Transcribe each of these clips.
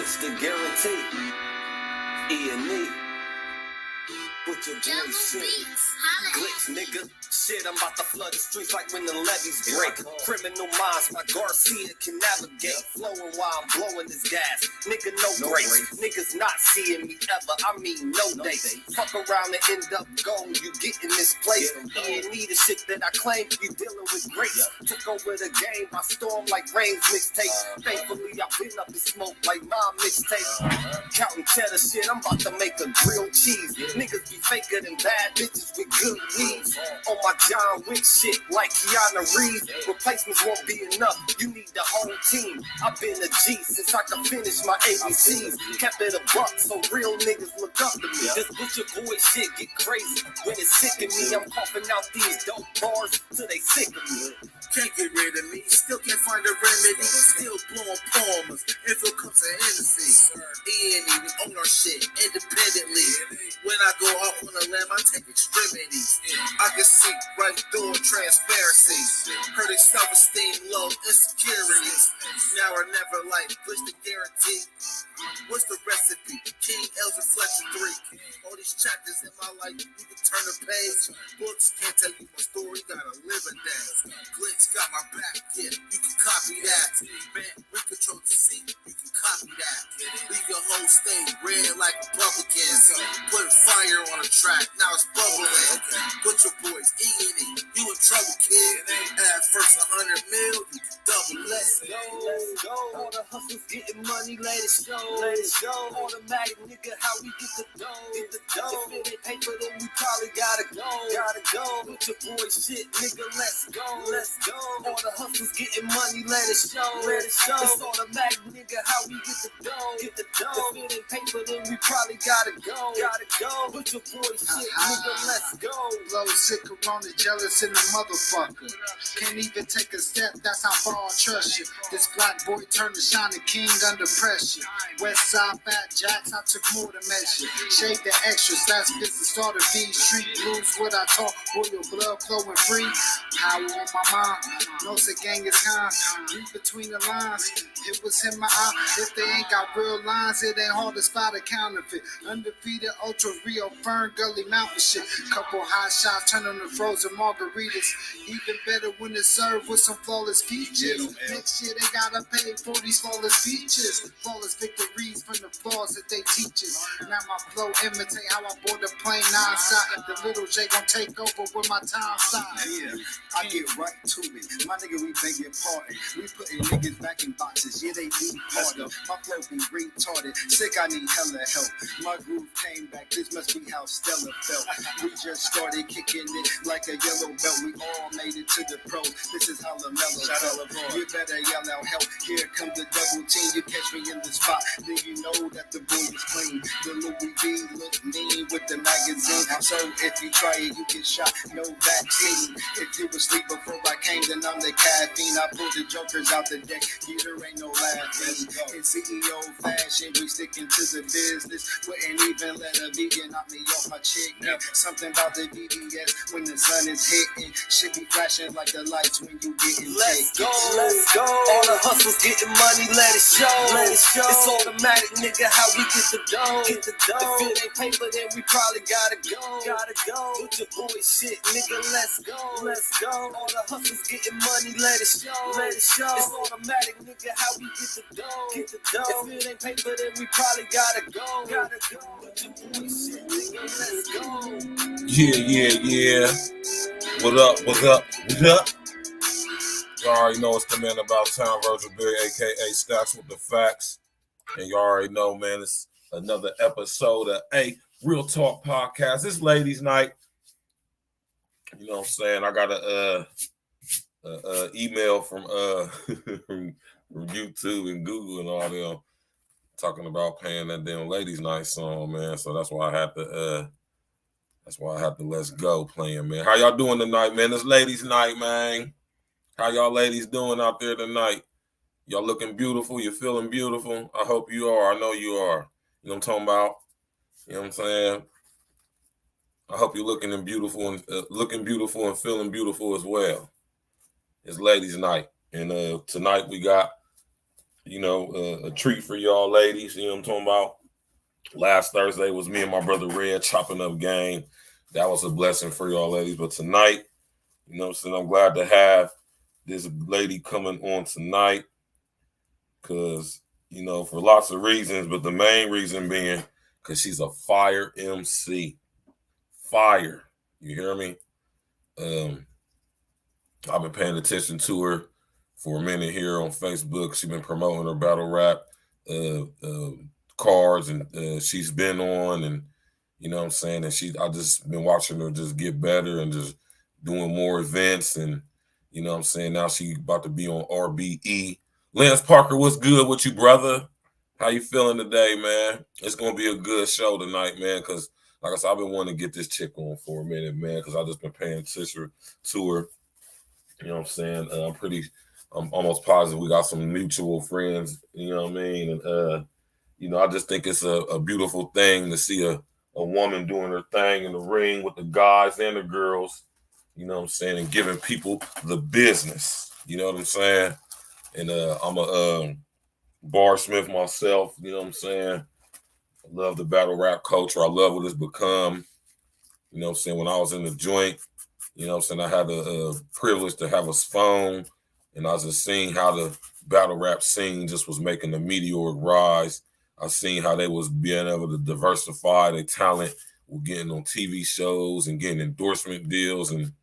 Glitch the guarantee. E&E. Put your boy shit. Glitch, nigga. Shit, I'm about to flood the streets like when the levees break. Criminal minds, my Garcia can navigate. Flowing while I'm blowing this gas. Nigga, no brakes. Niggas not seeing me ever. I mean, no dates. Fuck around and end up gone. You get in this place. E&E the shit that I claim. You dealing with grace. Took over the game by storm like Rain's mixtape. Thankfully, I've been up in smoke like my mixtape. Counting cheddar shit, I'm about to make a grilled cheese. Niggas be faker than bad bitches with good weeds. On my John Wick shit like Keanu Reeves. Replacements won't be enough. You need the whole team. I've been a G since I could finish my ABCs. Kept it a buck so real niggas look up to me. This butcher boy shit get crazy. When it's sick of me, I'm coughing out these dope bars till they sick of me. Can't get rid of me, still can't find a remedy. Still blowing palmers, if it comes to Hennessy. E&E, we own our shit independently. When I go out on a limb, I take extremities. I can see right through transparency. Hurt their self-esteem low, insecurities. Now or never like, push the guarantee. What's the recipe? King L's Reflection 3. All these chapters in my life, you can turn a page. Books can't tell you my story, gotta live a day. Glitch got my back, yeah, you can copy that. Man, we control the seat, you can copy that. Leave your whole state red like Republicans. Put fire on the track, now it's bubbling. Put your boys E&E, you in trouble, kid. Add first 100 mil, you can double. Let's go. All the hustlers getting money, let it show. Automatic, nigga, how we get the dough. If it ain't paper, then we probably gotta go. With your boy shit, nigga, let's go. All the hustlers getting money, let it show. It's automatic, nigga, how we get the dough. If it ain't paper, then we probably gotta go. With your boy shit, nigga, let's go. Blow sick, corona, jealous in the motherfucker. Can't even take a step, that's how far I trust you. This black boy turned to shining king under pressure. West side fat jacks, I took more to measure. Shade the extras, that's business started being street blues. What I talk, royal blood flowing free. Power on my mind, knows the gang is kind. Read between the lines, it was in my eye. If they ain't got real lines, it ain't hard to spot a counterfeit. Undefeated, ultra real, Fern Gully Mountain shit. Couple hot shots, turn on the frozen margaritas. Even better when it's served with some flawless features. Next year they gotta pay for these flawless features. Flawless victories from the flaws that they teach us. Now my flow imitate how I board the plane non-stop. The little J gon' take over when my time stops. Yeah, I get right to it. My nigga, we begging pardon. We putting niggas back in boxes. Yeah, they need pardon. My flow be retarded. Sick, I need hella help. My groove came back. This must be how Stella felt. We just started kicking it like a yellow belt. We all made it to the pro. This is how LaMelo felt. You better yell out help. Here comes the double team. You catch me in the spot, then you know that the boy is clean. The Louis V look mean with the magazine. So if you try it, you get shot. No vaccine. If you was asleep before I came, then I'm the caffeine. I pulled the jokers out the deck. There ain't no laughing. In CEO fashion, we sticking to the business. Wouldn't even let a vegan knock me off my chicken. Something about the BBS when the sun is hitting. Should be flashing like the lights when you getting Let's go. All the hustlers getting money, let it show. It's automatic, nigga, how we get the dough. If it ain't paper, then we probably gotta go. With your boy shit, nigga, let's go. All the hustlers getting money, let it show. It's automatic, nigga, how we get the dough. If it ain't paper, then we probably gotta go. With your boy shit, nigga, let's go. Yeah. What up? Y'all already know it's the man about town, Virgil, aka Stacks with the Facts. And you already know, man, it's another episode of A Real Talk Podcast. It's ladies' night. You know what I'm saying? I got a email from from YouTube and Google and all them talking about paying that damn ladies' night song, man. So that's why I had to Let's Go playing, man. How y'all doing tonight, man? It's ladies' night, man. How y'all ladies doing out there tonight? Y'all looking beautiful? You feeling beautiful? I hope you are. I know you are. You know what I'm talking about? You know what I'm saying? I hope you're looking beautiful and feeling beautiful as well. It's ladies' night, and tonight we got a treat for y'all ladies. You know what I'm talking about? Last Thursday was me and my brother Red chopping up game. That was a blessing for y'all ladies. But tonight, I'm glad to have this lady coming on tonight because, for lots of reasons, but the main reason being because she's a fire MC. Fire. You hear me? I've been paying attention to her for a minute here on Facebook. She's been promoting her battle rap cards, and she's been on, and you know what I'm saying? And I just been watching her just get better and just doing more events, and you know what I'm saying? Now she about to be on RBE. Lance Parker, what's good with you, brother? How you feeling today, man? It's gonna be a good show tonight, man, because like I said, I've been wanting to get this chick on for a minute, man, because I just been paying attention to her. You know what I'm saying? I'm almost positive we got some mutual friends, you know what I mean? And I just think it's a beautiful thing to see a woman doing her thing in the ring with the guys and the girls, you know what I'm saying, and giving people the business, you know what I'm saying? And I'm a barsmith myself, you know what I'm saying? I love the battle rap culture. I love what it's become. You know what I'm saying? When I was in the joint, you know what I'm saying, I had the privilege to have a phone, and I was just seeing how the battle rap scene just was making a meteoric rise. I seen how they was being able to diversify their talent, were getting on TV shows and getting endorsement deals and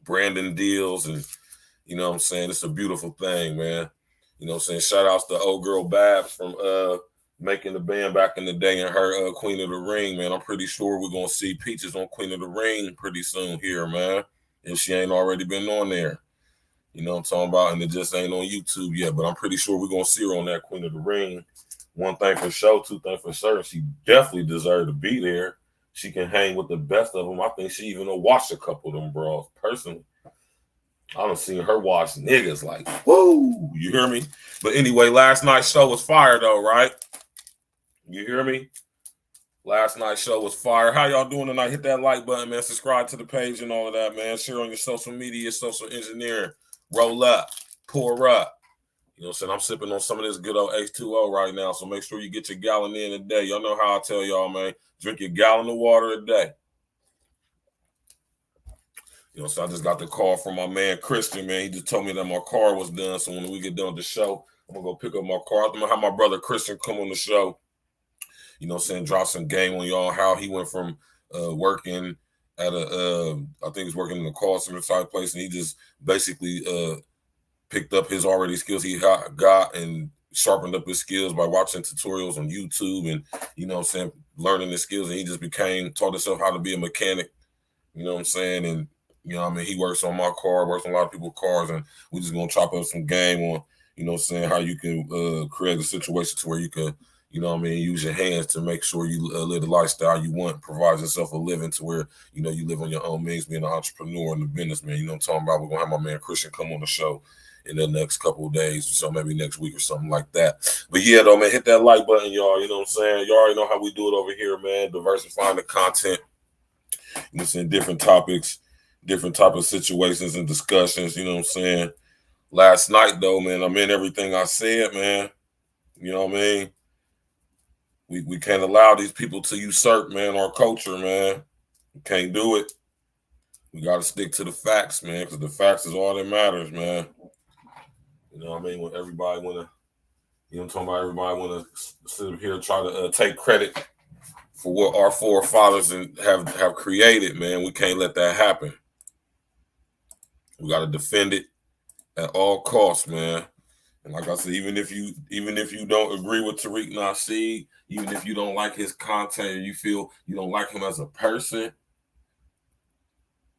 branding deals, and you know what I'm saying? It's a beautiful thing, man. You know what I'm saying? Shout outs to old girl Babs from making the band back in the day and her Queen of the Ring, man. I'm pretty sure we're going to see Peaches on Queen of the Ring pretty soon here, man. If she ain't already been on there. You know what I'm talking about? And it just ain't on YouTube yet, but I'm pretty sure we're going to see her on that Queen of the Ring. One thing for sure, two things for certain, she definitely deserved to be there. She can hang with the best of them. I think she even will watch a couple of them bros personally. I done seen her watch niggas like, woo, you hear me? But anyway, last night's show was fire though, right? You hear me? Last night's show was fire. How y'all doing tonight? Hit that like button, man. Subscribe to the page and all of that, man. Share on your social media, social engineering. Roll up, pour up. You know what I'm saying? I'm sipping on some of this good old H2O right now, so make sure you get your gallon in a day. Y'all know how I tell y'all, man. Drink your gallon of water a day. You know, so I just got the call from my man Christian, man. He just told me that my car was done. So when we get done with the show, I'm gonna go pick up my car. I'm gonna have my brother Christian come on the show. You know what I'm saying? Drop some game on y'all, how he went from working at I think he's working in a call center type place, and he just basically picked up his already skills he got and sharpened up his skills by watching tutorials on YouTube and, you know what I'm saying, learning his skills. And he just taught himself how to be a mechanic, you know what I'm saying? And, you know what I mean, he works on my car, works on a lot of people's cars, and we're just going to chop up some game on, you know what I'm saying, how you can create a situation to where you can, you know what I mean, use your hands to make sure you live the lifestyle you want, provide yourself a living to where, you know, you live on your own means, being an entrepreneur and a businessman. You know what I'm talking about? We're going to have my man Christian come on the show in the next couple of days, so maybe next week or something like that. But yeah, though, man, hit that like button, y'all. You know what I'm saying? You already know how we do it over here, man. Diversifying the content. You know what I'm saying? Different topics, different type of situations and discussions. You know what I'm saying? Last night, though, man, I meant everything I said, man. You know what I mean? We can't allow these people to usurp, man, our culture, man. We can't do it. We got to stick to the facts, man, because the facts is all that matters, man. You know what I mean? When everybody want to, you know what I'm talking about? Everybody want to sit up here and try to take credit for what our forefathers have created, man. We can't let that happen. We got to defend it at all costs, man. And like I said, even if you don't agree with Tariq Nasheed, even if you don't like his content or you feel you don't like him as a person, you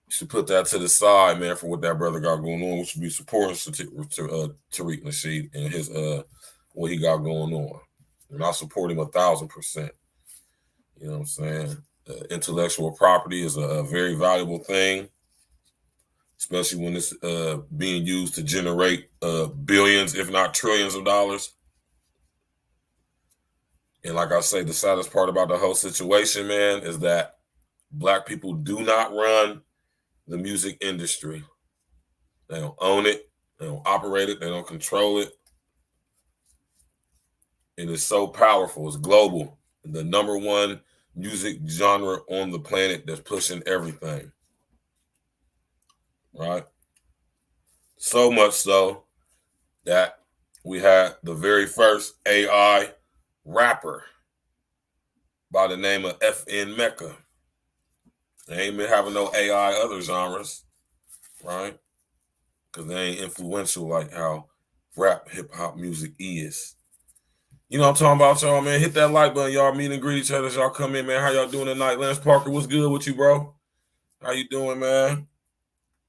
should put that to the side, man, for what that brother got going on. We should be supporting Tariq Nasheed and his what he got going on. And I support him 1,000%. You know what I'm saying? Intellectual property is a very valuable thing, especially when it's being used to generate billions, if not trillions of dollars. And like I say, the saddest part about the whole situation, man, is that Black people do not run the music industry. They don't own it. They don't operate it. They don't control it. and it's so powerful. It's global. The number one music genre on the planet that's pushing everything. Right? So much so that we had the very first AI rapper by the name of FN Mecca. They ain't been having no AI other genres, right? Because they ain't influential like how rap hip-hop music is. You know what I'm talking about, y'all, man? Hit that like button, y'all. Meet and greet each other as y'all come in, man. How y'all doing tonight? Lance Parker, what's good with you, bro? How you doing, man?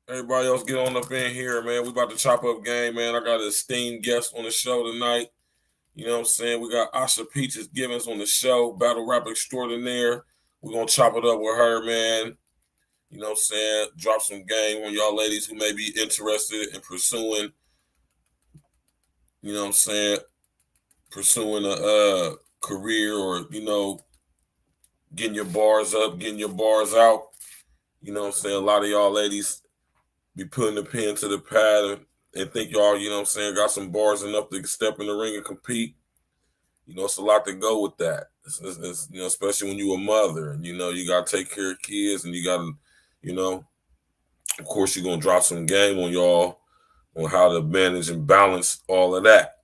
Everybody else get on up in here, man. We about to chop up game, man. I got an esteemed guest on the show tonight. You know what I'm saying? We got Asha Peaches Givens on the show, battle rap extraordinaire. We're going to chop it up with her, man. You know what I'm saying? Drop some game on y'all ladies who may be interested in pursuing, you know what I'm saying, pursuing a career or, you know, getting your bars up, getting your bars out. You know what I'm saying? A lot of y'all ladies be putting the pen to the pad and think y'all, you know what I'm saying, got some bars enough to step in the ring and compete. You know, it's a lot to go with that. It's, you know, especially when you're a mother and, you know, you got to take care of kids and you got to, you know, of course, you're going to drop some game on y'all on how to manage and balance all of that.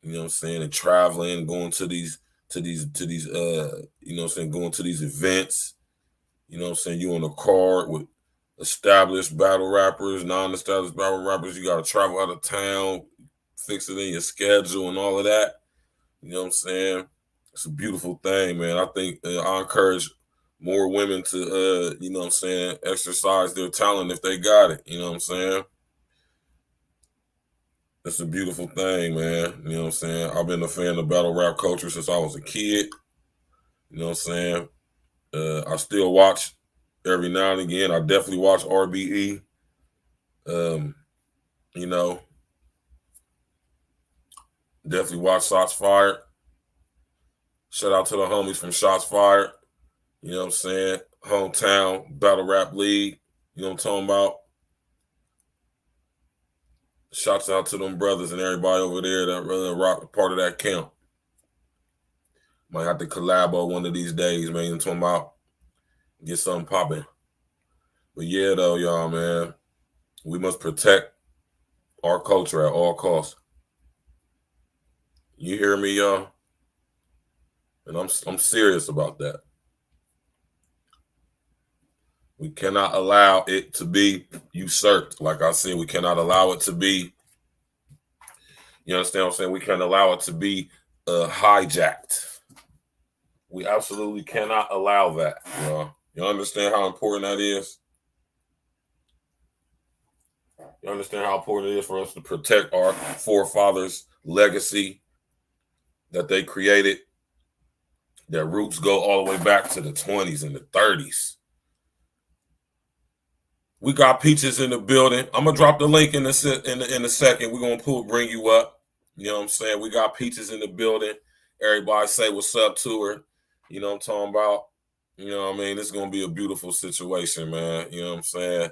You know what I'm saying? And traveling, going to these, you know what I'm saying, going to these events. You know what I'm saying? You on a card with established battle rappers, non-established battle rappers. You got to travel out of town, fix it in your schedule and all of that. You know what I'm saying? It's a beautiful thing, man. I think I encourage more women to, you know what I'm saying, exercise their talent if they got it. You know what I'm saying? It's a beautiful thing, man. You know what I'm saying? I've been a fan of battle rap culture since I was a kid. You know what I'm saying? I still watch every now and again. I definitely watch RBE. You know, definitely watch Shots Fired. Shout out to the homies from Shots Fired. You know what I'm saying? Hometown Battle Rap League. You know what I'm talking about? Shouts out to them brothers and everybody over there that really rock part of that camp. Might have to collabo one of these days, man. You know what I'm talking about? Get something popping. But yeah, though, y'all, man, we must protect our culture at all costs. You hear me, y'all? And I'm serious about that. We cannot allow it to be usurped. Like I said, we cannot allow it to be, you understand what I'm saying? We can't allow it to be hijacked. We absolutely cannot allow that. You understand how important that is? You understand how important it is for us to protect our forefathers' legacy that they created? Their roots go all the way back to the 20s and the 30s. We got Peaches in the building. I'm gonna drop the link in a second. We're gonna bring you up. You know what I'm saying? We got Peaches in the building. Everybody say what's up to her. You know what I'm talking about? You know what I mean? It's gonna be a beautiful situation, man. You know what I'm saying?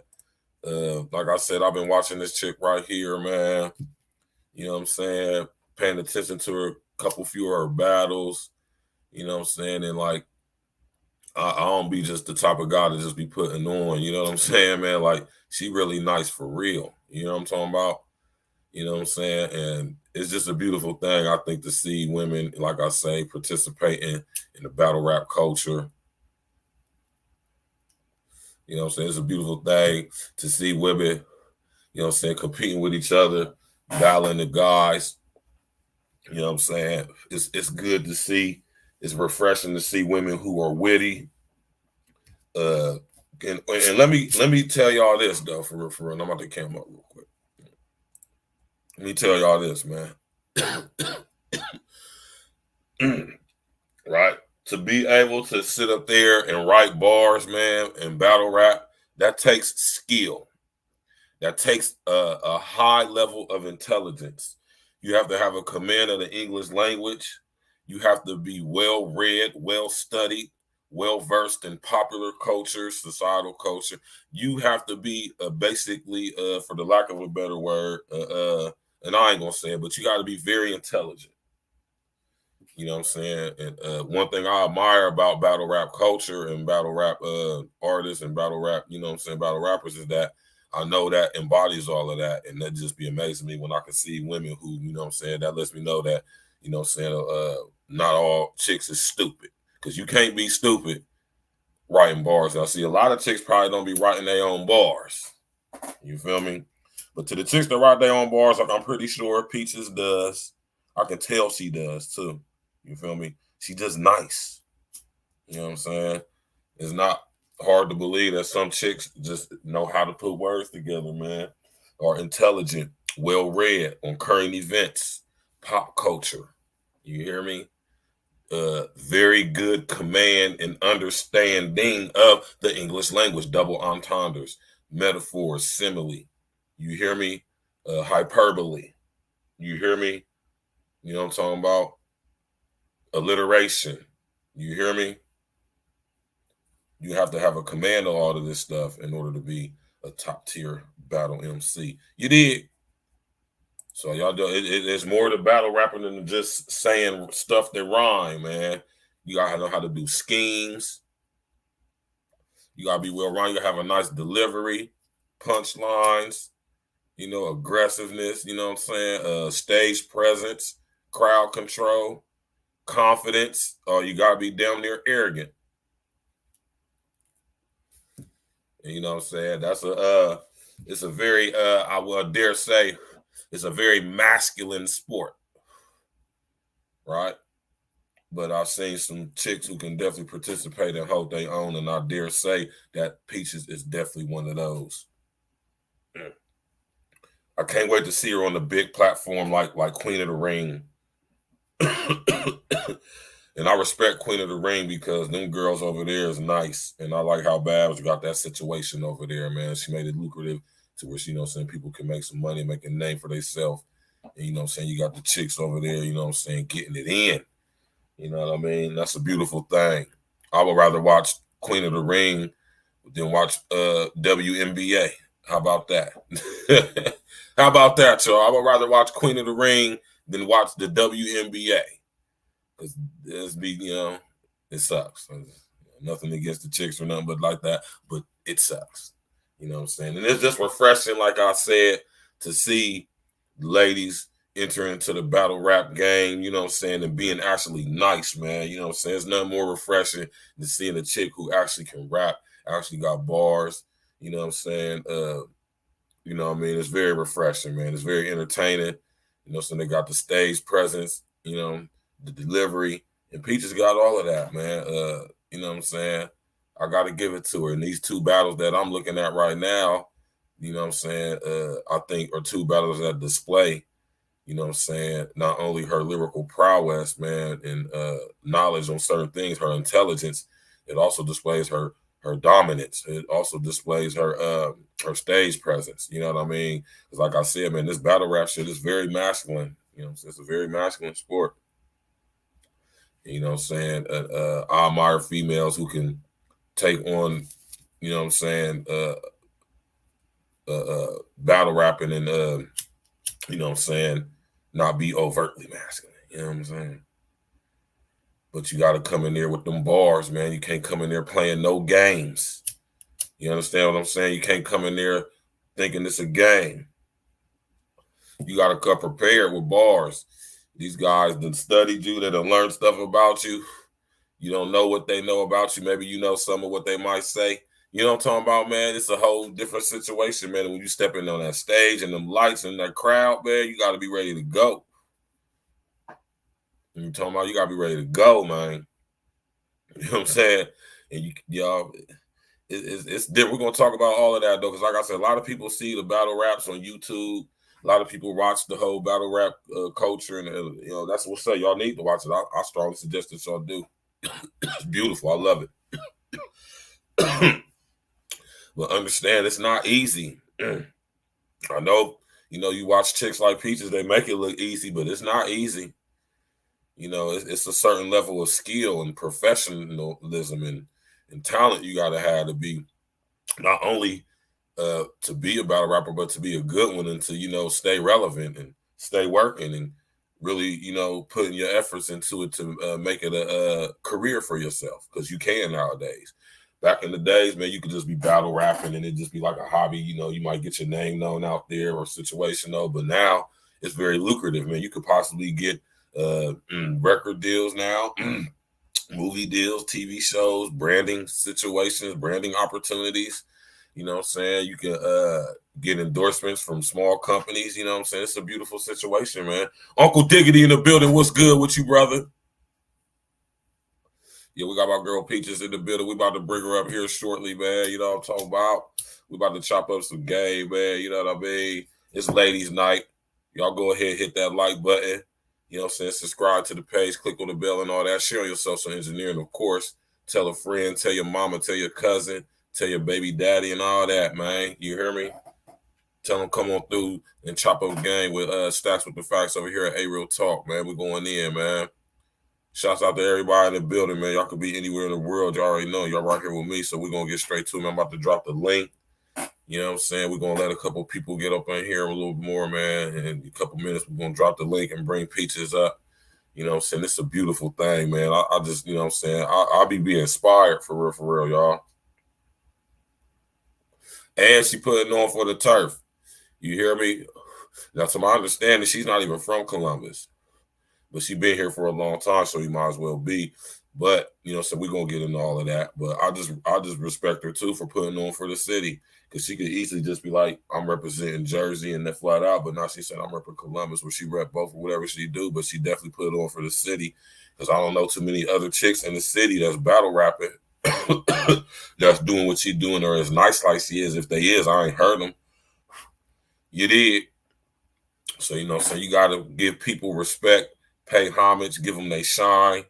Like I said, I've been watching this chick right here, man. You know what I'm saying? Paying attention to her, few of her battles. You know what I'm saying? And like, I don't be just the type of guy to just be putting on, you know what I'm saying, man? Like, she really nice for real. You know what I'm talking about? You know what I'm saying? And it's just a beautiful thing, I think, to see women, like I say, participating in the battle rap culture. You know what I'm saying? It's a beautiful thing to see women, you know what I'm saying, competing with each other, battling the guys. You know what I'm saying? It's good to see. It's refreshing to see women who are witty. And let me tell y'all this though, for real. I'm about to cam up real quick. Let me tell y'all this, man. Right? To be able to sit up there and write bars, man, and battle rap, that takes skill. That takes a high level of intelligence. You have to have a command of the English language. You have to be well read, well studied, well versed in popular culture, societal culture. You have to be basically, for the lack of a better word, and I ain't gonna say it, but you got to be very intelligent. You know what I'm saying? And one thing I admire about battle rap culture and battle rap artists and battle rap, you know what I'm saying, battle rappers is that I know that embodies all of that. And that just be amazing to me when I can see women who, you know what I'm saying, that lets me know that, you know what I'm saying, not all chicks is stupid. Because you can't be stupid writing bars. And I see a lot of chicks probably don't be writing their own bars. You feel me? But to the chicks that write their own bars, like I'm pretty sure Peaches does. I can tell she does too. You feel me? She just nice. You know what I'm saying? It's not hard to believe that some chicks just know how to put words together, man. Are intelligent, well-read on current events, pop culture. You hear me? Very good command and understanding of the English language, double entendres, metaphors, simile. You hear me? Hyperbole. You hear me? You know what I'm talking about? Alliteration. You hear me? You have to have a command of all of this stuff in order to be a top tier battle MC. You did. So y'all do it's more to battle rapping than just saying stuff that rhyme, man. You gotta know how to do schemes. You gotta be well rhymed. You gotta have a nice delivery, punchlines, you know, aggressiveness, you know what I'm saying? Stage presence, crowd control, confidence, or you gotta be damn near arrogant. And you know what I'm saying? That's it's a very I will dare say it's a very masculine sport. Right? But I've seen some chicks who can definitely participate and hold their own, and I dare say that Peaches is definitely one of those. I can't wait to see her on the big platform like Queen of the Ring. And I respect Queen of the Ring because them girls over there is nice. And I like how Babs got that situation over there, man. She made it lucrative to where, you know what I'm saying, people can make some money, make a name for themselves. And, you know what I'm saying, you got the chicks over there, you know what I'm saying, getting it in. You know what I mean? That's a beautiful thing. I would rather watch Queen of the Ring than watch WNBA. How about that? How about that, y'all? I would rather watch Queen of the Ring than watch the WNBA. Because you know, it sucks. Nothing against the chicks or nothing but like that, but it sucks. You know what I'm saying? And it's just refreshing, like I said, to see ladies enter into the battle rap game, you know what I'm saying, and being actually nice, man. You know what I'm saying? It's nothing more refreshing than seeing a chick who actually can rap, actually got bars, you know what I'm saying? You know what I mean? It's very refreshing, man. It's very entertaining. You know, so they got the stage presence, you know, the delivery, and Peaches got all of that, man. You know what I'm saying? I got to give it to her. And these two battles that I'm looking at right now, you know what I'm saying, I think are two battles that display, you know what I'm saying, not only her lyrical prowess, man, and knowledge on certain things, her intelligence, it also displays her dominance. It also displays her stage presence. You know what I mean? Because like I said, man, this battle rap shit is very masculine. You know, it's a very masculine sport. You know what I'm saying? I admire females who can take on, you know what I'm saying, battle rapping and, you know what I'm saying, not be overtly masculine. You know what I'm saying? But you got to come in there with them bars, man. You can't come in there playing no games. You understand what I'm saying? You can't come in there thinking it's a game. You got to come prepared with bars. These guys that studied you, that have learned stuff about you. You don't know what they know about you. Maybe you know some of what they might say. You know what I'm talking about, man? It's a whole different situation, man. When you step in on that stage and them lights and that crowd, man, you got to be ready to go. You talking about you got to be ready to go, man. You know what I'm saying? And y'all, it's different. We're going to talk about all of that, though, because like I said, a lot of people see the battle raps on YouTube. A lot of people watch the whole battle rap culture, and you know that's what's up. Y'all need to watch it. I strongly suggest that y'all do. It's beautiful. I love it. But understand, it's not easy. I know, you know, you watch chicks like Peaches, they make it look easy, but it's not easy. You know, it's a certain level of skill and professionalism and talent you got to have to be not only to be a battle rapper, but to be a good one and to, you know, stay relevant and stay working and really, you know, putting your efforts into it to make it a career for yourself, because you can nowadays. Back in the days, man, you could just be battle rapping and it just be like a hobby. You know, you might get your name known out there or situational, but now it's very lucrative, man. You could possibly get record deals now, movie deals, TV shows, branding situations, branding opportunities. You know what I'm saying? You can get endorsements from small companies. You know what I'm saying? It's a beautiful situation, man. Uncle Diggity in the building. What's good with you, brother? Yeah, we got my girl Peaches in the building. We about to bring her up here shortly, man. You know what I'm talking about? We about to chop up some game, man. You know what I mean? It's ladies' night. Y'all go ahead, hit that like button. You know what I'm saying? Subscribe to the page, click on the bell and all that. Share on your social engineering, of course. Tell a friend, tell your mama, tell your cousin, tell your baby daddy and all that, man. You hear me? Tell them come on through and chop up game with Stacks with the Facts over here at A Real Talk, man. We're going in, man. Shouts out to everybody in the building, man. Y'all could be anywhere in the world. Y'all already know. Y'all right here with me, so we're going to get straight to it. I'm about to drop the link. You know what I'm saying? We're going to let a couple people get up in here a little more, man. In a couple minutes, we're going to drop the link and bring Peaches up. You know what I'm saying? It's a beautiful thing, man. I just, you know what I'm saying? I'll be inspired for real, y'all. And she putting on for the turf. You hear me? Now, to my understanding, she's not even from Columbus. But she been here for a long time, so you might as well be. But, you know, so we're going to get into all of that. But I just respect her, too, for putting on for the city. Because she could easily just be like, I'm representing Jersey and that flat out. But now she said, I'm representing Columbus, where she rep both or whatever she do. But she definitely put it on for the city. Because I don't know too many other chicks in the city that's battle rapping, that's doing what she doing, or as nice like she is. If they is, I ain't heard them. You did. So, you know, so you got to give people respect, pay homage, give them their shine.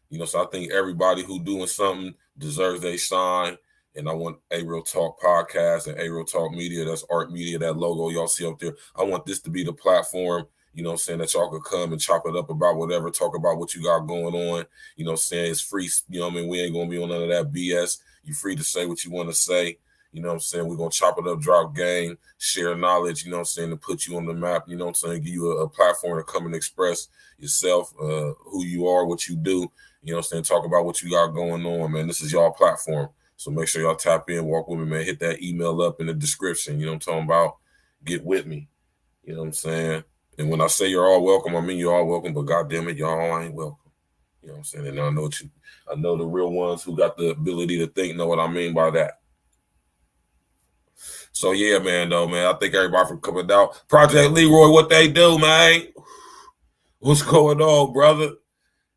You know, so I think everybody who doing something deserves their shine. And I want A Real Talk Podcast and A Real Talk Media, that's Art Media, that logo y'all see up there. I want this to be the platform, you know what I'm saying, that y'all could come and chop it up about whatever, talk about what you got going on. You know what I'm saying? It's free. You know what I mean? We ain't going to be on none of that BS. You free to say what you want to say. You know what I'm saying? We're going to chop it up, drop game, share knowledge, you know what I'm saying, to put you on the map, you know what I'm saying, give you a platform to come and express yourself, who you are, what you do, you know what I'm saying, talk about what you got going on, man. This is y'all platform. So make sure y'all tap in, walk with me, man. Hit that email up in the description, you know what I'm talking about? Get with me, you know what I'm saying? And when I say you're all welcome, I mean you're all welcome, but goddamn it, y'all ain't welcome. You know what I'm saying? And I know the real ones who got the ability to think know what I mean by that. So yeah, man, I think everybody for coming out. Project Leroy, what they do, man? What's going on, brother?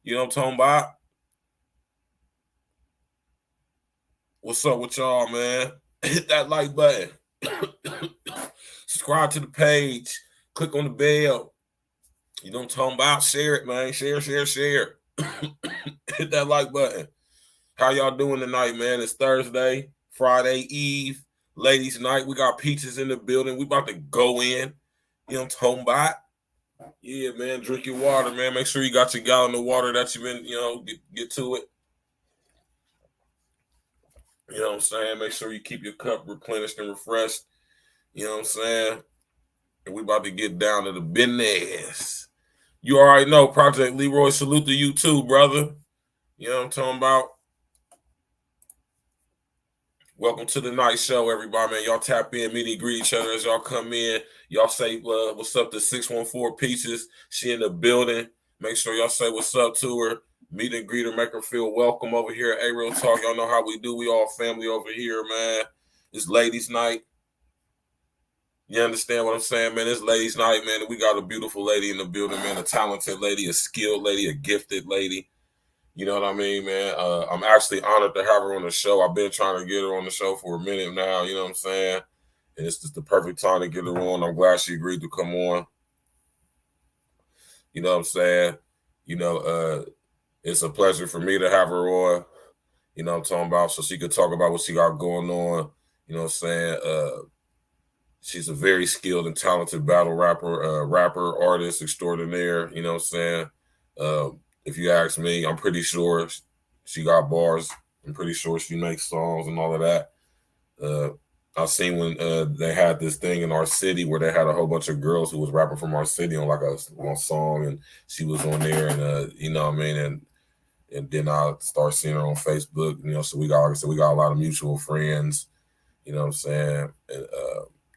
You know what I'm talking about? What's up with y'all, man? Hit that like button. Subscribe to the page. Click on the bell. You know what I'm talking about? Share it, man. Share. Hit that like button. How y'all doing tonight, man? It's Thursday, Friday Eve. Ladies' night, we got Peaches in the building. We about to go in. You know what I'm talking about? Yeah, man, drink your water, man. Make sure you got your gallon of water that you've been, you know, get to it. You know what I'm saying? Make sure you keep your cup replenished and refreshed. You know what I'm saying? And we about to get down to the business. You already know, Project Leroy, salute to you too, brother. You know what I'm talking about? Welcome to the night show, everybody, man. Y'all tap in, meet and greet each other as y'all come in. Y'all say what's up to 614 Peaches. She in the building. Make sure y'all say what's up to her. Meet and greet her, make her feel welcome over here at A Real Talk. Y'all know how we do. We all family over here, man. It's ladies' night. You understand what I'm saying, man? It's ladies' night, man. And we got a beautiful lady in the building, man. A talented lady, a skilled lady, a gifted lady. You know what I mean, man? I'm actually honored to have her on the show. I've been trying to get her on the show for a minute now, you know what I'm saying? And it's just the perfect time to get her on. I'm glad she agreed to come on. You know what I'm saying? You know, it's a pleasure for me to have her on, you know what I'm talking about, so she could talk about what she got going on, you know what I'm saying? She's a very skilled and talented battle rapper, artist extraordinaire, you know what I'm saying? If you ask me, I'm pretty sure she got bars. I'm pretty sure she makes songs and all of that. I seen when they had this thing in our city where they had a whole bunch of girls who was rapping from our city on like one song, and she was on there, and you know what I mean, and then I start seeing her on Facebook, you know. So we got, like I said, we got a lot of mutual friends, you know what I'm saying. And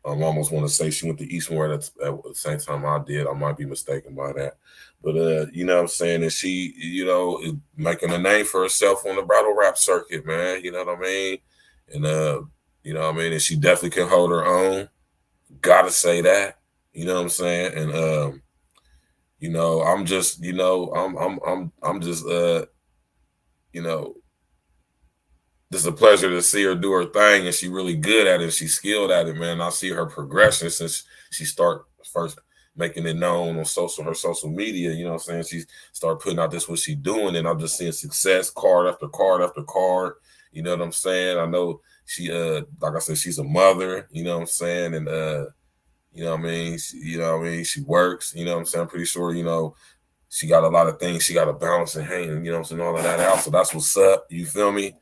I almost want to say she went to Eastmore at the same time I did. I might be mistaken by that, but you know what I'm saying. And she, you know, is making a name for herself on the battle rap circuit, man. You know what I mean? And you know what I mean? And she definitely can hold her own. Gotta say that. You know what I'm saying? And you know, I'm just, you know, I'm just you know, it's a pleasure to see her do her thing, and she really good at it. She's skilled at it, man. I see her progression since she start first making it known on her social media. You know what I'm saying? She started putting out this what she doing, and I'm just seeing success card after card after card. You know what I'm saying? I know she like I said, she's a mother, you know what I'm saying? And you know what I mean, she works, you know what I'm saying? I'm pretty sure, you know, she got a lot of things she got to balance and hang, you know what I'm saying, all of that out. So that's what's up. You feel me?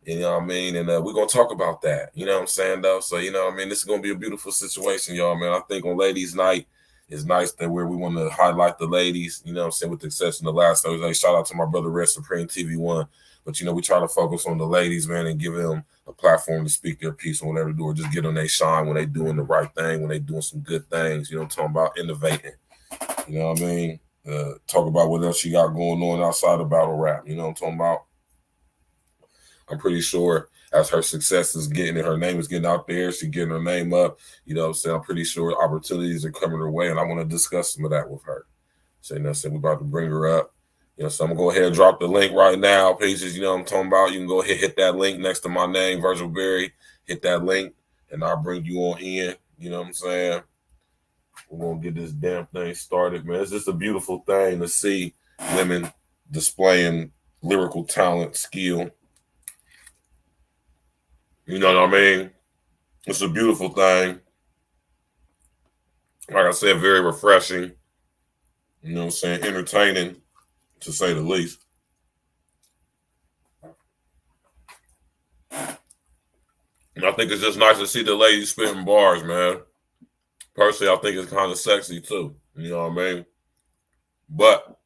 You know what I mean? And we're going to talk about that. You know what I'm saying, though? So, you know what I mean? This is going to be a beautiful situation, y'all, man. I think on Ladies Night, it's nice that where we want to highlight the ladies, you know what I'm saying, with the exception of last Thursday. Shout out to my brother, Red Supreme TV1. But, you know, we try to focus on the ladies, man, and give them a platform to speak their piece on whatever they do, or just get them they shine when they doing the right thing, when they doing some good things, you know what I'm talking about, innovating. You know what I mean? Talk about what else you got going on outside of battle rap. You know what I'm talking about? I'm pretty sure as her success is getting, and her name is getting out there, she's getting her name up, you know what I'm saying? I'm pretty sure opportunities are coming her way, and I want to discuss some of that with her. So, you know what I'm saying? We're about to bring her up. You know, so I'm going to go ahead and drop the link right now. Pages, you know what I'm talking about? You can go ahead, hit that link next to my name, Virgil Berry. Hit that link, and I'll bring you on in. You know what I'm saying? We're going to get this damn thing started, man. It's just a beautiful thing to see women displaying lyrical talent, skill. You know what I mean? It's a beautiful thing. Like I said, very refreshing. You know what I'm saying? Entertaining, to say the least. And I think it's just nice to see the ladies spitting bars, man. Personally, I think it's kind of sexy too. You know what I mean? But,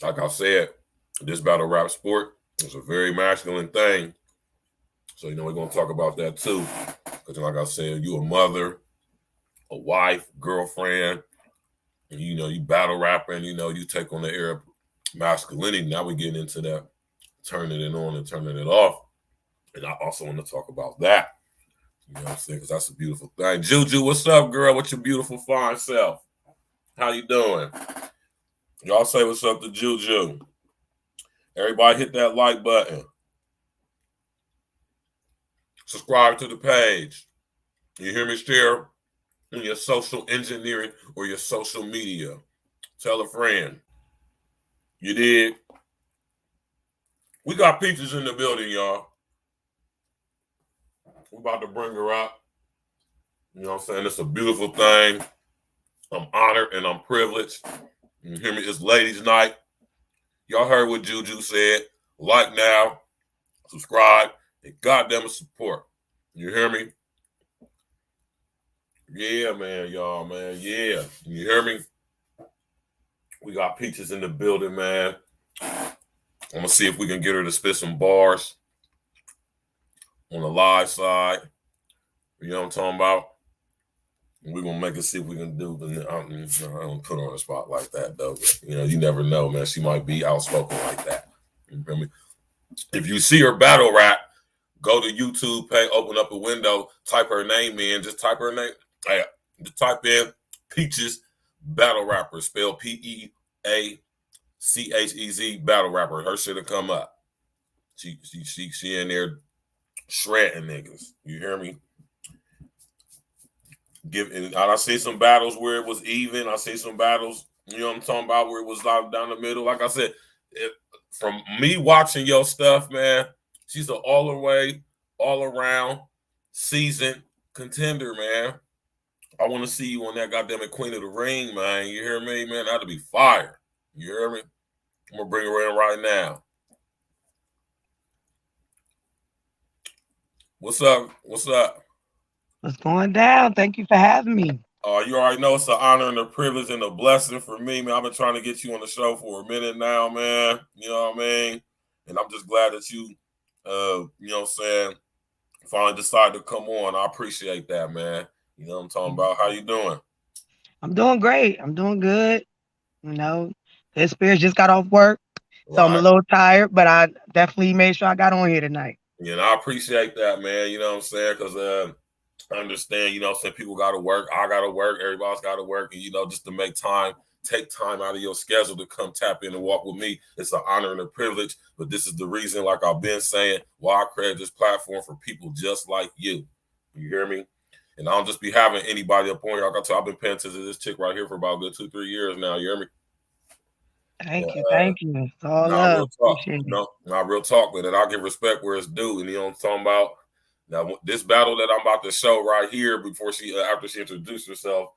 like I said, this battle rap sport is a very masculine thing. So, you know, we're going to talk about that too. Because, like I said, you a mother, a wife, girlfriend, and, you know, you battle rapping, you know, you take on the air of masculinity. Now we're getting into that, turning it on and turning it off. And I also want to talk about that. You know what I'm saying? Because that's a beautiful thing. Juju, what's up, girl? What's your beautiful, fine self? How you doing? Y'all say what's up to Juju. Everybody hit that like button. Subscribe to the page. You hear me, share in your social engineering or your social media. Tell a friend. You did. We got Peaches in the building, y'all. We're about to bring her up. You know what I'm saying? It's a beautiful thing. I'm honored and I'm privileged. You hear me? It's ladies' night. Y'all heard what Juju said. Like now, subscribe, and goddamn it, support. You hear me? Yeah, man, y'all, man. Yeah. You hear me? We got Peaches in the building, man. I'm going to see if we can get her to spit some bars on the live side. You know what I'm talking about? We're going to make it see if we can do. I don't put her on the spot like that, though. But, you know, you never know, man. She might be outspoken like that. You feel me? If you see her battle rap, go to YouTube page, open up a window, type her name in. Just type her name. Just type in Peaches Battle Rapper. Spell Peachez Battle Rapper. Her shit'll come up. She in there shredding niggas. You hear me? And I see some battles where it was even. I see some battles, you know what I'm talking about, where it was down the middle. Like I said, from me watching your stuff, man, she's an all the way, all around seasoned contender, man. I want to see you on that goddamn Queen of the Ring, man. You hear me, man? That'd be fire. You hear me? I'm gonna bring her in right now. What's up? What's up? What's going down? Thank you for having me. You already know it's an honor and a privilege and a blessing for me, man. I've been trying to get you on the show for a minute now, man. You know what I mean? And I'm just glad that you know what I'm saying, finally decided to come on. I appreciate that, man. You know what I'm talking about? How you doing? I'm doing great. I'm doing good. You know, the spirits just got off work, so I'm a Right. little tired, but I definitely made sure I got on here tonight. You know, I appreciate that, man. You know what I'm saying? Because I understand, you know, some people got to work. I got to work. Everybody's got to work. And, you know, just to make time, take time out of your schedule to come tap in and walk with me. It's an honor and a privilege. But this is the reason, like I've been saying, why I created this platform for people just like you. You hear me? And I don't just be having anybody up on here. Like I tell you, I've been paying attention to this chick right here for about a good 2-3 years now. You hear me? Thank you. Uh, Thank you. It's all Not love. real talk, Appreciate you it. know, not real talk, but I'll give respect where it's due. And you know what I'm talking about? Now, this battle that I'm about to show right here before after she introduced herself,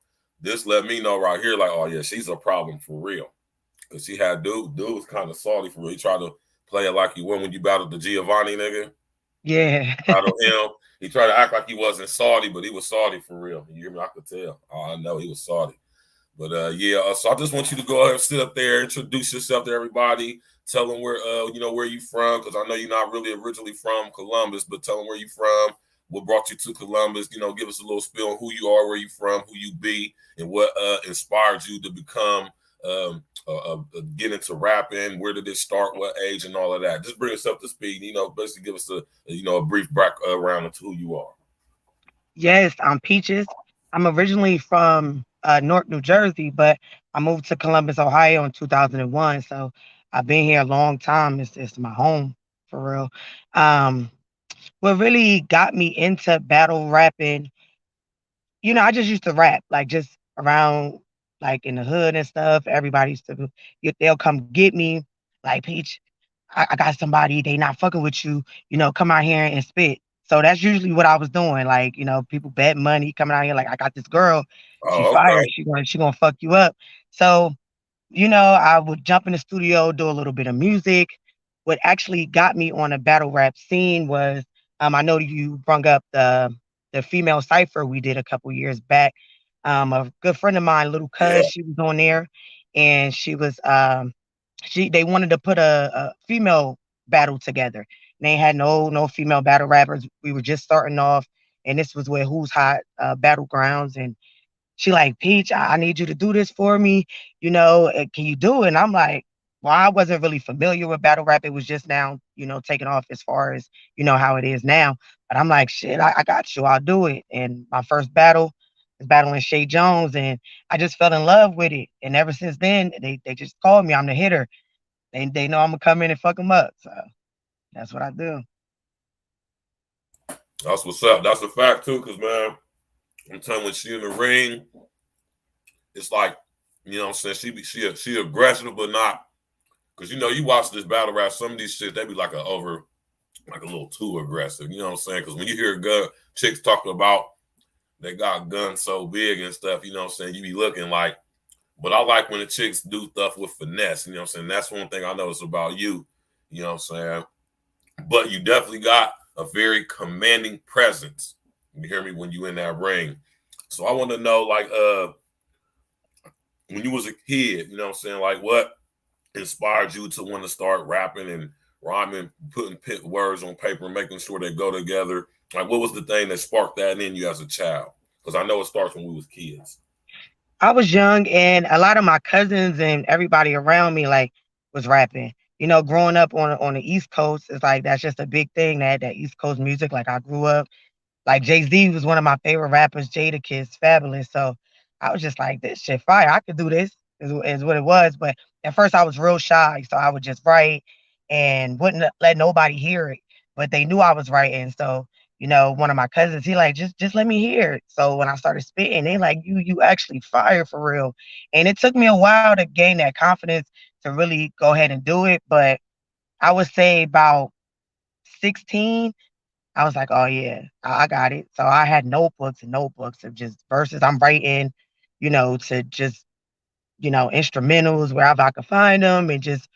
this let me know right here, like, oh yeah, she's a problem for real. Cause she had dude was kind of salty for real. He tried to play it like he won when you battled the Giovanni nigga. Yeah. Battled him. He tried to act like he wasn't salty, but he was salty for real. You hear me? I could tell. Oh, I know he was salty. But yeah, so I just want you to go ahead and sit up there, introduce yourself to everybody, tell them where you know where you from, because I know you're not really originally from Columbus, but tell them where you from, what brought you to Columbus. You know, give us a little spill on who you are, where you from, who you be, and what inspired you to become get into rapping. Where did it start? What age and all of that? Just bring us up to speed. You know, basically give us a brief background into who you are. Yes, I'm Peaches. I'm originally from Newark, New Jersey, but I moved to Columbus, Ohio in 2001. So I've been here a long time. It's my home for real. Um, what really got me into battle rapping, I just used to rap, like just around, like in the hood and stuff. Everybody used to, they'll come get me, like Peach. I got somebody, they not fucking with you, come out here and spit. So that's usually what I was doing. Like, people bet money coming out here, like I got this girl, she Oh, fire, okay. she gonna fuck you up. So, I would jump in the studio, do a little bit of music. What actually got me on a battle rap scene was I know you brung up the female cipher we did a couple years back. A good friend of mine, little Yeah. cuz, she was on there, and she was they wanted to put a female battle together. And they had no female battle rappers. We were just starting off, and this was where Who's Hot battlegrounds. And she like, Peach, I need you to do this for me. Can you do it? And I'm like, well, I wasn't really familiar with battle rap. It was just now, taking off as far as, how it is now. But I'm like, shit, I got you. I'll do it. And my first battle was battling Shay Jones, and I just fell in love with it. And ever since then, they just called me. I'm the hitter. They know I'm gonna come in and fuck them up. So that's what I do. That's what's up. That's a fact too, because man, I'm telling you, when she in the ring, it's like, you know what I'm saying, she aggressive, but not, because you know, you watch this battle rap, some of these shit, they be like like a little too aggressive. You know what I'm saying? Because when you hear chicks talking about they got guns so big and stuff, you know what I'm saying, you be looking like, but I like when the chicks do stuff with finesse, you know what I'm saying? That's one thing I notice about you, you know what I'm saying? But you definitely got a very commanding presence. You hear me when you in that ring. So I want to know, like, when you was a kid, you know what I'm saying? Like, what inspired you to want to start rapping and rhyming, putting words on paper and making sure they go together? Like, what was the thing that sparked that in you as a child? Because I know it starts when we was kids. I was young, and a lot of my cousins and everybody around me like was rapping. Growing up on the East Coast, it's like that's just a big thing, that East Coast music. Like I grew up, like Jay-Z was one of my favorite rappers, Jadakiss, Fabulous. So I was just like, this shit fire. I could do this, is what it was. But at first I was real shy. So I would just write and wouldn't let nobody hear it. But they knew I was writing. So, one of my cousins, he like, just let me hear it. So when I started spitting, they like, you actually fire for real. And it took me a while to gain that confidence to really go ahead and do it. But I would say about 16, I was like, oh yeah, I got it. So I had notebooks and notebooks of just verses I'm writing, to just, instrumentals wherever I could find them, and just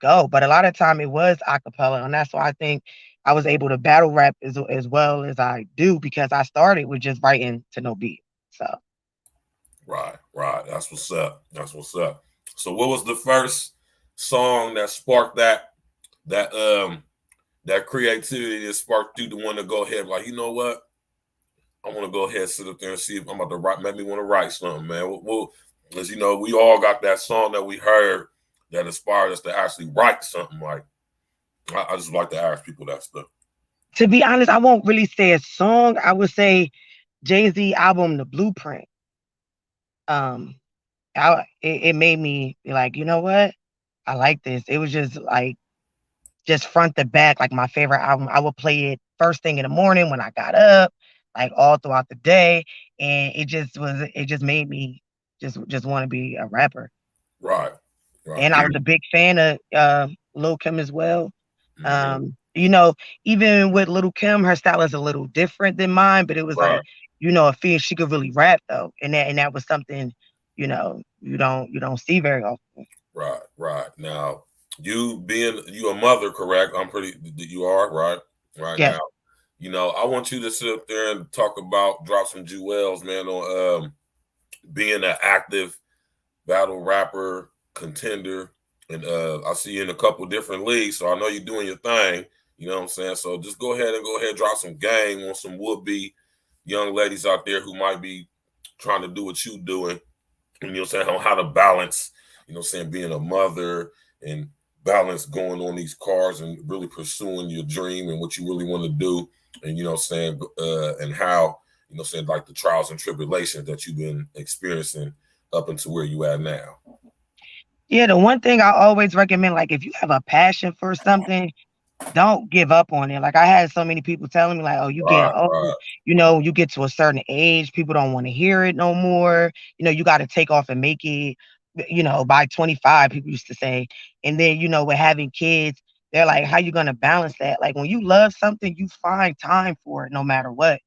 go. But a lot of time it was acapella, and that's why I think I was able to battle rap as well as I do because I started with just writing to no beat. So Right, right. That's what's up. That's what's up. So what was the first song that sparked that that creativity that sparked you to want to go ahead like, you know what? I want to go ahead and sit up there and see if I'm about to write, make me want to write something, man. Well, because we all got that song that we heard that inspired us to actually write something. Like I just like to ask people that stuff. to be honest, I won't really say a song. I would say Jay-Z album The Blueprint. Um it made me be like, you know what? I like this. It was just like just front to back, like my favorite album. I would play it first thing in the morning when I got up, like all throughout the day. And it just made me just want to be a rapper. Right, right. And I was a big fan of Lil Kim as well. Mhm. You know, even with Little Kim, her style is a little different than mine, but it was Right, like, you know, a feel she could really rap though. And that was something, you know, you don't see very often. right, right. Now, you a mother, correct? You are, right? Right Yes. now. I want you to sit up there and drop some jewels, man, on being an active battle rapper, contender. And I see you in a couple different leagues, so I know you're doing your thing. You know what I'm saying? So just go ahead and drop some game on some would-be young ladies out there who might be trying to do what you doing. And on how to balance, being a mother and balance going on these cars and really pursuing your dream and what you really want to do. And and how, like the trials and tribulations that you've been experiencing up until where you at now. Yeah, the one thing I always recommend, like if you have a passion for something, don't give up on it. Like I had so many people telling me, like, "Oh, you getting Right, old. right, You know, you get to a certain age, people don't want to hear it no more. You know, you got to take off and make it. You know, by 25, people used to say. And then, you know, with having kids, they're like, how you gonna balance that? Like when you love something, you find time for it no matter what.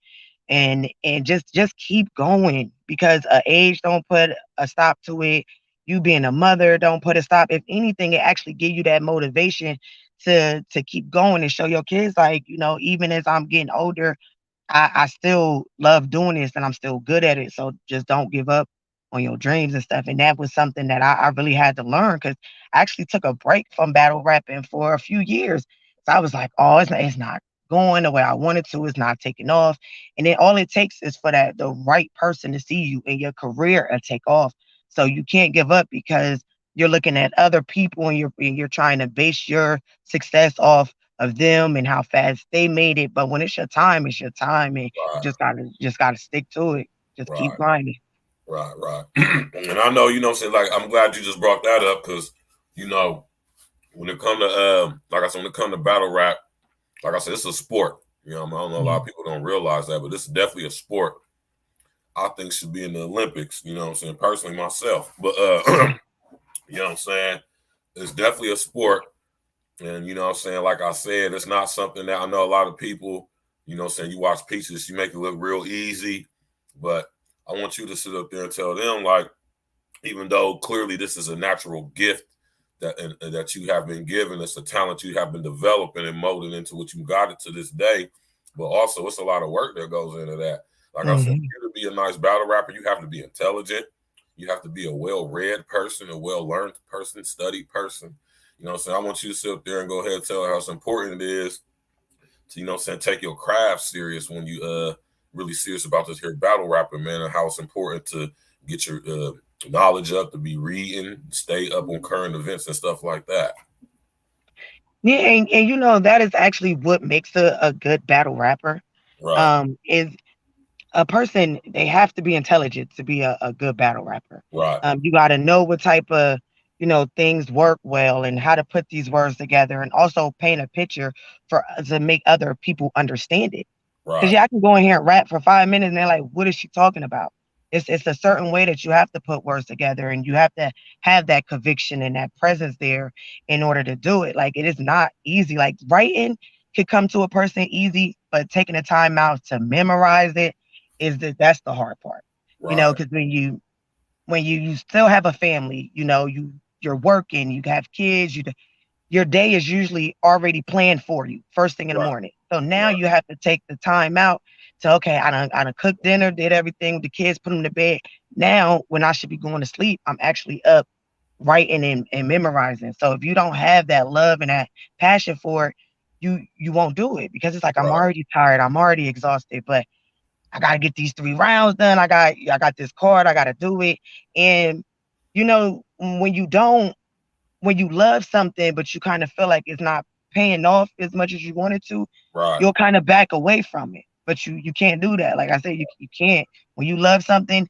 And just keep going because age don't put a stop to it. You being a mother don't put a stop. If anything, it actually give you that motivation to keep going and show your kids like, you know, even as I'm getting older, I still love doing this and I'm still good at it. So just don't give up on your dreams and stuff. And that was something that I really had to learn because I actually took a break from battle rapping for a few years. So I was like, oh, it's not going the way I wanted to. It's not taking off. And then all it takes is for the right person to see you and your career and take off. So you can't give up because you're looking at other people and you're trying to base your success off of them and how fast they made it. But when it's your time, it's your time, and you right, just gotta stick to it. Just keep right, grinding. right, right. And I know, like I'm glad you just brought that up because, when it come to like I said, when it come to battle rap, like I said, it's a sport. I don't know, a lot of people don't realize that, but it's definitely a sport. I think should be in the Olympics. You know what I'm saying? Personally, myself, but you know what I'm saying? It's definitely a sport, and you know what I'm saying. Like I said, it's not something that I know a lot of people. You watch pieces, you make it look real easy, but I want you to sit up there and tell them like, even though clearly this is a natural gift that you have been given, it's a talent you have been developing and molding into what you got it to this day. But also, it's a lot of work that goes into that. Like I said, for Mhm. you to be a nice battle rapper, you have to be intelligent. You have to be a well-read person, a well-learned person, studied person. So I want you to sit up there and go ahead and tell her how important it is to, take your craft serious when you really serious about this here battle rapping, man, and how it's important to get your knowledge up, to be reading, stay up on current events and stuff like that. Yeah, and you know that is actually what makes a good battle rapper. Right, Is a person they have to be intelligent to be a good battle rapper. right, You got to know what type of things work well and how to put these words together, and also paint a picture for to make other people understand it. Because right, yeah, I can go in here and rap for 5 minutes and they're like, what is she talking about? It's a certain way that you have to put words together and you have to have that conviction and that presence there in order to do it. Like it is not easy. Like writing could come to a person easy, but taking the time out to memorize it that's the hard part. right, Because when you still have a family, you're working, you have kids, your day is usually already planned for you first thing in the Right. morning. So now Right. you have to take the time out to, okay, I done cooked dinner, did everything with the kids, put them to bed. Now, when I should be going to sleep, I'm actually up writing and memorizing. So if you don't have that love and that passion for it, you won't do it because it's like I'm Right. already tired, I'm already exhausted, but I gotta get these 3 rounds done. I got this card, I gotta do it. And you know, when you love something, but you kind of feel like it's not paying off as much as you wanted to, Right. you'll kind of back away from it. But you can't do that. Like I said, you can't. When you love something,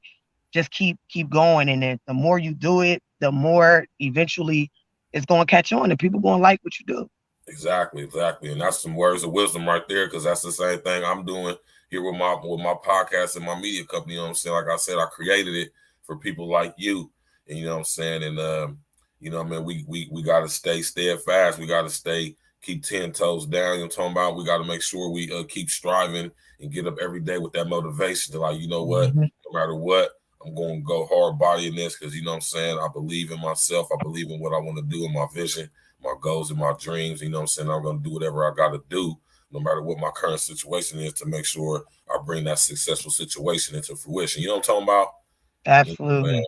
just keep going, and then the more you do it, the more eventually it's going to catch on, and people going to like what you do. Exactly, exactly, and that's some words of wisdom right there, because that's the same thing I'm doing here with my podcast and my media company. You know what I'm saying? Like I said, I created it for people like you, and you know what I'm saying. And you know, man, we got to stay steadfast. We got to keep 10 toes down. You know what I'm talking about? We got to make sure we keep striving and get up every day with that motivation to, like, you know what, Mhm. no matter what, I'm going to go hard body in this, because you know what I'm saying. I believe in myself. I believe in what I want to do in my vision, my goals and my dreams. You know what I'm saying? I'm going to do whatever I got to do, no matter what my current situation is, to make sure I bring that successful situation into fruition. You know what I'm talking about? You know, Absolutely.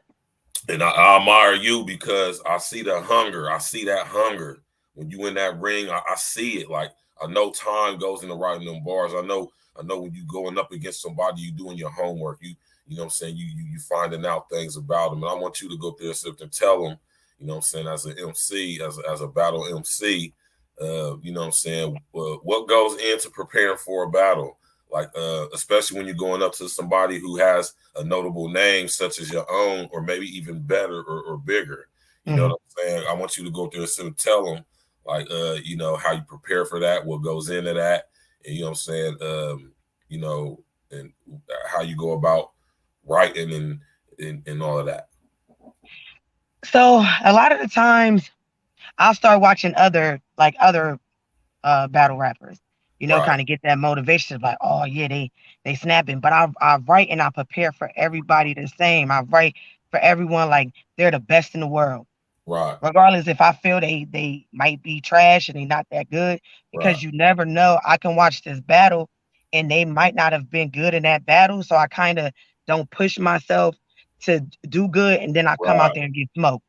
and I admire you because I see the hunger. I see that hunger. When you in that ring, I see it. Like, I know time goes into writing them bars. I know when you going up against somebody, you doing your homework. You know what I'm saying? You finding out things about them. And I want you to go there and tell them, you know what I'm saying, as an MC, as a battle MC, you know what I'm saying, what goes into preparing for a battle. Like, especially when you're going up to somebody who has a notable name such as your own, or maybe even better or bigger. You know Mhm. what I'm saying? I want you to go there and tell them, like, you know, how you prepare for that, what goes into that, and you know what I'm saying, you know, and how you go about writing and all of that. So a lot of the times I'll start watching other battle rappers, Right, kind of get that motivation of like, oh yeah, they snapping. But I write and I prepare for everybody the same. I write for everyone like they're the best in the world, right, regardless if I feel they might be trash and they not that good, right, because you never know. I can watch this battle and they might not have been good in that battle, so I kind of don't push myself to do good, and then I come out right, there and get smoked.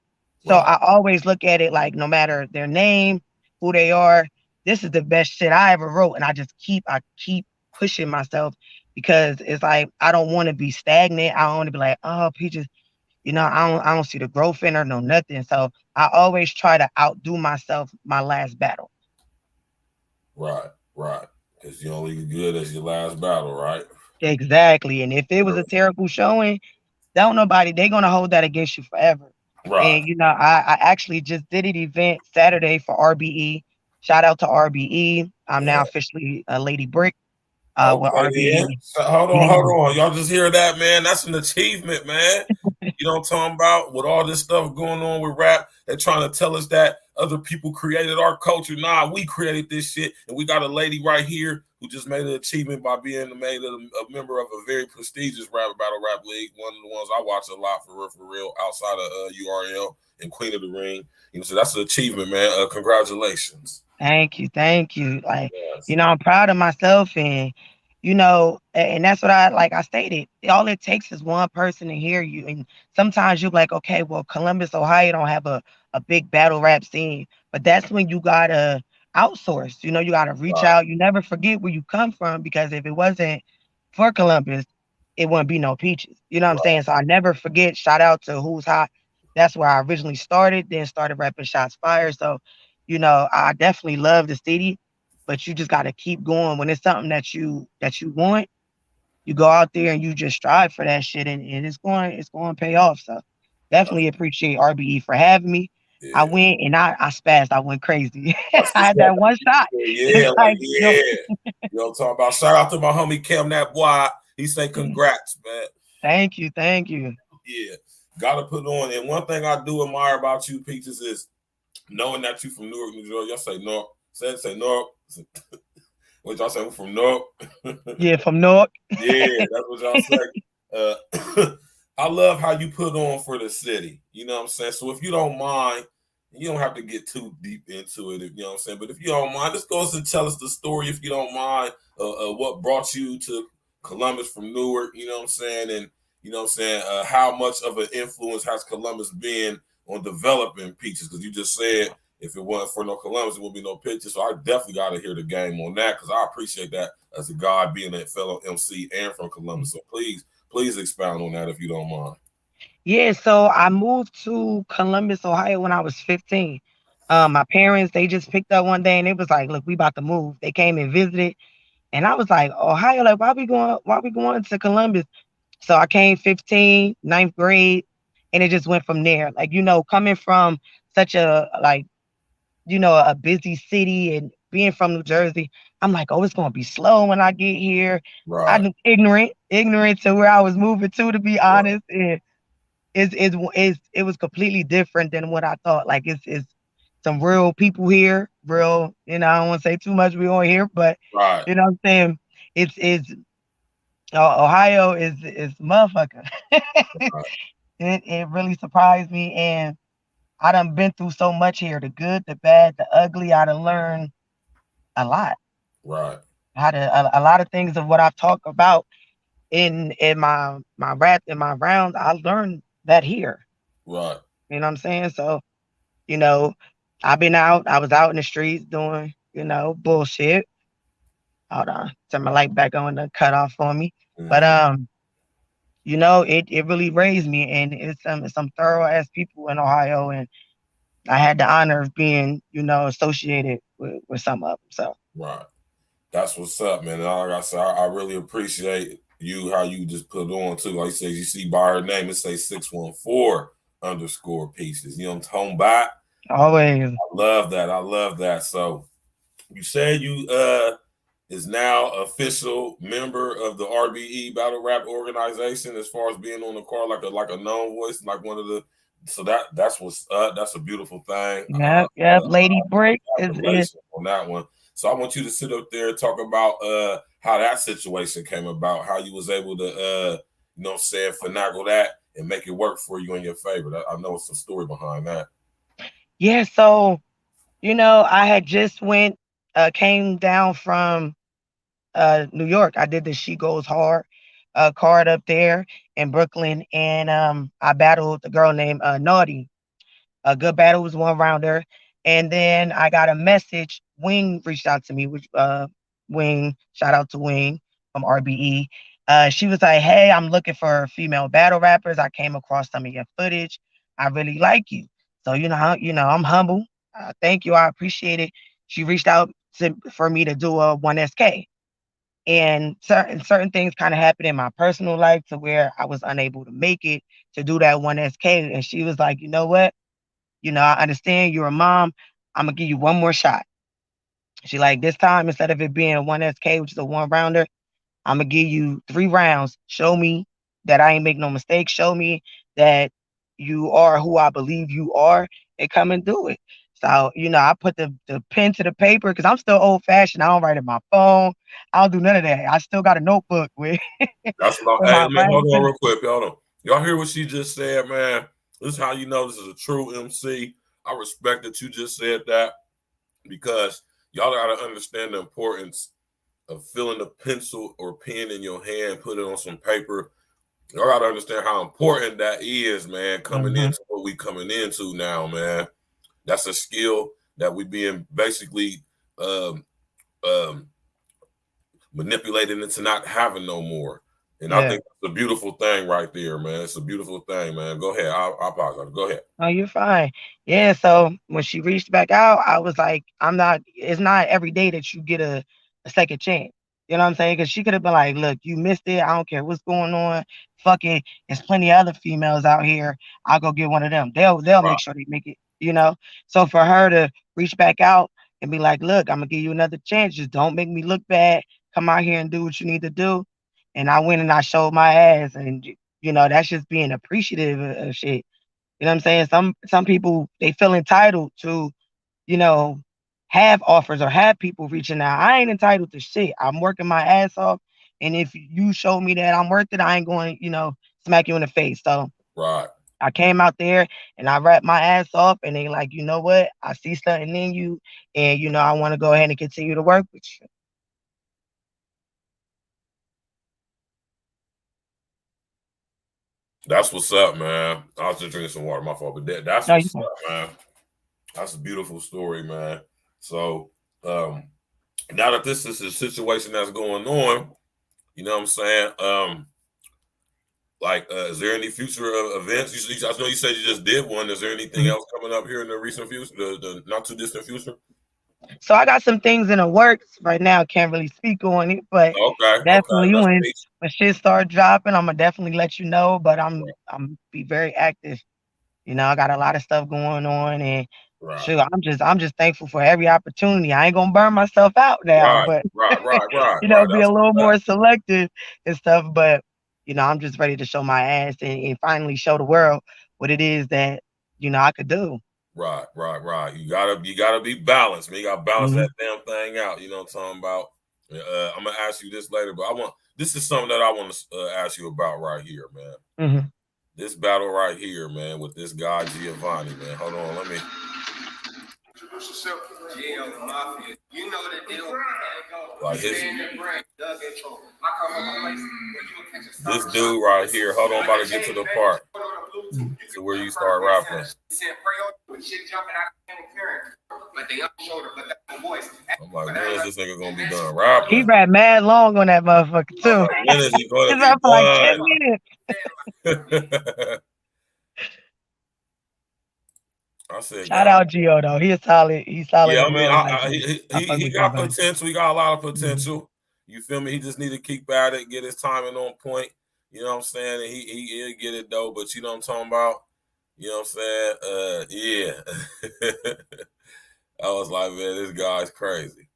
So right, I always look at it like no matter their name, who they are, this is the best shit I ever wrote, and I keep pushing myself because it's like I don't want to be stagnant. I don't want to be like, oh, Peaches, I don't see the growth in her, no nothing. So I always try to outdo myself my last battle. right, right. Because you're only as good as your last battle, right? Exactly. And if it was a terrible showing, don't nobody, they're gonna hold that against you forever. Right. And I actually just did an event Saturday for RBE. Shout out to RBE. I'm now Yeah. officially a Lady Brick with Okay, then. RBE. So, hold on, hold Yeah. on. Y'all just hear that, man? That's an achievement, man. You know what I'm talking about? With all this stuff going on with rap, they're trying to tell us that other people created our culture. Nah, we created this shit. And we got a lady right here who just made an achievement by being a member of a very prestigious battle rap league. One of the ones I watch a lot, for real, outside of URL and Queen of the Ring. You know, so that's an achievement, man. Congratulations. Thank you, thank you. Like, Yes. I'm proud of myself, and and that's what I stated. All it takes is one person to hear you. And sometimes you're like, okay, well, Columbus, Ohio don't have a big battle rap scene, but that's when you gotta outsource. You gotta reach Right, out. You never forget where you come from, because if it wasn't for Columbus, it wouldn't be no peaches. You know what I'm right, saying? So I never forget. Shout out to Who's Hot. That's where I originally started, then started rapping Shots Fired. So I definitely love the city, but you just got to keep going. When it's something that you want, you go out there and you just strive for that shit, and it's going to pay off. So definitely appreciate RBE for having me. I yeah. went and I spazzed. I went crazy. I That's what's had up. that one shot. Yeah, It's like, like, yeah. You know what I'm talking about? Shout out to my homie Cam, that boy. He say congrats, man. thank you, thank you. Yeah. Gotta put on. And one thing I do admire about you, Peaches, is knowing that you from Newark, New York. Y'all say Newark. Say Newark. What y'all say? I'm from Newark. Yeah, from Newark. Yeah, that's what y'all say. I love how you put on for the city. You know what I'm saying? So if you don't mind, You don't have to get too deep into it, if you know what I'm saying. But if you don't mind, just go and tell us the story, if you don't mind, what brought you to Columbus from Newark. You know what I'm saying, and you know what I'm saying. How much of an influence has Columbus been on developing Peaches? Because you just said if it wasn't for no Columbus, there would be no Peaches. So I definitely got to hear the game on that because I appreciate that as a guy being a fellow MC and from Columbus. So please expound on that if you don't mind. Yeah, so I moved to Columbus, Ohio when I was 15. My parents, they just picked up one day and it was like, look, we about to move. They came and visited. And I was like, Ohio, like, why we going to Columbus? So I came 15, ninth grade, and it just went from there. Like, coming from such a like, a busy city and being from New Jersey, I'm like, oh, it's gonna be slow when I get here. I Right, was ignorant to where I was moving to be right, honest. And it was completely different than what I thought. Like it's some real people here, real, I don't want to say too much we on here, but right, you know what I'm saying? It's Ohio is motherfucker. right, It really surprised me, and I done been through so much here, the good, the bad, the ugly. I done learned a lot. right, How to a lot of things of what I've talked about in my rap in my rounds. I learned that here. right. You know what I'm saying? So you know, I've been out. I was out in the streets doing bullshit. Hold on, turn my light back on to cut off for me. But Mm-hmm. it really raised me, and it's some thorough ass people in Ohio, and I had the honor of being, associated with some of them. So Right. That's what's up, man. And like I said, I really appreciate you how you just put on too. Like you say, you see by her name, it say 614 underscore pieces. You know what I'm talking about? always, I love that. I love that. So you said you is now official member of the RBE Battle Rap organization as far as being on the card like a known voice, like one of the so that's what's that's a beautiful thing. yep. Lady Brick is Congratulations on that one. So I want you to sit up there and talk about how that situation came about, how you was able to you know what I'm saying, finagle that and make it work for you in your favor. I know it's a story behind that. yeah. So I had just came down from New York. I did the She Goes Hard card up there in Brooklyn, and I battled a girl named Naughty. A good battle was one rounder, and then I got a message. Wing reached out to me, which Wing, shout out to Wing from RBE. She was like, "Hey, I'm looking for female battle rappers. I came across some of your footage. I really like you. So I'm humble. Thank you. I appreciate it." She reached out for me to do a 1SK, and certain things kind of happened in my personal life to where I was unable to make it to do that 1SK. And she was like, "You know what? I understand you're a mom. I'm gonna give you one more shot." She like, this time, instead of it being 1SK, which is a one rounder, I'm gonna give you 3 rounds. Show me that I ain't make no mistakes. Show me that you are who I believe you are, and come and do it. So, I put the pen to the paper because I'm still old fashioned. I don't write in my phone. I don't do none of that. I still got a notebook with, That's what with hey, my let me hold rounds on in it. real quick, y'all. Y'all hear what she just said, man? This is how you know this is a true MC. I respect that you just said that because y'all gotta understand the importance of feeling a pencil or pen in your hand, put it on some paper. Y'all gotta understand how important that is, man. Coming Hmm. into what we coming into now, man. That's a skill that we being basically um, um, manipulated into not having no more. And I Yeah. think that's a beautiful thing right there, man. It's a beautiful thing, man. Go ahead. I apologize. Go ahead. Oh, you're fine. Yeah, so when she reached back out, I was like, it's not every day that you get a second chance. You know what I'm saying? Because she could have been like, look, you missed it. I don't care what's going on. Fuck it. There's plenty of other females out here. I'll go get one of them. They'll Right, make sure they make it. So for her to reach back out and be like, look, I'm gonna give you another chance. Just don't make me look bad. Come out here and do what you need to do. And I went and I showed my ass, and that's just being appreciative of shit. You know what I'm saying? Some people, they feel entitled to, you know, have offers or have people reaching out. I ain't entitled to shit. I'm working my ass off. And if you show me that I'm worth it, I ain't going, smack you in the face. So right. I came out there and I rapped my ass off, and they like, you know what? I see something in you, and I want to go ahead and continue to work with you. That's what's up, man. I was just drinking some water, my fault, but that's No, what's up, man. That's a beautiful story, man. So, now that this is a situation that's going on, you know what I'm saying? Like, is there any future events? I know you said you just did one. Is there anything else coming up here in the recent future, the not too distant future? So I got some things in the works right now. Can't really speak on it, but Okay, definitely let's when speak. shit start dropping, I'm gonna definitely let you know. But I'm be very active. I got a lot of stuff going on, and shoot, I'm just thankful for every opportunity. I ain't gonna burn myself out now, but Right. be a That's little more selective and stuff. But I'm just ready to show my ass and finally show the world what it is that I could do. Right. You gotta be balanced, man. You gotta balance that damn thing out. You know what I'm talking about? I'm gonna ask you this later, but this is something that I want to ask you about right here, man. This battle right here, man, with this guy Giovanni, man. Hold on, let me. Introduce yourself. Gio Mafia. You know the deal. Like this dude right here. Hold on, I'm about to get to the part to where you start rapping. I'm like, when is this nigga gonna be done rapping? He rap mad long on that motherfucker too. Like, when is he gonna He's be rapping done? like 10 minutes. I said, Shout out Gio though. He's solid. He's solid. Yeah, In I real life. mean, he got potential. He got a lot of potential. You feel me? He just need to keep at it, get his timing on point. You know what I'm saying? And he'll get it though. But you know what I'm talking about? You know what I'm saying? Yeah. I was like, man, this guy's crazy.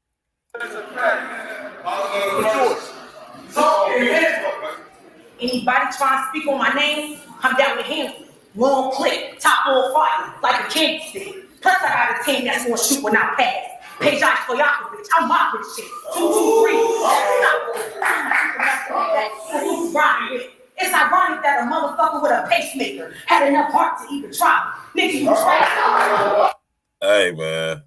Anybody trying to speak on my name, I'm down with him. Long clip, top on fire, like a candy stick. Plus I got a team that's gonna shoot when I pass. Page out for y'all, bitch. I'm mopping shit. 2, 2, 3. Who's riding with? It's ironic that a motherfucker with a pacemaker had enough heart to even try. Nigga, you try. Hey, man.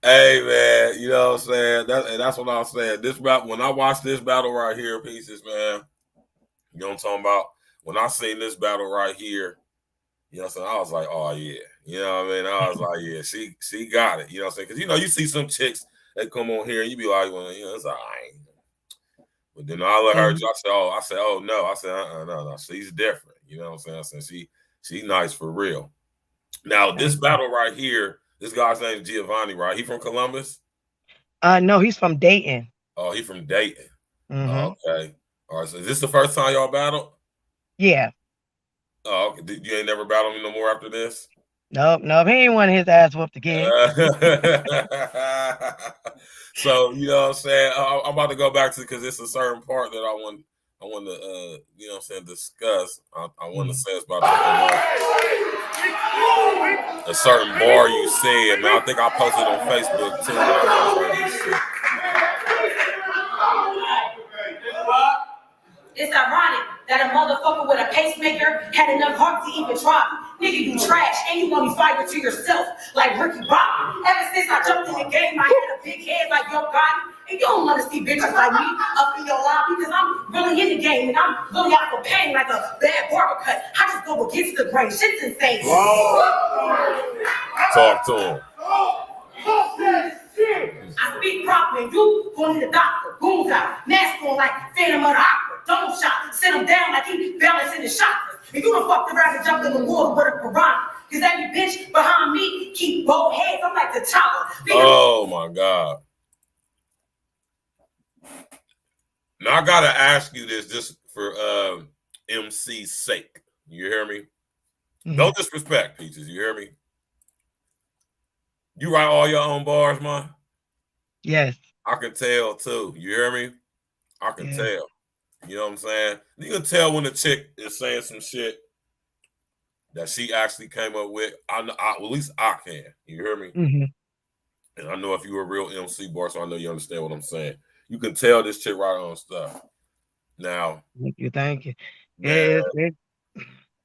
Hey, man. You know what I'm saying? That's what I'm saying. This battle, when I watched this battle right here, pieces, man. You know what I'm talking about? When I seen this battle right here, you know what I'm saying? I was like, oh, yeah. You know what I mean? I was like, yeah, she got it. You know what I'm saying? Because, you see some chicks, they come on here and you be like, well, it's all right. But then I let her, I said, oh, no. I said, no. She's different. You know what I'm saying? I said, she's nice for real. Now, this battle right here, this guy's name is Giovanni, right? He from Columbus? No, he's from Dayton. Oh, he from Dayton. Okay. All right, so is this the first time y'all battled? Yeah. Oh, okay. You ain't never battled me no more after this? Nope. He ain't want his ass whooped again. So, you know what I'm saying? I'm about to go back to, because it's a certain part that I want to, you know what I'm saying, discuss. I want to say it's about a certain bar you said, man. I think I posted on Facebook, too. It's ironic that a motherfucker with a pacemaker had enough heart to even try. Nigga, you trash, and you gonna be fighting to yourself like Ricky Bobby. Ever since I jumped in the game, I had a big head like Yo Gotti. And you don't want to see bitches like me up in your lobby, because I'm really in the game and I'm really out for pain like a bad barber cut. I just go against the grain. Shit's insane. Talk to him. I speak proper and you going to the doctor. Goons out, mask on like Phantom of the Opera. Dome shot, sit him down like he balancing the chakras. And you done fucked around and jumped in the water with a piranha. Cause every bitch behind me keep both heads. I'm like the tower. Oh my God. Now I gotta ask you this just for MC's sake. You hear me? No disrespect, Peaches. You hear me? You write all your own bars, man? Yes. I can tell too. You hear me? I can tell. You know what I'm saying? You can tell when the chick is saying some shit that she actually came up with. At least I can. You hear me? And I know if you're a real MC bar, so I know you understand what I'm saying. You can tell this chick right on stuff. Now, Thank you. man,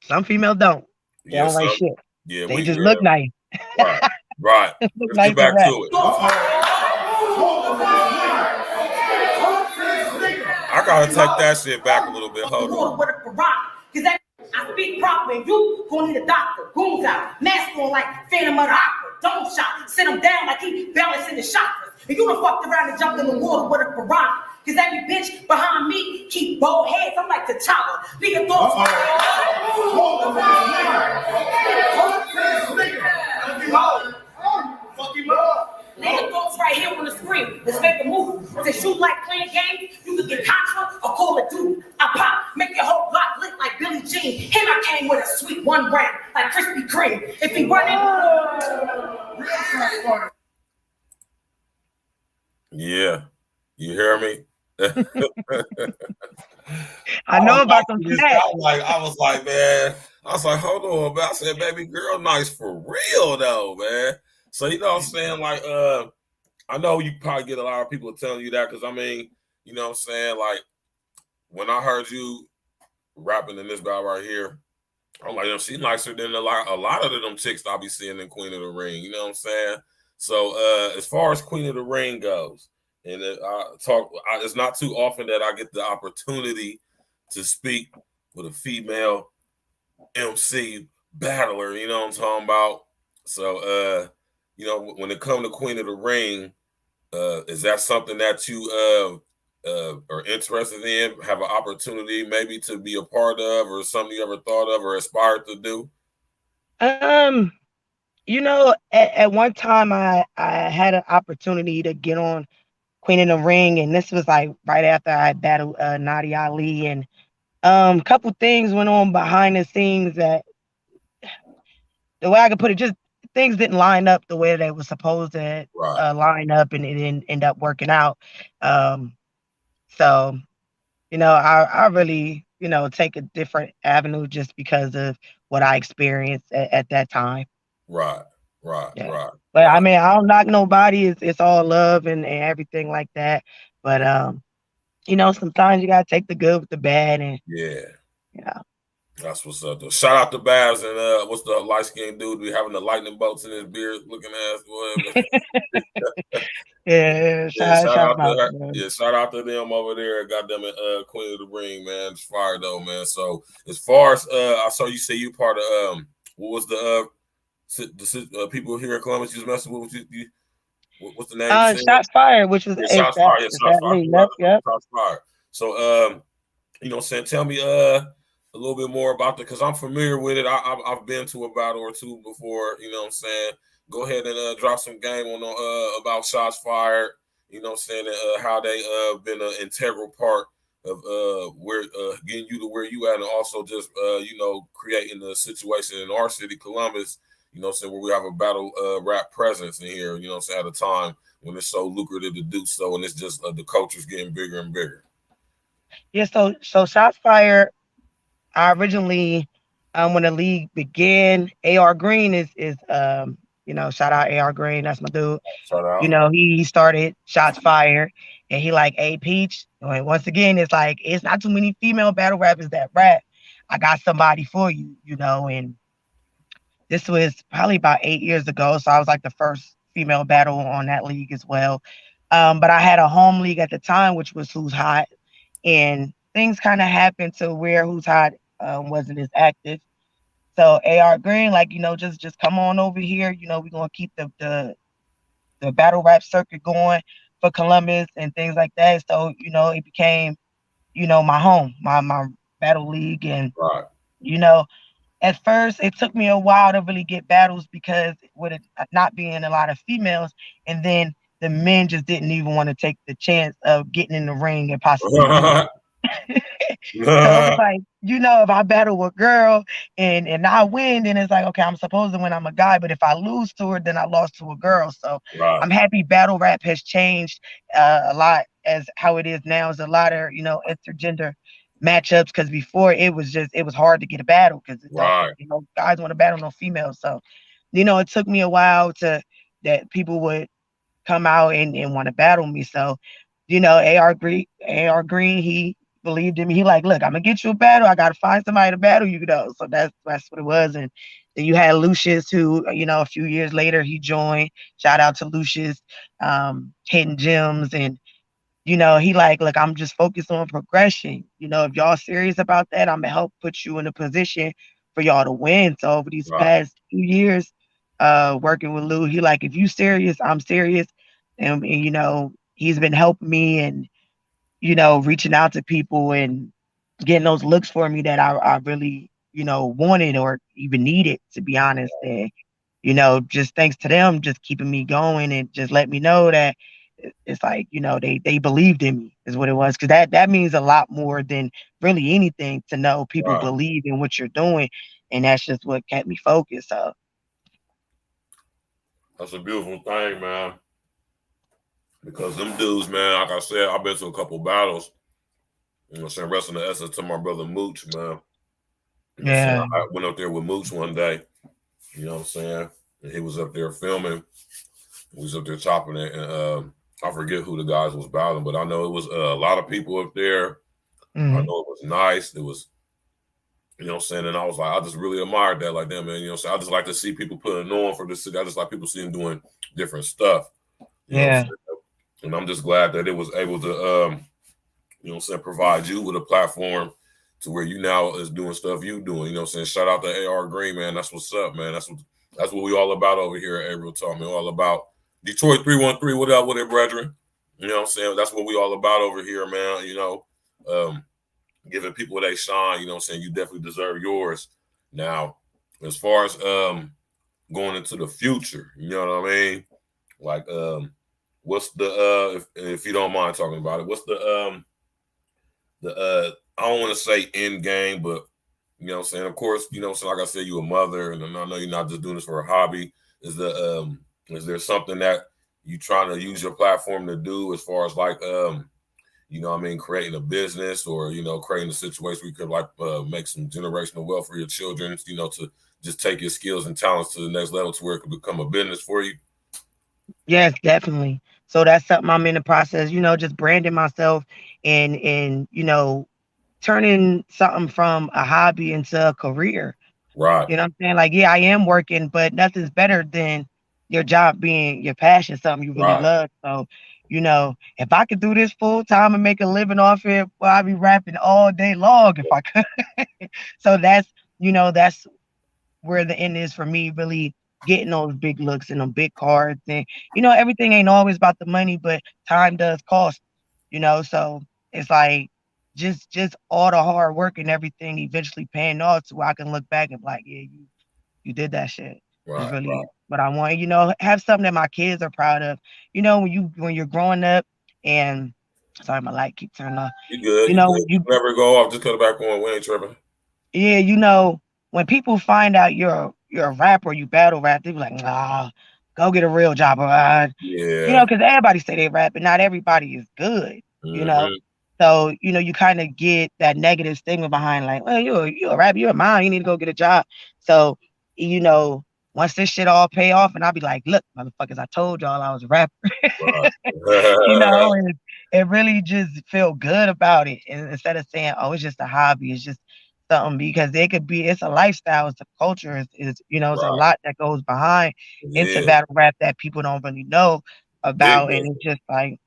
Some females don't. They yeah, don't write some, shit. yeah, They just look nice. right, right. Look Let's get nice and back to rap. it. I gotta take that shit back a little bit. Hold on. Cause that I speak proper and you gonna need a doctor. Goons out, mask on like Phantom of the Opera. Don't shot, sit him down like he balancing the chakras. And you done fucked around and jumped in the water with a piranha. Cause every bitch behind me keep bald heads. I'm like T'Challa. Nigga thoughts. Fuck him up. Nigga thoughts right here on the screen. Let's make a move. To shoot like playing games, you could get Contra or Call of Duty. I pop, make your whole block lit like Billie Jean. Him I came with a sweet 1 gram, like Krispy Kreme. If he running. Yeah, you hear me? I know about some snacks. I was like, man, I was like, hold on, but I said, baby girl, nice for real though, man. So you know what I'm saying? Like, I know you probably get a lot of people telling you that because I mean, you know what I'm saying? Like, when I heard you rapping in this guy right here, I'm like, she's nicer than a lot of them chicks I'll be seeing in Queen of the Ring. You know what I'm saying? So as far as Queen of the Ring goes, and it's not too often that I get the opportunity to speak with a female MC battler. You know what I'm talking about? So you know, when it comes to Queen of the Ring, is that something that you are interested in, have an opportunity maybe to be a part of, or something you ever thought of or aspired to do? You know, at one time I had an opportunity to get on Queen in the Ring, and this was like right after I battled Nadia Ali, and a couple things went on behind the scenes that, the way I could put it, just things didn't line up the way they were supposed to line up, and it didn't end up working out. So, you know, I really, you know, take a different avenue just because of what I experienced at that time. Right. But I mean, I don't knock nobody. It's all love and everything like that. But you know, sometimes you gotta take the good with the bad, and yeah, you know. That's what's up though. Shout out to Babs and what's the light skinned dude be having the lightning bolts in his beard looking ass, whatever. Shout out to her. Yeah, shout out to them over there. Goddamn it, Queen of the Ring, man. It's fire though, man. So as far as I saw you say you part of what was the people here in Columbus you was messing with? What's the name? Shots Fired, which was Shots Fired. Shots Fired. Yep. Shots Fired. So you know, saying, tell me a little bit more about that, because I'm familiar with it. I've been to a battle or two before. You know what I'm saying? Go ahead and drop some game on about Shots Fired. You know what I'm saying? How they been an integral part of where getting you to where you at, and also just you know, creating the situation in our city, Columbus. You know what I'm saying, where we have a battle rap presence in here. You know what I'm saying, at a time when it's so lucrative to do so, and it's just the culture's getting bigger and bigger. Yeah. So Shots Fired. I originally, when the league began, AR Green is you know, shout out AR Green, that's my dude. Shout out. You know, he started Shots Fired, and he like, hey Peach. And once again, it's like, it's not too many female battle rappers that rap. I got somebody for you, you know. And this was probably about 8 years ago, so I was like the first female battle on that league as well. But I had a home league at the time, which was Who's Hot, and things kind of happened to where Who's Hot wasn't as active. So AR Green, like, you know, just come on over here. You know, we're gonna keep the battle rap circuit going for Columbus and things like that. So, you know, it became, you know, my home, my battle league. And you know, at first it took me a while to really get battles because with it not being a lot of females, and then the men just didn't even want to take the chance of getting in the ring and possibly so it's like, you know, if I battle with a girl and I win, then it's like, okay, I'm supposed to win, I'm a guy. But if I lose to her, then I lost to a girl. So I'm happy battle rap has changed a lot, as how it is now. Is a lot of, you know, intergender matchups, because before it was hard to get a battle because you know, guys want to battle no females. So, you know, it took me a while that people would come out and want to battle me. So, you know, AR Green, he believed in me. He like, look, I'm gonna get you a battle. I gotta find somebody to battle you, know. So that's what it was. And then you had Lucius, who, a few years later he joined. Shout out to Lucius, Hidden Gems. And he like, look, I'm just focused on progression. If y'all serious about that, I'm gonna help put you in a position for y'all to win. So over these Right. past 2 years, working with Lou, he like, if you serious, I'm serious. And he's been helping me and, reaching out to people and getting those looks for me that I really, wanted or even needed, to be honest. And, just thanks to them, just keeping me going and just let me know that it's like, they believed in me is what it was. Cause that means a lot more than really anything, to know people Right. believe in what you're doing. And that's just what kept me focused. So that's a beautiful thing, man. Because them dudes, man, like I said, I've been to a couple battles. Rest in the essence to my brother Mooch, man. yeah. I went up there with Mooch one day. You know what I'm saying? And he was up there filming. He was up there chopping it, and I forget who the guys was battling, but I know it was a lot of people up there. Mm-hmm. I know it was nice. It was, you know what I'm saying? And I was like, I just really admired that. Like, damn, man, you know what I'm saying? I just like to see people putting on for the city. I just like people seeing doing different stuff. You know what I'm saying? And I'm just glad that it was able to, you know what I'm saying, provide you with a platform to where you now is doing stuff you doing. You know what I'm saying? Shout out to AR Green, man. That's what's up, man. That's what we all about over here at Real Talk, man. All about Detroit 313. What up with it, brethren? You know what I'm saying? That's what we all about over here, man. Giving people they shine, you know what I'm saying? You definitely deserve yours. Now, as far as going into the future, you know what I mean? Like, what's the if you don't mind talking about it, what's the I don't want to say end game, but you know what I'm saying? Of course, you know, so like I said, you a mother, and I know you're not just doing this for a hobby. Is there something that you trying to use your platform to do as far as like you know what I mean, creating a business or, you know, creating a situation where you could like make some generational wealth for your children, you know, to just take your skills and talents to the next level to where it could become a business for you? Yes, definitely. So that's something I'm in the process, just branding myself and turning something from a hobby into a career. Right. You know what I'm saying? Like, yeah, I am working, but nothing's better than your job being your passion, something you really Right. love. So, if I could do this full time and make a living off it, well, I'd be rapping all day long if I could. So that's where the end is for me, really getting those big looks and them big cards. And, everything ain't always about the money, but time does cost, so it's like just all the hard work and everything eventually paying off to where I can look back and be like, yeah, you did that shit. Is Right. really what I want. Have something that my kids are proud of. When you're growing up and sorry, my light keep turning off. You good. You You know, good. you Never go off. Just cut it back on. We ain't tripping. yeah, when people find out you're a rapper, you battle rap, they be like, nah, go get a real job, or Yeah. because everybody say they rap, but not everybody is good, you know. Mm-hmm. So, you kind of get that negative stigma behind, like, well, you're a rapper, you're a mom, you need to go get a job. So, once this shit all pay off, and I'll be like, look, motherfuckers, I told y'all I was a rapper. Right. And it really just feel good about it. And instead of saying, oh, it's just a hobby, it's just something, because it's a lifestyle, it's a culture, it's a Right. lot that goes behind into Yeah. battle rap that people don't really know Big about. And business. it's just like,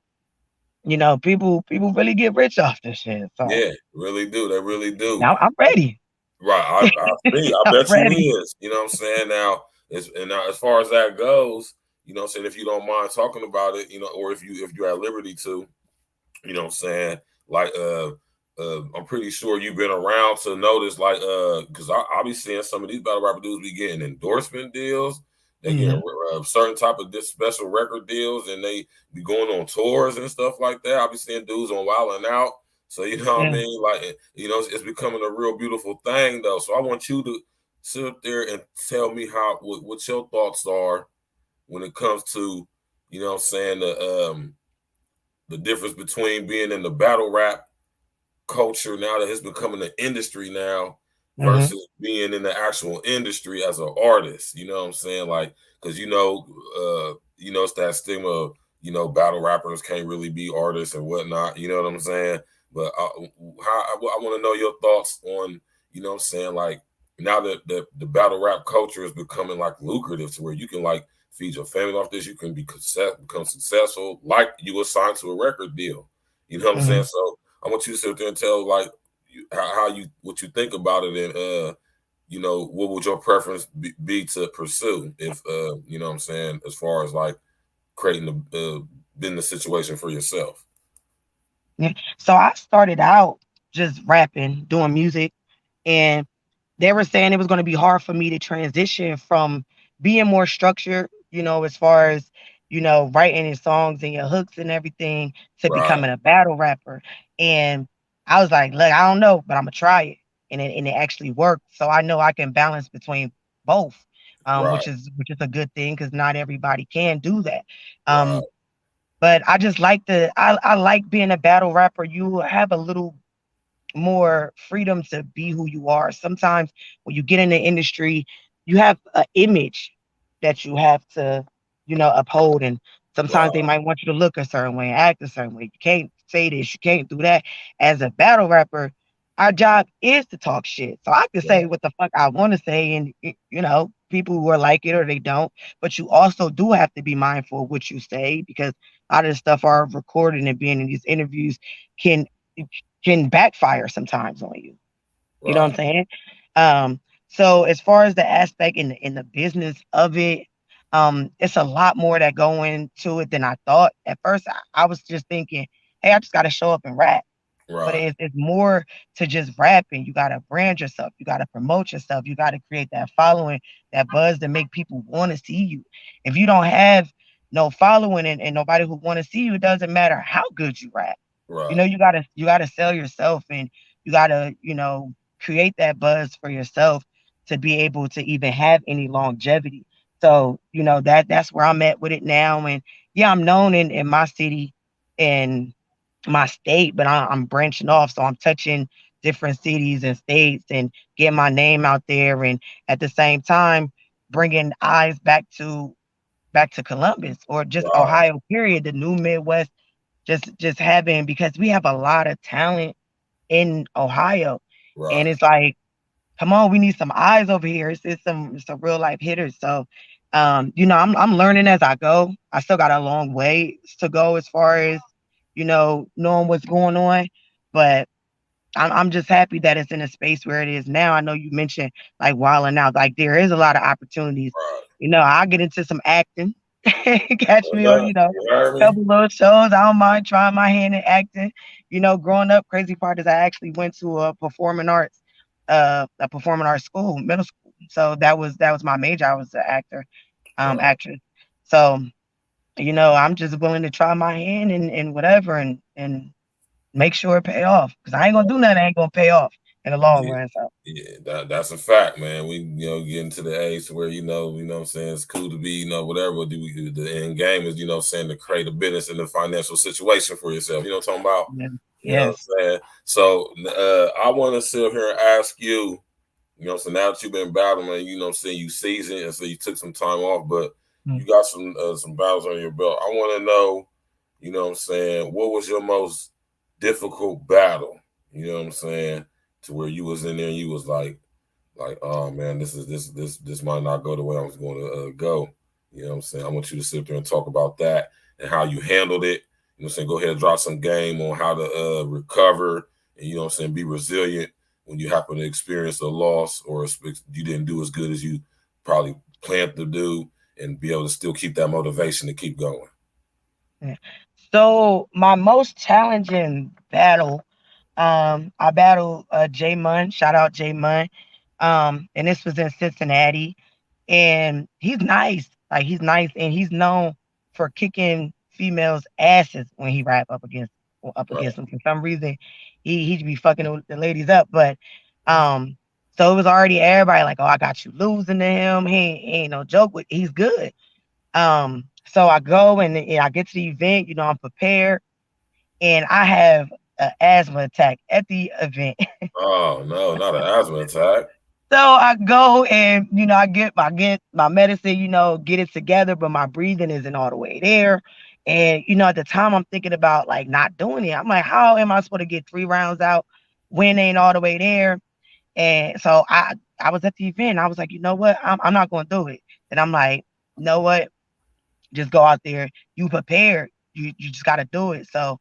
people really get rich off this shit. So Yeah, really do. They really do. now I'm ready. Right. I see. I I'm bet you ready. is. You know what I'm saying? Now as far as that goes, you know what I'm saying, if you don't mind talking about it, you know, or if you're at liberty to, you know what I'm saying, like I'm pretty sure you've been around to notice, like because I be seeing some of these battle rapper dudes be getting endorsement deals. They get certain type of this special record deals, and they be going on tours and stuff like that. I be seeing dudes on Wild 'N Out. So you know what I mean? Like, you know, it's becoming a real beautiful thing though. So I want you to sit up there and tell me what your thoughts are when it comes to, you know what I'm saying, the difference between being in the battle rap culture now that it's becoming an industry now versus being in the actual industry as an artist. You know what I'm saying? Like, because it's that stigma of, battle rappers can't really be artists and whatnot. You know what I'm saying? But I want to know your thoughts on, you know what I'm saying, like now that the battle rap culture is becoming like lucrative to where you can like feed your family off this, you can become successful, like you were signed to a record deal. You know what I'm saying? So I want you to sit there and tell like how you what you think about it, and you know, what would your preference be to pursue if you know what I'm saying, as far as like creating the business situation for yourself. Yeah. So I started out just rapping, doing music, and they were saying it was going to be hard for me to transition from being more structured, as far as, writing your songs and your hooks and everything to Right, becoming a battle rapper. And I was like, look, I don't know, but I'm gonna try it. And it actually worked. So I know I can balance between both, right, which is a good thing because not everybody can do that. right, But I just like I like being a battle rapper. You have a little more freedom to be who you are. Sometimes when you get in the industry, you have an image that you have to, uphold. And sometimes they right, might want you to look a certain way, act a certain way. You can't say this, you can't do that. As a battle rapper, our job is to talk shit. So I can say right, what the fuck I want to say, and people who are like it or they don't. But you also do have to be mindful of what you say because a lot of the stuff are recorded and being in these interviews can can backfire sometimes on you. You know what I'm right, saying? Um, so as far as the aspect in the business of it, it's a lot more that go into it than I thought. At first, I was just thinking, hey, I just got to show up and rap. But right, it's more to just rapping. You got to brand yourself. You got to promote yourself. You got to create that following, that buzz to make people want to see you. If you don't have no following and nobody who want to see you, it doesn't matter how good you rap. right, You gotta sell yourself, and you gotta, create that buzz for yourself to be able to even have any longevity. So, that's where I'm at with it now. And yeah, I'm known in my city and my state, but I'm branching off. So I'm touching different cities and states and getting my name out there. And at the same time, bringing eyes back to Columbus or just right, Ohio, period, the new Midwest, just having because we have a lot of talent in Ohio. And right, it's like, come on, we need some eyes over here. It's some real life hitters. So I'm learning as I go. I still got a long way to go as far as, knowing what's going on. But I'm just happy that it's in a space where it is now. I know you mentioned like wilding out. Like there is a lot of opportunities. right. I'll get into some acting. Catch me on, Okay, you heard me? couple little shows. I don't mind trying my hand in acting. Growing up, crazy part is I actually went to a performing arts school, middle school. So that was my major. I was an actor, Right. actress. So, I'm just willing to try my hand and whatever and make sure it pay off. Because I ain't gonna do nothing that ain't gonna pay off in the long Yeah, run. So yeah, that's a fact, man. We getting to the age where what I'm saying, it's cool to be, whatever do we the end game is, saying to create a business and a financial situation for yourself. You know what I'm talking about? yeah. You know what Yes. I'm saying? So I want to sit here and ask you, so now that you've been battling, you know what I'm saying, you seasoned and so you took some time off, but Mm. you got some battles on your belt. I want to know, what I'm saying, what was your most difficult battle? You know what I'm saying? To where you was in there and you was like, oh man, this might not go the way I was going to go. You know what I'm saying? I want you to sit there and talk about that and how you handled it. You know what I'm saying? Go ahead and drop some game on how to recover and, you know what I'm saying, be resilient when you happen to experience a loss or you didn't do as good as you probably planned to do, and be able to still keep that motivation to keep going. Yeah. So my most challenging battle, I battled J Mun. Shout out J Mun. And this was in Cincinnati. And he's nice. Like he's nice and he's known for kicking females' asses when he rap up against Right, them. For some reason, he'd be fucking the ladies up. But so it was already everybody like, oh, I got you losing to him. He ain't no joke with he's good. So I go and I get to the event, I'm prepared, and I have an asthma attack at the event. oh no, not an asthma attack. So I go and I get my medicine, get it together, but my breathing isn't all the way there. And at the time I'm thinking about like not doing it. I'm like, how am I supposed to get 3 rounds out? Win ain't all the way there. And so I was at the event. I was like, you know what? I'm not going to do it. And I'm like, you know what? Just go out there. You prepared. You just got to do it. So,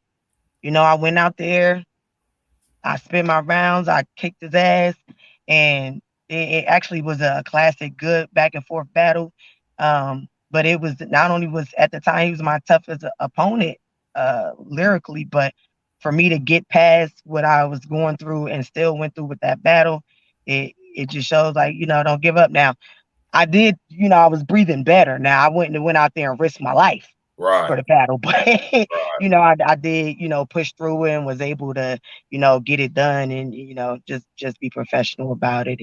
I went out there. I spent my rounds. I kicked his ass, and it actually was a classic, good back and forth battle. But it was not only was at the time he was my toughest opponent, lyrically, but for me to get past what I was going through and still went through with that battle, it just shows like don't give up. Now I did, I was breathing better. Now I wouldn't have went out there and risked my life Right. for the battle, but Right. I did, push through it and was able to, get it done and just be professional about it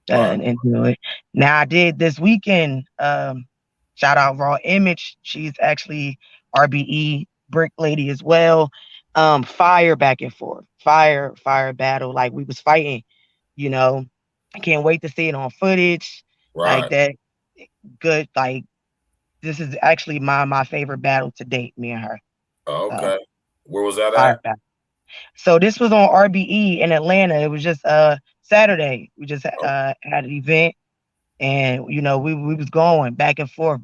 Right. and do it. Now I did this weekend. Shout out Raw Image. She's actually RBE Brick Lady as well. Fire back and forth, fire battle. Like we was fighting. I can't wait to see it on footage. Right. Like that, good. Like this is actually my favorite battle to date. Me and her. Okay. Where was that Fire at? battle. So this was on RBE in Atlanta. It was just Saturday. We just had an event, and we was going back and forth,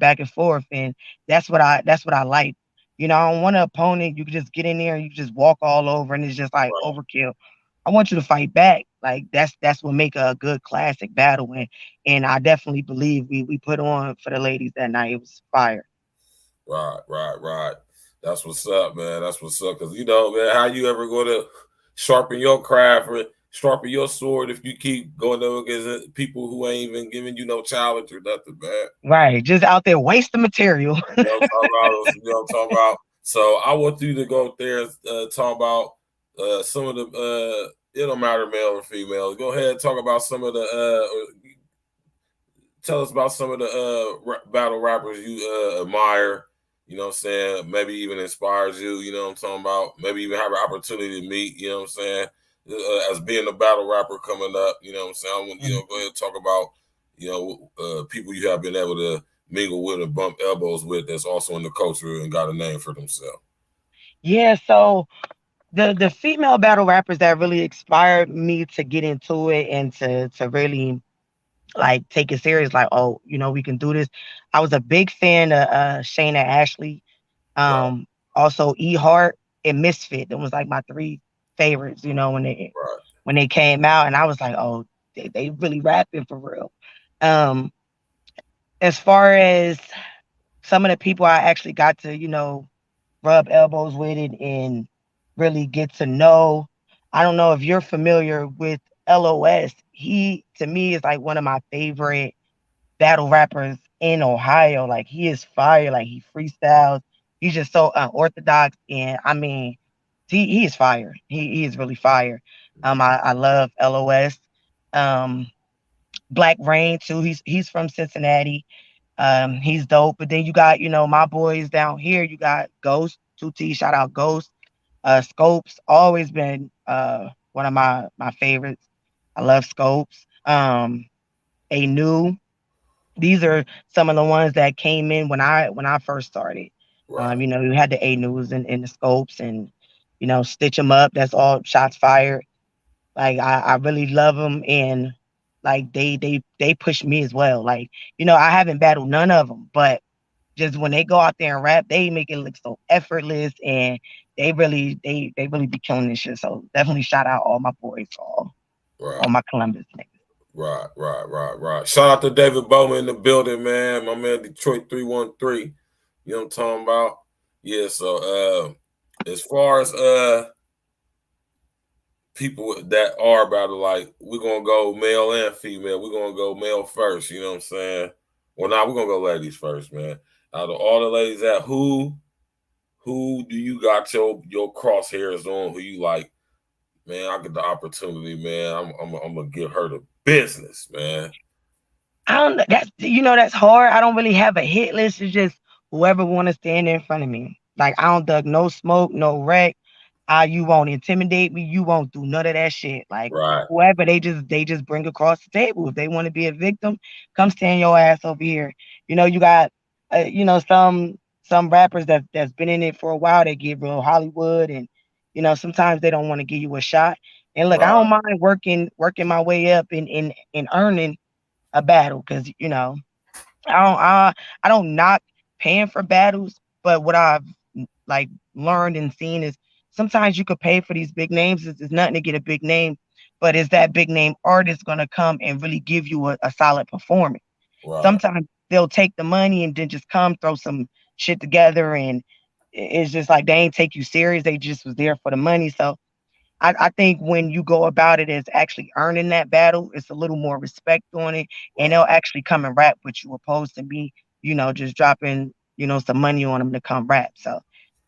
and that's what I like. I don't want an opponent you can just get in there and you can just walk all over and it's just like Right. overkill. I want you to fight back. Like that's what make a good classic battle, and I definitely believe we put on for the ladies that night. It was fire. Right. That's what's up, man. That's what's up. Because man, how you ever going to sharpen your craft or sharpen your sword if you keep going up against people who ain't even giving you no challenge or nothing, man? Right, just out there wasting material. You know what I'm talking about? So I want you to go up there and talk about some of the. It don't matter male or female. Go ahead and talk about some of the. Tell us about some of the battle rappers you admire. You know what I'm saying? Maybe even inspires you. You know what I'm talking about? Maybe even have an opportunity to meet. You know what I'm saying? As being a battle rapper coming up. You know what I'm saying? I want go ahead and talk about people you have been able to mingle with and bump elbows with that's also in the culture and got a name for themselves. Yeah, so the female battle rappers that really inspired me to get into it and to really like take it serious, like, oh, we can do this. I was a big fan of Shayna Ashley, Right. Also E Hart and Misfit. That was like my three favorites, when they came out, and I was like, oh, they really rapping for real. As far as some of the people I actually got to, rub elbows with it and really get to know. I don't know if you're familiar with LOS. He, to me, is like one of my favorite battle rappers in Ohio. Like he is fire. Like he freestyles. He's just so unorthodox, and I mean, he is fire. He is really fire. I love LOS. Um, Black Rain too. He's from Cincinnati. He's dope. But then you got, my boys down here. You got Ghost, 2T, shout out Ghost. Scopes, always been one of my favorites. I love Scopes. A New. These are some of the ones that came in when I first started. Right. You had the A News and the Scopes and Stitch 'em Up. That's all shots fired. Like I really love them, and like they push me as well. Like I haven't battled none of them, but just when they go out there and rap, they make it look so effortless, and they really be killing this shit. So definitely shout out all my boys, all my Columbus niggas. Right. Shout out to David Bowman in the building, man. My man Detroit 313. You know what I'm talking about? Yeah, so as far as people that are about to, like, we're gonna go male and female. We're gonna go male first, you know what I'm saying? Well, now we're gonna go ladies first, man. Out of all the ladies out, who do you got your crosshairs on? Who you like? Man, I get the opportunity, man. I'm gonna give her the business, man. I don't. That's hard. I don't really have a hit list. It's just whoever want to stand in front of me. Like I don't duck no smoke, no wreck. You won't intimidate me. You won't do none of that shit. Like Right. whoever they just bring across the table. If they want to be a victim, come stand your ass over here. You got, some rappers that's been in it for a while, they get real Hollywood, and sometimes they don't want to give you a shot. And look, I Right. don't mind working my way up and earning a battle, because I don't knock paying for battles, but what I've like learned and seen is sometimes you could pay for these big names. It's nothing to get a big name, but is that big name artist gonna come and really give you a solid performance? Right. Sometimes they'll take the money and then just come throw some shit together, and it's just like they ain't take you serious. They just was there for the money. So I think when you go about it as actually earning that battle, it's a little more respect on it, and they'll Right. actually come and rap with you, opposed to me, just dropping, some money on them to come rap. So,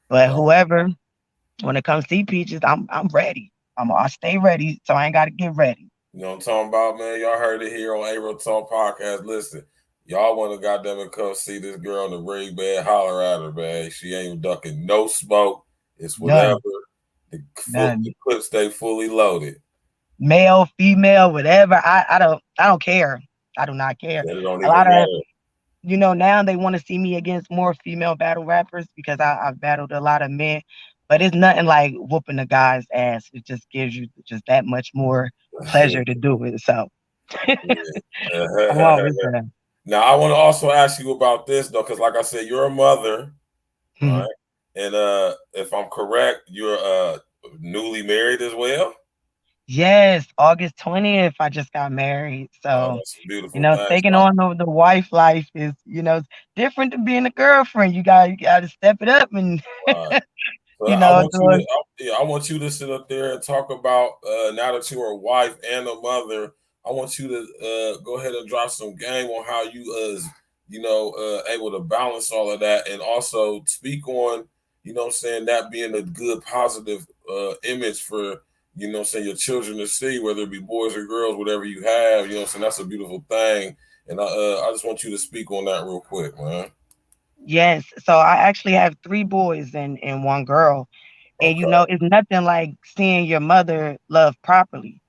but Right. whoever, when it comes to peaches, I'm ready. I stay ready, so I ain't got to get ready. You know what I'm talking about, man? Y'all heard it here on A Real Talk Podcast. Listen, y'all want to goddamn it come see this girl in the rig bed, holler at her, man. She ain't ducking no smoke. It's whatever. None, The none. clip stay fully loaded. Male, female, whatever. I don't care. I do not care. That it don't A even lot of, matter. now they want to see me against more female battle rappers because I've battled a lot of men, but it's nothing like whooping a guy's ass. It just gives you just that much more pleasure to do it. So I'm always there. Now I want to also ask you about this though, because like I said, you're a mother, right? And if I'm correct, you're newly married as well. Yes, August 20th, I just got married. Oh, So, that's a beautiful thing. taking on the wife life is, it's different to being a girlfriend. You gotta step it up and, Right. So I want you to, do I want you to sit up there and talk about now that you're a wife and a mother. I want you to go ahead and drop some game on how you able to balance all of that, and also speak on what I'm saying, that being a good positive image for what I'm saying, your children to see, whether it be boys or girls, whatever you have. You know what I'm saying, that's a beautiful thing, and I just want you to speak on that real quick, man. Yes. So I actually have three boys and one girl. And Okay. it's nothing like seeing your mother love properly.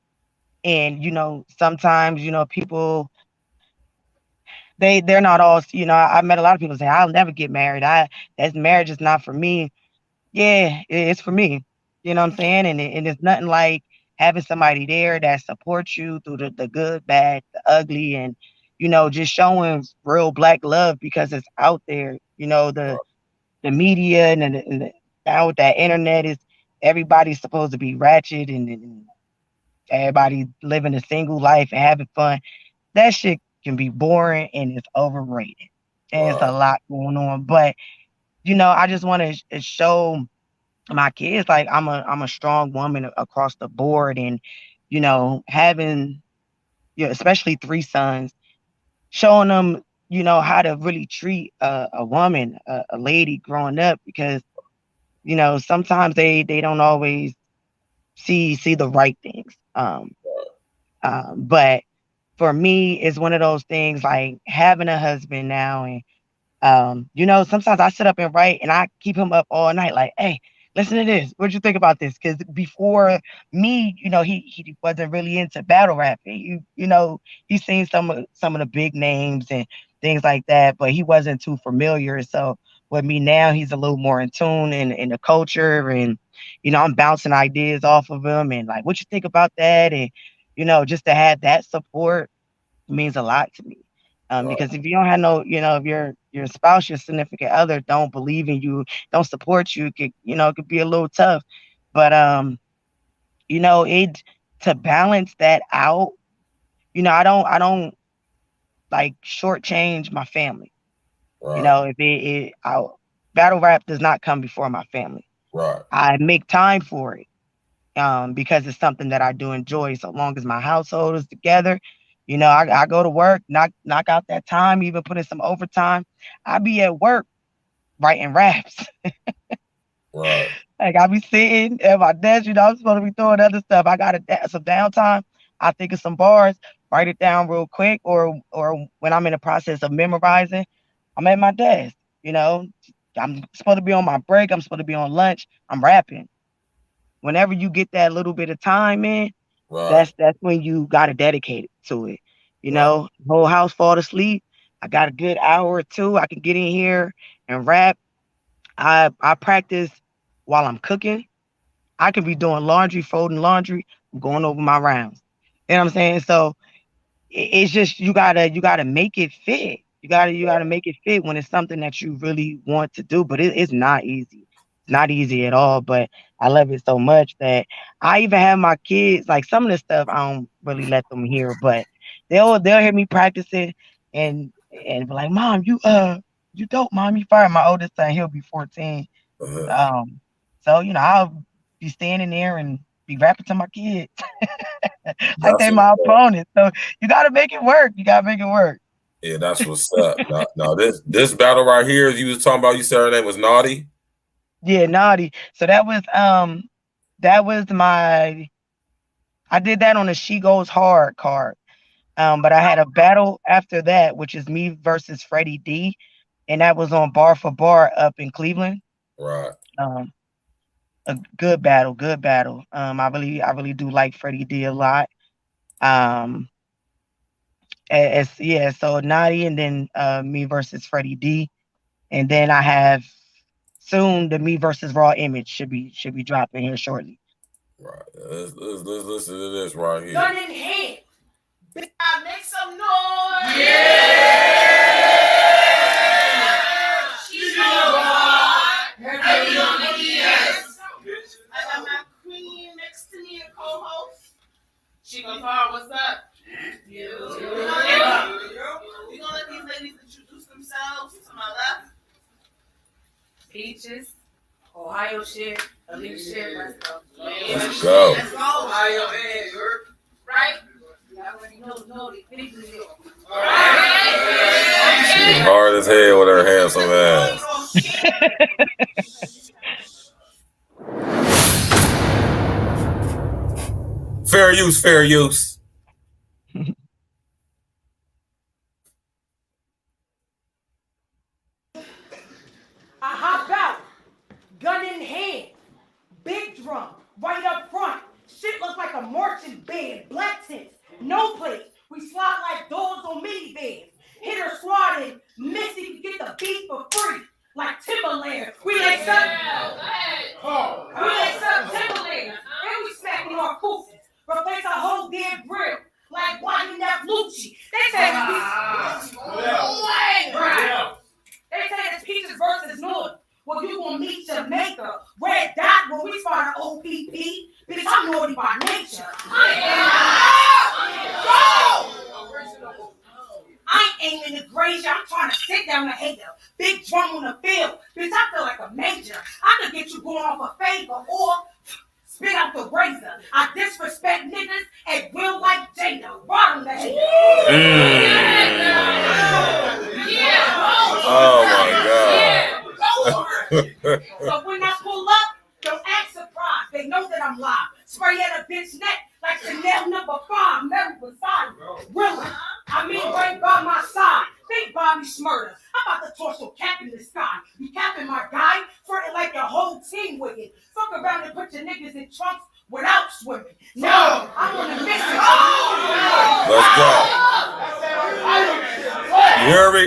And sometimes, people they're not all, I met a lot of people say, I'll never get married. That's marriage is not for me. Yeah, it's for me. You know what I'm saying? And it's nothing like having somebody there that supports you through the good, bad, the ugly, and just showing real black love, because it's out there. The media and now with that internet is everybody's supposed to be ratchet, and everybody living a single life and having fun. That shit can be boring and it's overrated. And it's Right. a lot going on. But I just want to show my kids like I'm a strong woman across the board, and having especially three sons, showing them how to really treat a woman, a lady growing up, because sometimes they don't always see the right things. But for me, it's one of those things like having a husband now, and sometimes I sit up and write, and I keep him up all night, like, hey, listen to this. What'd you think about this? Because before me, he wasn't really into battle rap. He's seen some of the big names and things like that, but he wasn't too familiar. So with me now, he's a little more in tune in the culture, and I'm bouncing ideas off of him, and like, what you think about that? And just to have that support means a lot to me. Right. Because if you don't have no, if your spouse, your significant other don't believe in you, don't support you, it could be a little tough. But it to balance that out, I don't like shortchange my family. Right. If battle rap does not come before my family. Right. I make time for it. Because it's something that I do enjoy. So long as my household is together, I go to work, knock out that time, even put in some overtime. I be at work writing raps. Right. Like I be sitting at my desk, I'm supposed to be doing other stuff. I got some downtime. I think of some bars, write it down real quick, or when I'm in the process of memorizing, I'm at my desk. You know, I'm supposed to be on my break. I'm supposed to be on lunch. I'm rapping. Whenever you get that little bit of time in, Right. that's when you gotta dedicate it to it. Right. Whole house fall asleep. I got a good hour or two. I can get in here and rap. I practice while I'm cooking. I could be doing laundry, folding laundry, going over my rounds. You know what I'm saying? So it's just you gotta make it fit. You gotta make it fit when it's something that you really want to do. But it's not easy. It's not easy at all. But I love it so much that I even have my kids, like some of the stuff I don't really let them hear, but they'll hear me practicing and be like, Mom, you dope, Mom, you fired. My oldest son, he'll be 14. So I'll be standing there and be rapping to my kids. Like That's they what's my up. opponent. So you gotta make it work. You gotta make it work. Yeah, that's what's up. Now this battle right here, you was talking about, you said her name was Naughty. Yeah, naughty. So that was my I did that on a She Goes Hard card. But I had a battle after that, which is me versus Freddie D, and that was on Bar for Bar up in Cleveland. Right. A good battle, good battle. I really do like Freddie D a lot. Um, yeah, so Naughty and then me versus Freddie D, and then I have soon the me versus Raw Image should be dropping here shortly. Right. Let's listen to this right here. Gun in hand. I make some noise. She's so hard. Heavy on the yes. I got my queen next to me, a co-host. She goes hard. What's up? You. We're gonna let these ladies introduce themselves. To my left, Peaches, Ohio shit, Elite shit, let's go. Let's go. Let's go. Ohio and right. I already know the Peaches here. She's hard as hell with her handsome ass. Fair use, fair use. I hop out, gun in hand, big drum, right up front. Shit looks like a marching band, black tents, no plates. We slide like dogs on minivans. Hit her swatting, Missy to get the beat for free, like Timberland. We lace up, Timberland, and we smacking our cousins. Replace our whole damn grill, like winding up Lucci. They say They say it's Peaches versus North. Well, you gonna meet Jamaica. Red dot when we start an OPP. Bitch, I'm naughty by nature. I ain't aiming to graze you. I'm trying to sit down a hater. Big drum on the field. Bitch, I feel like a major. I could get you going off a favor or spit out the razor. I disrespect niggas and will like Jada. Bottom that shit. Oh my God. So when I pull up, don't act surprised. They know that I'm live. Spray at a bitch neck like Chanel number 5. Mary beside Really? I mean right by my side. Think Bobby Smurder. I'm about to toss your cap in the sky. You capping my guy? Fronting like your whole team with it. Fuck around and put your niggas in trunks without swimming. No, I'm on a mission. Let's go. You hear me?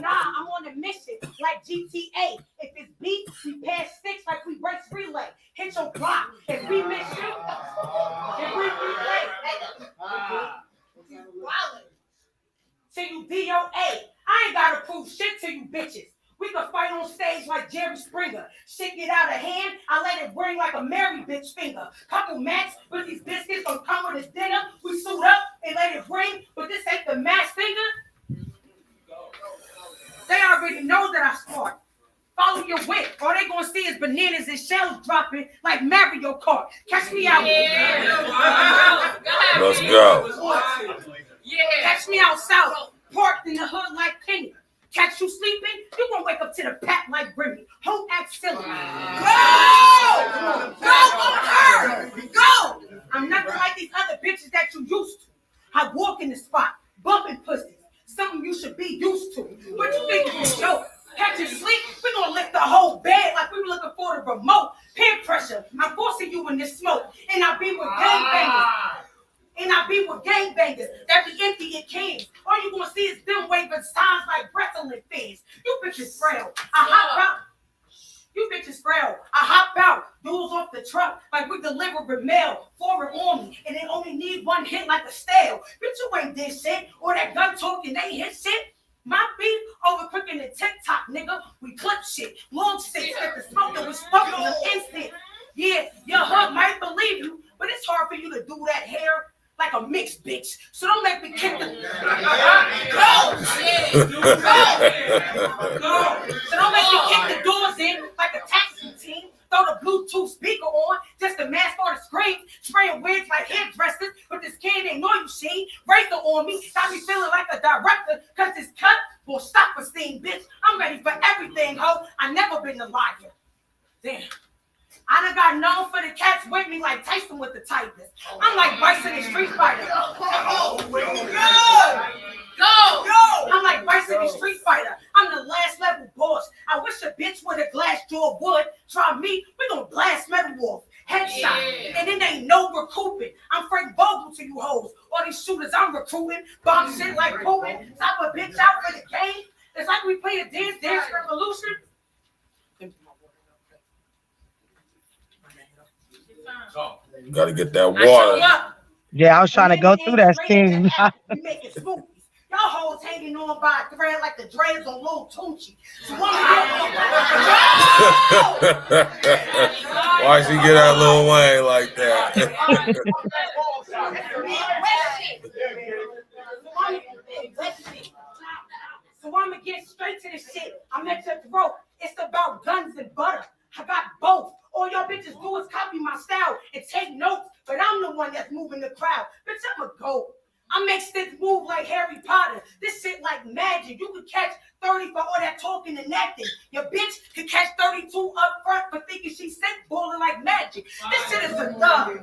Nah, I'm on a mission like GTA. If it's beat, we pass sticks like we race relay. Hit your block. If we miss you, if we replay, till you DOA. I ain't gotta prove shit to you bitches. We can fight on stage like Jerry Springer. Shit get out of hand, I let it ring like a Mary bitch finger. Couple mats, but these biscuits don't come with a dinner. We suit up and let it ring, but this ain't the mass finger. They already know that I smart. Follow your whip. All they gonna see is bananas and shells dropping like Mario Kart. Catch me out. Let's go. Catch me out south, parked in the hood like Kenya. Catch you sleeping, you gonna wake up to the pack like Remy. Whole act silly. Go on her. Go. I'm nothing like these other bitches that you used to. I walk in the spot, bumping pussies. Something you should be used to. What you think is a joke? Catch you sleep, we gonna lift the whole bed like we were looking for the remote. Peer pressure, I'm forcing you in this smoke. And I be with gangbangers. And I be with about gangbangers that be empty in cans. All you gonna see is them waving signs like wrestling fans. You bitches frail. I hop out. You bitches frail. I hop out, dudes off the truck like we delivering mail. Forward on me, and they only need one hit like a stale. Bitch, you ain't this shit. Or that gun talking, they hit shit. My beef over cooking the TikTok, nigga. We clip shit. Long sticks, get the smoke and we smoke on the instant. Yeah, your hood might believe you, but it's hard for you to do that hair like a mixed bitch. So don't make me kick the go. So don't make me kick the doors in like a taxi team. Throw the Bluetooth speaker on just to mask all the screams. Spraying wigs like hairdressers, but this kid ain't know you see. Razor on me, got me feeling like a director, cause this cut will stop a scene, bitch. I'm ready for everything, ho. I never been a liar. Damn. I done got known for the cats with me like Tyson with the Tigers. I'm like Bison in Street Fighter. Go! I'm like Bison in Street Fighter. I'm the last level boss. I wish a bitch with a glass jaw would try me. We gon' blast metal off. Headshot. And it ain't no recouping. I'm Frank Vogel to you hoes. All these shooters I'm recruiting. Bomb shit like Putin. Stop a bitch out for the game. It's like we play a dance revolution. You gotta get that water. Yeah, I was trying to go through that thing. We making smoothies. Y'all hoes hanging on by a thread like the dreads on Lil Tunchi. So why she get that Lil Wayne like that? So I'm gonna get straight to the shit. I'm at your throat. It's about guns and butter. I got both. All y'all bitches do is copy my style and take notes, but I'm the one that's moving the crowd. Bitch, I'm a goat. I make sticks move like Harry Potter. This shit like magic. You could catch 30 for all that talking and acting. Your bitch could catch 32 up front for thinking she's sick, balling like magic. This shit is a thug.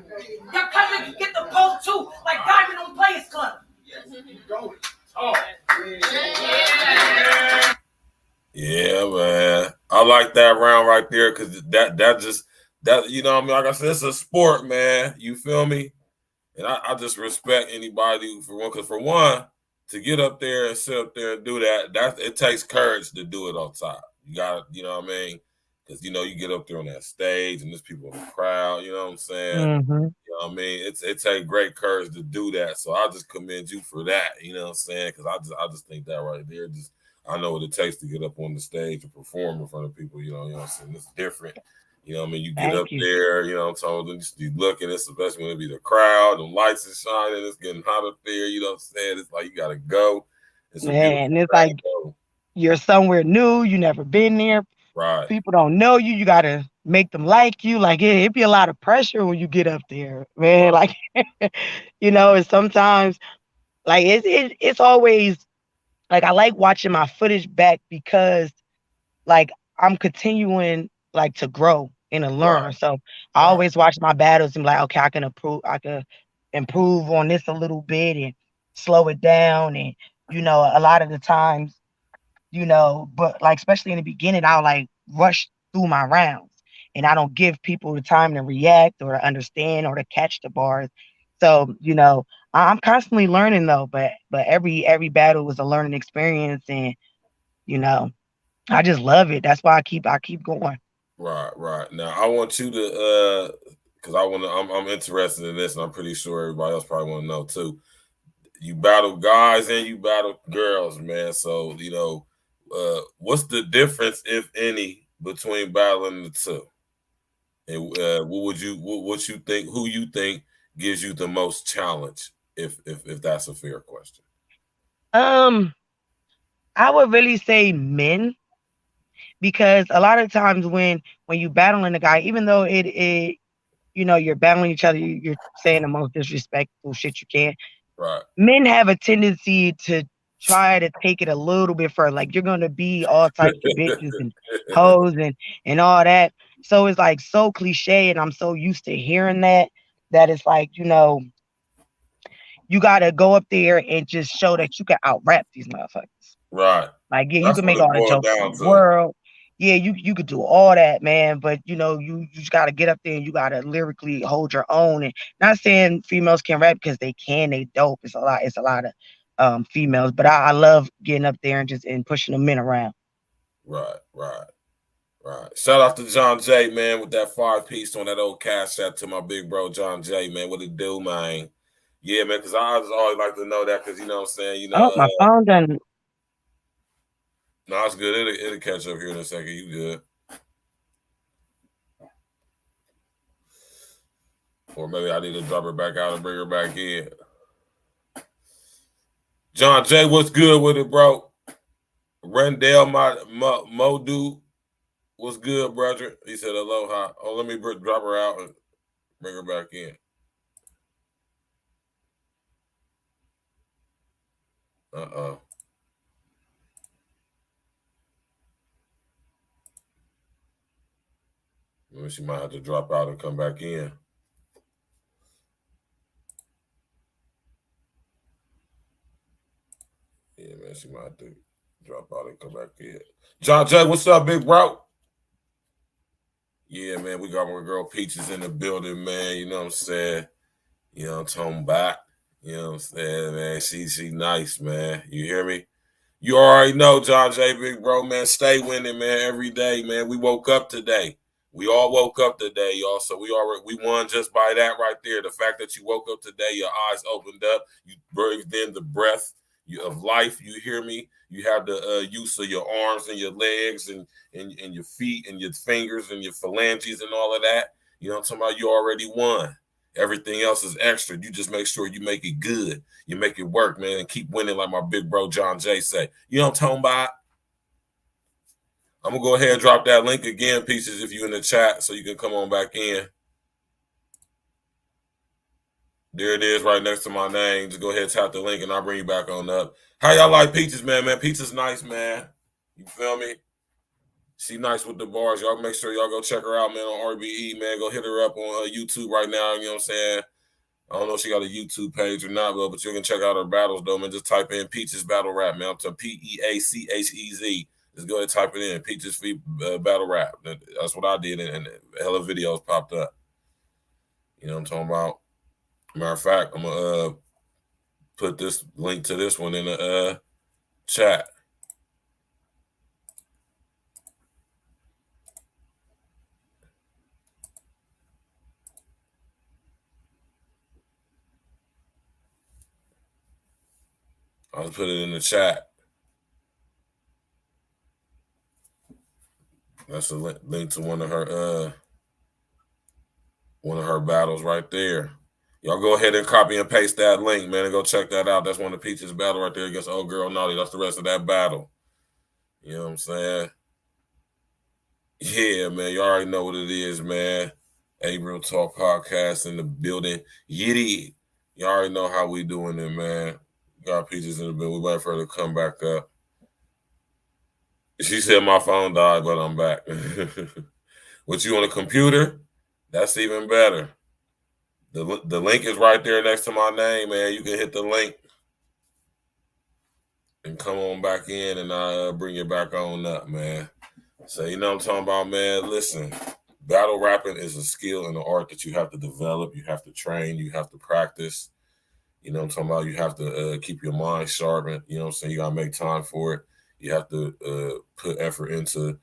Your cousin can get the pole too, like Diamond on Players Club. Yeah, man. I like that round right there because that you know what I mean? Like I said, it's a sport, man. You feel me? And I just respect anybody for one, to get up there and sit up there and do that, it takes courage to do it on top. You gotta, you know what I mean? Because you know, you get up there on that stage and there's people in the crowd, you know what I'm saying? Mm-hmm. You know what I mean? It takes great courage to do that. So I just commend you for that, you know what I'm saying? Because I just think that right there, I know what it takes to get up on the stage and perform in front of people, you know what I'm saying? It's different. You know what I mean? You get Thank up you. there, you know what I'm saying? You looking, it's especially when it be the crowd, the lights is shining, it's getting hot up there, you know what I'm saying? It's like you gotta go. And it's like you're somewhere new, you never been there. Right. People don't know you. You gotta make them like you. Like it'd be a lot of pressure when you get up there, man. Like you know, and sometimes like it's always like I like watching my footage back because like I'm continuing like to grow and to learn. Right. So I always watch my battles and be like, okay, I can improve on this a little bit and slow it down. And you know, a lot of the times, you know, but like especially in the beginning, I'll like rush through my rounds and I don't give people the time to react or to understand or to catch the bars. So, you know, I'm constantly learning though, but every battle was a learning experience, and you know, I just love it. That's why I keep going. Right. Now I want you to because I'm interested in this, and I'm pretty sure everybody else probably want to know too. You battle guys and you battle girls, man. So you know, what's the difference, if any, between battling the two? And what you think? Who you think gives you the most challenge? If that's a fair question. I would really say men, because a lot of times when you battling a guy, even though it you know, you're battling each other, you're saying the most disrespectful shit you can. Right. Men have a tendency to try to take it a little bit further. Like you're gonna be all types of bitches and hoes and all that. So it's like so cliche, and I'm so used to hearing that it's like, you know, you gotta go up there and just show that you can out rap these motherfuckers. Right. Like, yeah, you That's can what make it all the boiled jokes down in the to. world. yeah, you could do all that, man, but you just gotta get up there and you gotta lyrically hold your own. And not saying females can rap because they can, they dope. It's a lot of females, but I love getting up there and just pushing the men around. Right. Shout out to John J, man, with that 5-piece on that old cash app to my big bro John J, man. What it do, man? Yeah, man, because I always like to know that because you know what I'm saying, Oh, my phone done. No, it's good. It'll catch up here in a second. You good. Or maybe I need to drop her back out and bring her back in. John J, what's good with it, bro? Rendell Modu, what's good, brother? He said aloha. Oh, let me drop her out and bring her back in. Uh-oh. Maybe she might have to drop out and come back in. Yeah, man, she might have to drop out and come back in. John J, what's up, big bro? Yeah, man, we got my girl Peaches in the building, man. You know what I'm saying? You know what I'm talking about? You know what I'm saying, man? She nice, man. You hear me? You already know, John J, big bro, man. Stay winning, man, every day, man. We woke up today. We all woke up today, y'all. So we won just by that right there. The fact that you woke up today, your eyes opened up, you breathed in the breath of life. You hear me? You have the use of your arms and your legs and your feet and your fingers and your phalanges and all of that. You know what I'm talking about? You already won. Everything else is extra. You just make sure you make it good. You make it work, man, and keep winning like my big bro John J say. You know what I'm talking about? I'm going to go ahead and drop that link again, Pieces, if you're in the chat, so you can come on back in. There it is right next to my name. Just go ahead and tap the link, and I'll bring you back on up. How y'all like Peaches, man? Peaches nice, man. You feel me? She nice with the bars. Y'all make sure y'all go check her out, man, on RBE, man. Go hit her up on YouTube right now. You know what I'm saying? I don't know if she got a YouTube page or not, but you can check out her battles, though, man. Just type in Peaches Battle Rap, man. Up to Peachez. Just go ahead and type it in. Peaches Battle Rap. That's what I did, and hella videos popped up. You know what I'm talking about? Matter of fact, I'm going to put this link to this one in the chat. I'll put it in the chat. That's a link to one of her battles right there. Y'all go ahead and copy and paste that link, man, and go check that out. That's one of Peaches' battle right there against Old Girl Naughty. That's the rest of that battle. You know what I'm saying? Yeah, man. You already know what it is, man. A Real Talk Podcast in the building. Yiddy. You already know how we doing it, man. Got Peaches in the building. We wait for her to come back up. She said my phone died, but I'm back. With you on a computer, that's even better. The link is right there next to my name, man. You can hit the link and come on back in, and I'll bring you back on up, man. So, you know what I'm talking about, man? Listen, battle rapping is a skill and an art that you have to develop. You have to train. You have to practice. You know what I'm talking about? You have to keep your mind sharpened. You know what I'm saying? You got to make time for it. You have to put effort into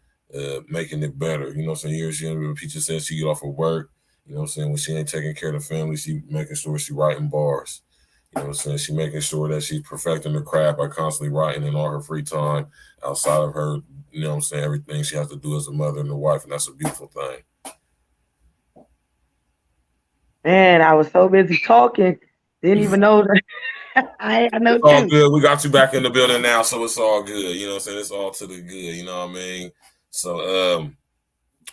making it better. You know what I'm saying? She Peaches said she get off of work. You know what I'm saying? When she ain't taking care of the family, she making sure she writing bars. You know what I'm saying? She making sure that she's perfecting her craft by constantly writing in all her free time outside of her, you know what I'm saying, everything she has to do as a mother and a wife, and that's a beautiful thing. Man, I was so busy talking, didn't even know that. I know it's all too. good. We got you back in the building now, so it's all good. You know what I'm saying? It's all to the good. You know what I mean? So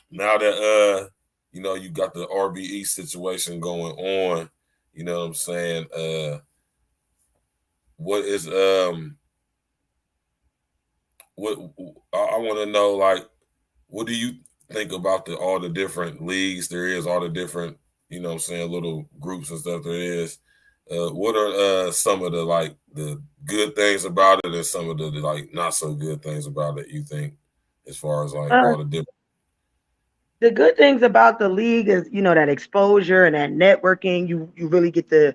now that you know you got the RBE situation going on, you know what I'm saying? What is what I want to know, like, what do you think about all the different leagues there is, all the different, you know what I'm saying, little groups and stuff there is? What are some of the good things about it and some of the like not so good things about it you think as far as like all the different. The good things about the league is, that exposure and that networking. You really get to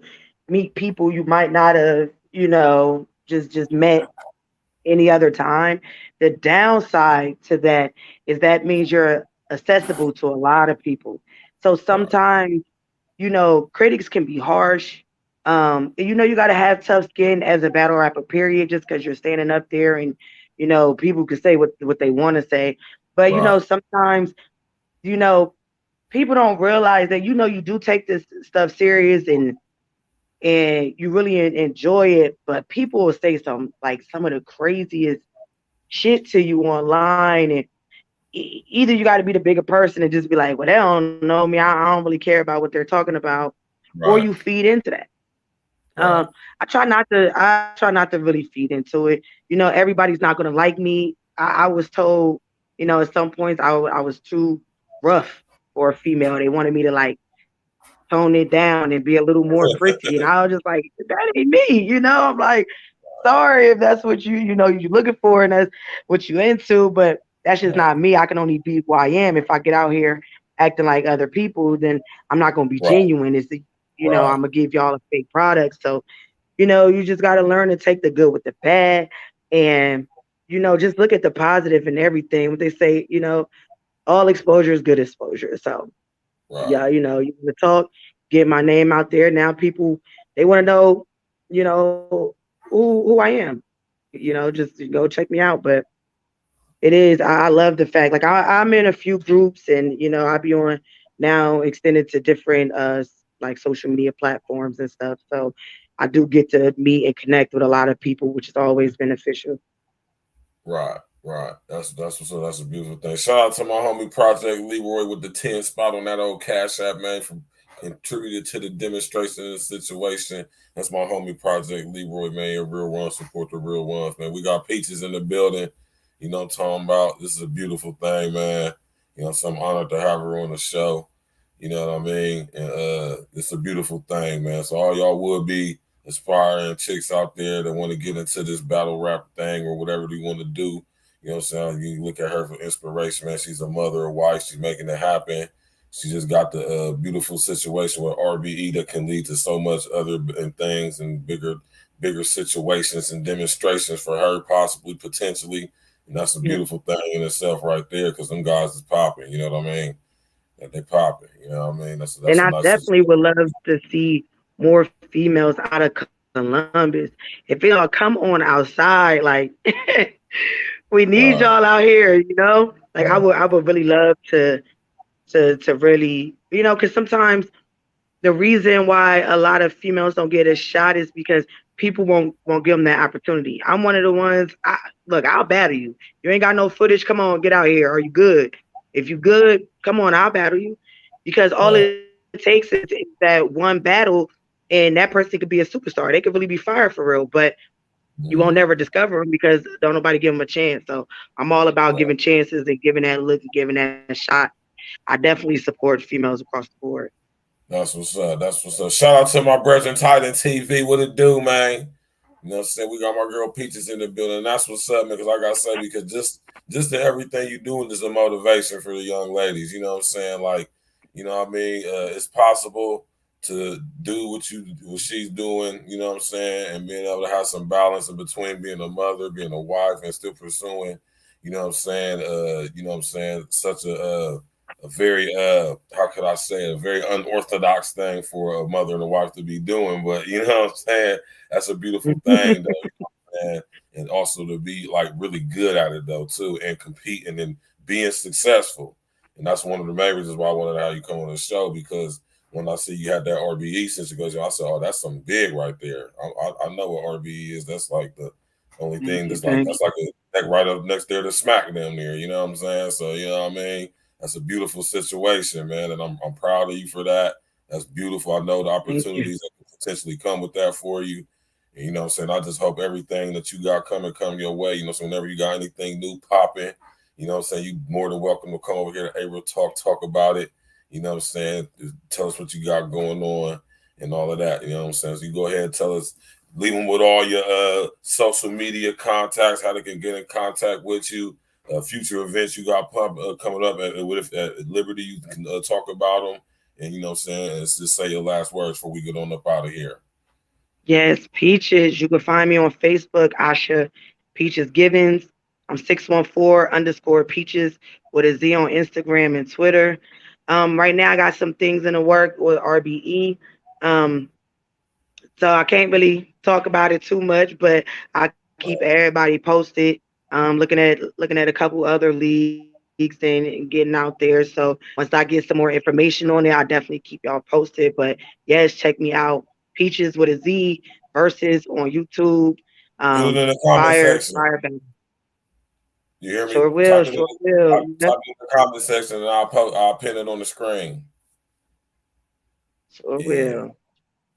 meet people you might not have, just met any other time. The downside to that is that means you're accessible to a lot of people. So sometimes, critics can be harsh. You got to have tough skin as a battle rapper, period, just because you're standing up there and, people can say what they want to say. But, sometimes, you know, people don't realize that, you do take this stuff serious and you really enjoy it, but people will say some of the craziest shit to you online, and either you got to be the bigger person and just be like, well, they don't know me, I don't really care about what they're talking about, or Right. you feed into that. Right. I try not to really feed into it. Everybody's not going to like me. I was told, at some points I was too rough for a female. They wanted me to like tone it down and be a little more pretty. And I was just like, that ain't me, I'm like, sorry if that's what you're looking for and that's what you into, but that's just not me. I can only be who I am. If I get out here acting like other people, then I'm not gonna be Right. genuine. I'm gonna give y'all a fake product. So, you just gotta learn to take the good with the bad and just look at the positive and everything. What they say, all exposure is good exposure. So Right. yeah, you want to talk, get my name out there. Now people they want to know, who I am. Just go check me out. But it is I love the fact like I'm in a few groups and I be on now extended to different like social media platforms and stuff. So I do get to meet and connect with a lot of people, which is always beneficial. Right, right. That's a beautiful thing. Shout out to my homie Project Leroy with the 10 spot on that old Cash App, man, from contributed to the demonstration and situation. That's my homie Project Leroy, man. Your real one, support the real ones, man. We got Peaches in the building. You know what I'm talking about? This is a beautiful thing, man. So I'm honored to have her on the show. You know what I mean? And it's a beautiful thing, man. So all y'all would be aspiring chicks out there that want to get into this battle rap thing or whatever they want to do. You know what I'm saying? You look at her for inspiration, man. She's a mother, a wife. She's making it happen. She just got the beautiful situation with RBE that can lead to so much other things and bigger situations and demonstrations for her, possibly, potentially. And that's a beautiful thing in itself right there because them guys is popping. You know what I mean? That they popping. You know what I mean? That's And a I nice definitely situation. would love to see more females out of Columbus. If y'all come on outside, like we need Right. y'all out here, Like I would really love to really, because sometimes the reason why a lot of females don't get a shot is because people won't give them that opportunity. I'm one of the ones. Look, I'll battle you. You ain't got no footage. Come on, get out here. Are you good? If you good, come on, I'll battle you. Because all Right. it takes is that one battle, and that person could be a superstar. They could really be fired for real, but you won't never discover them because don't nobody give them a chance. So I'm all about Right. giving chances and giving that look and giving that shot. I definitely support females across the board. That's what's up. That's what's up. Shout out to my brethren Titan TV. What it do, man? You know what I'm saying? We got my girl Peaches in the building. That's what's up, man. Because like I say, because just to everything you doing is a motivation for the young ladies. You know what I'm saying? Like, you know what I mean? It's possible to do what she's doing, you know what I'm saying, and being able to have some balance in between being a mother, being a wife, and still pursuing, you know what I'm saying, such a very how could I say a very unorthodox thing for a mother and a wife to be doing, but you know what I'm saying, that's a beautiful thing though, you know what I'm saying? And also to be like really good at it though too, and competing and being successful. And that's one of the main reasons why I wanted to have you come on the show, because when I see you had that RBE situation, I said, oh, that's something big right there. I know what RBE is. That's like the only thing that's like, that's like a neck right up next there to smack them there. You know what I'm saying? So, you know what I mean? That's a beautiful situation, man. And I'm proud of you for that. That's beautiful. I know the Thank you. opportunities that could potentially come with that for you. And, you know what I'm saying? I just hope everything that you got coming come your way. You know, so whenever you got anything new popping, you know what I'm saying, you more than welcome to come over here to April talk about it. You know what I'm saying? Tell us what you got going on and all of that. You know what I'm saying? So you go ahead and tell us, leave them with all your social media contacts, how they can get in contact with you, future events you got coming up at Liberty, you can talk about them. And you know what I'm saying, just say your last words before we get on up out of here. Yes, Peaches. You can find me on Facebook, Asha Peaches Givens. I'm 614_Peaches with a Z on Instagram and Twitter. Right now I got some things in the work with RBE. So I can't really talk about it too much, but I keep everybody posted. Looking at a couple other leagues and getting out there. So once I get some more information on it, I'll definitely keep y'all posted. But yes, check me out. Peaches with a Z versus on YouTube. Put it in the comment section. Fire baby. You hear me? Sure will. Sure will. Type it in the comment section, and I'll pin it on the screen. Sure will.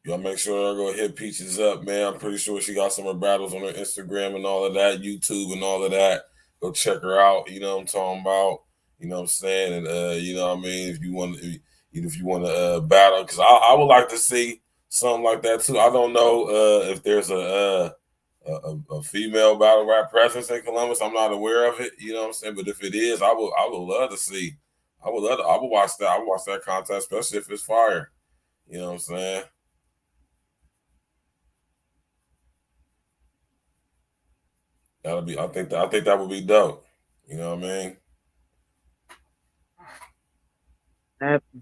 Y'all make sure y'all go hit Peaches up, man. I'm pretty sure she got some of her battles on her Instagram and all of that, YouTube and all of that. Go check her out. You know what I'm talking about. You know what I'm saying? And you know what I mean, if you want to battle, because I would like to see something like that too. I don't know if there's a female battle rap presence in Columbus. I'm not aware of it. You know what I'm saying? But if it is, I would love to see. I would watch that. I would watch that contest, especially if it's fire. You know what I'm saying? I think that would be dope. You know what I mean? Definitely.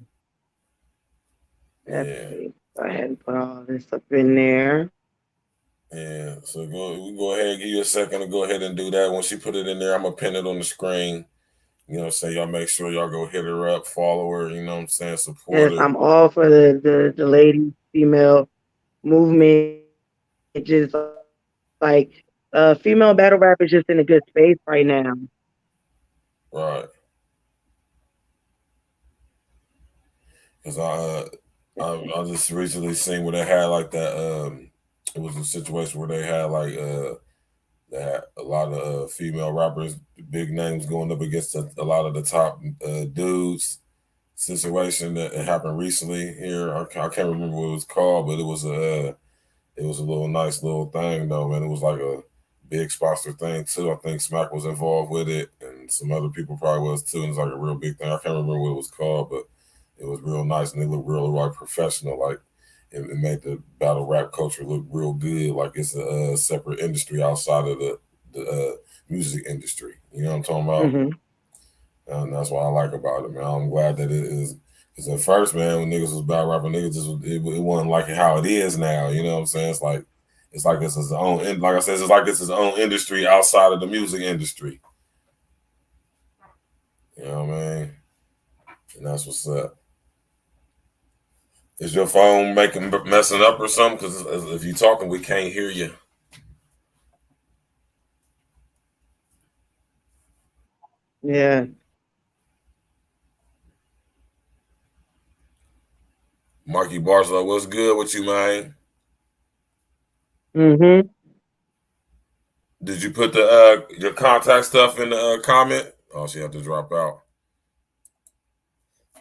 Definitely. Go ahead and put all this up in there. Yeah. So we go ahead and give you a second to go ahead and do that. Once you put it in there, I'm gonna pin it on the screen. You know what I'm saying? Y'all make sure y'all go hit her up, follow her, you know what I'm saying, support her. I'm all for the lady female movement. Just like female battle rap is just in a good space right now. Right. Because I just recently seen where they had like that. It was a situation where they had like they had a lot of female rappers, big names going up against a lot of the top dudes. Situation that happened recently here. I can't remember what it was called, but it was a little nice little thing though, man. It was like a big sponsor thing too. I think Smack was involved with it, and some other people probably was too. And it's like a real big thing. I can't remember what it was called, but it was real nice, and they looked real like professional. Like it made the battle rap culture look real good. Like it's a separate industry outside of the music industry. You know what I'm talking about? Mm-hmm. And that's what I like about it, man. I'm glad that it is. Because at first, man, when niggas was battle rapping, it wasn't like how it is now. You know what I'm saying? It's like it's his own. Like I said, it's like it's his own industry outside of the music industry. You know what I mean? And that's what's up. Is your phone messing up or something? Because if you're talking, we can't hear you. Yeah. Marky Barstow, what's good with you, man? Mm-hmm. Did you put the your contact stuff in the comment? Oh, she had to drop out.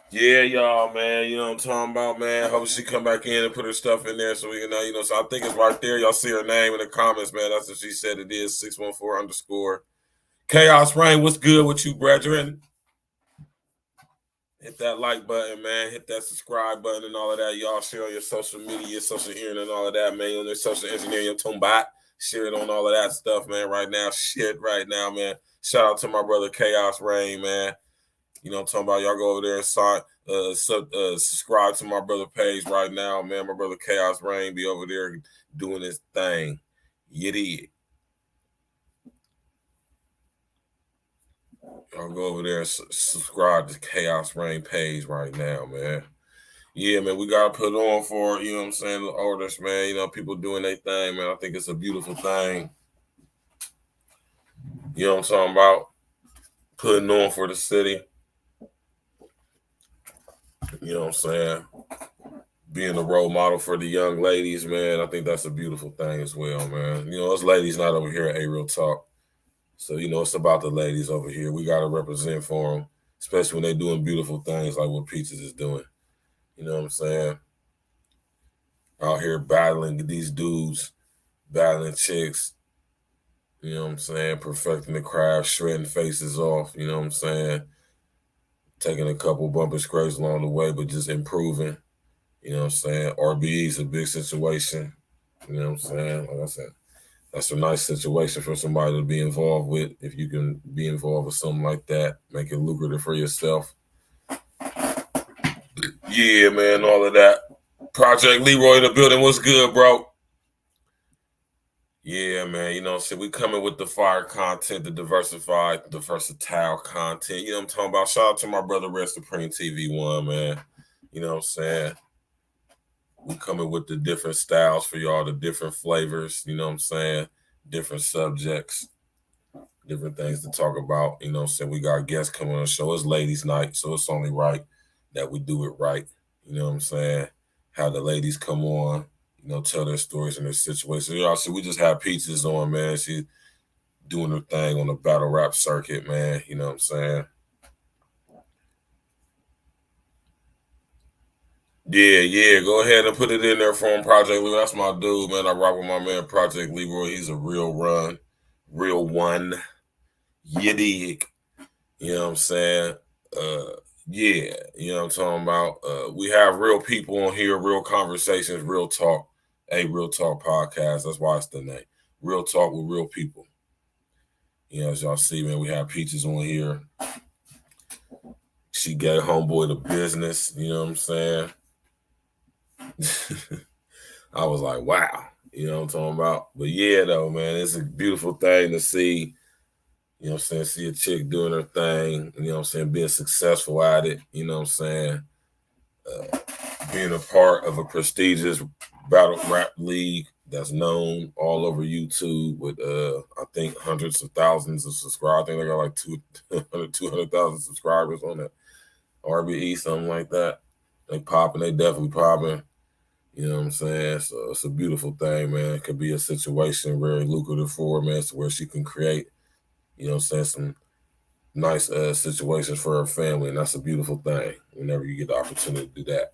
Yeah, y'all, man. You know what I'm talking about, man. Hope she come back in and put her stuff in there so we can know, you know. So I think it's right there. Y'all see her name in the comments, man. That's what she said it is. 614_ Chaos Rain. What's good with you, brethren? Hit that like button, man. Hit that subscribe button and all of that. Y'all share on your social media, your social hearing and all of that, man. On your social engineering, your Tombot. Share it on all of that stuff, man, right now. Shit right now, man. Shout out to my brother Chaos Rain, man. You know what I'm talking about? Y'all go over there and subscribe to my brother page right now, man. My brother Chaos Rain be over there doing his thing. Yiddy. Y'all go over there and subscribe to Chaos Rain page right now, man. Yeah, man, we got to put on for, you know what I'm saying, the artists, man. You know, people doing their thing, man. I think it's a beautiful thing. You know what I'm talking about? Putting on for the city. You know what I'm saying? Being a role model for the young ladies, man. I think that's a beautiful thing as well, man. You know, us ladies not over here at A-Real Talk. So, you know, it's about the ladies over here. We got to represent for them, especially when they're doing beautiful things like what Peaches is doing. You know what I'm saying? Out here battling these dudes, battling chicks, You know what I'm saying? Perfecting the craft, shredding faces off. You know what I'm saying? Taking a couple bumper scrapes along the way, but just improving. You know what I'm saying? RBE is a big situation. You know what I'm saying? Like I said, that's a nice situation for somebody to be involved with. If you can be involved with something like that, make it lucrative for yourself. Yeah, man, all of that. Project Leroy in the building. What's good, bro? Yeah, man. You know what I'm saying? We coming with the fire content, the diversified, the versatile content. You know what I'm talking about? Shout out to my brother Red Supreme TV1, man. You know what I'm saying? We coming with the different styles for y'all, the different flavors, you know what I'm saying? Different subjects, different things to talk about. You know what I'm saying? We got guests coming on the show. It's ladies' night, so it's only right that we do it right. You know what I'm saying? Have the ladies come on, you know, tell their stories and their situations. Y'all see, we just have Peaches on, man. She's doing her thing on the battle rap circuit, man. You know what I'm saying? Yeah. Go ahead and put it in there for him, Project Leroy. That's my dude, man. I rock with my man, Project Leroy. He's a real one. You dig? You know what I'm saying? Yeah, you know what I'm talking about. We have real people on here, real conversations, real talk. Real talk podcast. That's why it's the name. Real talk with real people. You know, as y'all see, man, we have Peaches on here. She gave homeboy the business. You know what I'm saying? I was like, wow. You know what I'm talking about? But yeah, though, man, it's a beautiful thing to see. You know what I'm saying? See a chick doing her thing, you know what I'm saying? Being successful at it, you know what I'm saying? Being a part of a prestigious battle rap league that's known all over YouTube with, I think, hundreds of thousands of subscribers. I think they got like 200,000 subscribers on that RBE, something like that. They popping, they definitely popping. You know what I'm saying? So it's a beautiful thing, man. It could be a situation very lucrative for her, man, to where she can create, you know what I'm saying, some nice situations for her family. And that's a beautiful thing whenever you get the opportunity to do that.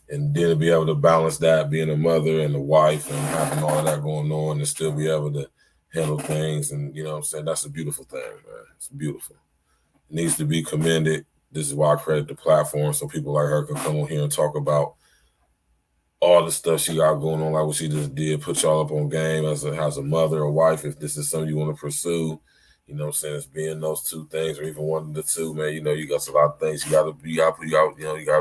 And then to be able to balance that, being a mother and a wife and having all of that going on and still be able to handle things. And, you know what I'm saying? That's a beautiful thing, man. It's beautiful. It needs to be commended. This is why I created the platform so people like her can come on here and talk about all the stuff she got going on, like what she just did, put y'all up on game as a mother or wife. If this is something you want to pursue, you know what I'm saying, it's being those two things or even one of the two, man. You know, you got a lot of things you gotta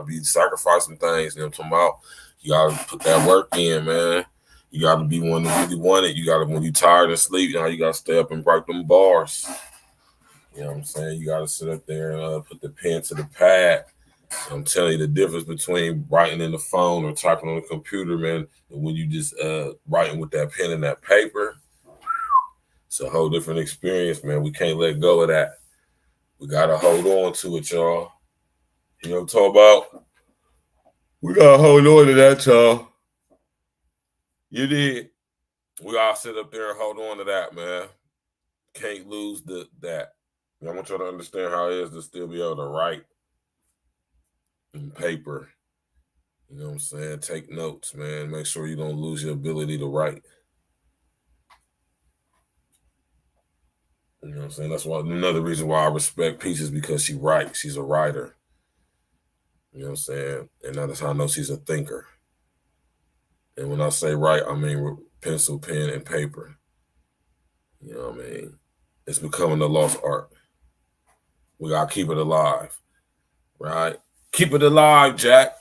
be sacrificing things, you know what I'm talking about? You gotta put that work in, man. You gotta be one that really want it. You gotta, when you tired and sleep, you know, you gotta stay up and write them bars. You know what I'm saying? You gotta sit up there and put the pen to the pad. I'm telling you the difference between writing in the phone or typing on the computer, man, and when you just writing with that pen and that paper, it's a whole different experience, man. We can't let go of that. We gotta hold on to it, y'all. You know what I'm talking about? We gotta hold on to that, y'all. You did. We gotta sit up there and hold on to that, man. Can't lose that. I want y'all to understand how it is to still be able to write in paper. You know what I'm saying? Take notes, man. Make sure you don't lose your ability to write. You know what I'm saying? That's why another reason why I respect Peaches, because she writes. She's a writer. You know what I'm saying? And that's how I know she's a thinker. And when I say write, I mean with pencil, pen, and paper. You know what I mean? It's becoming a lost art. We gotta keep it alive. Right? Keep it alive, Jack.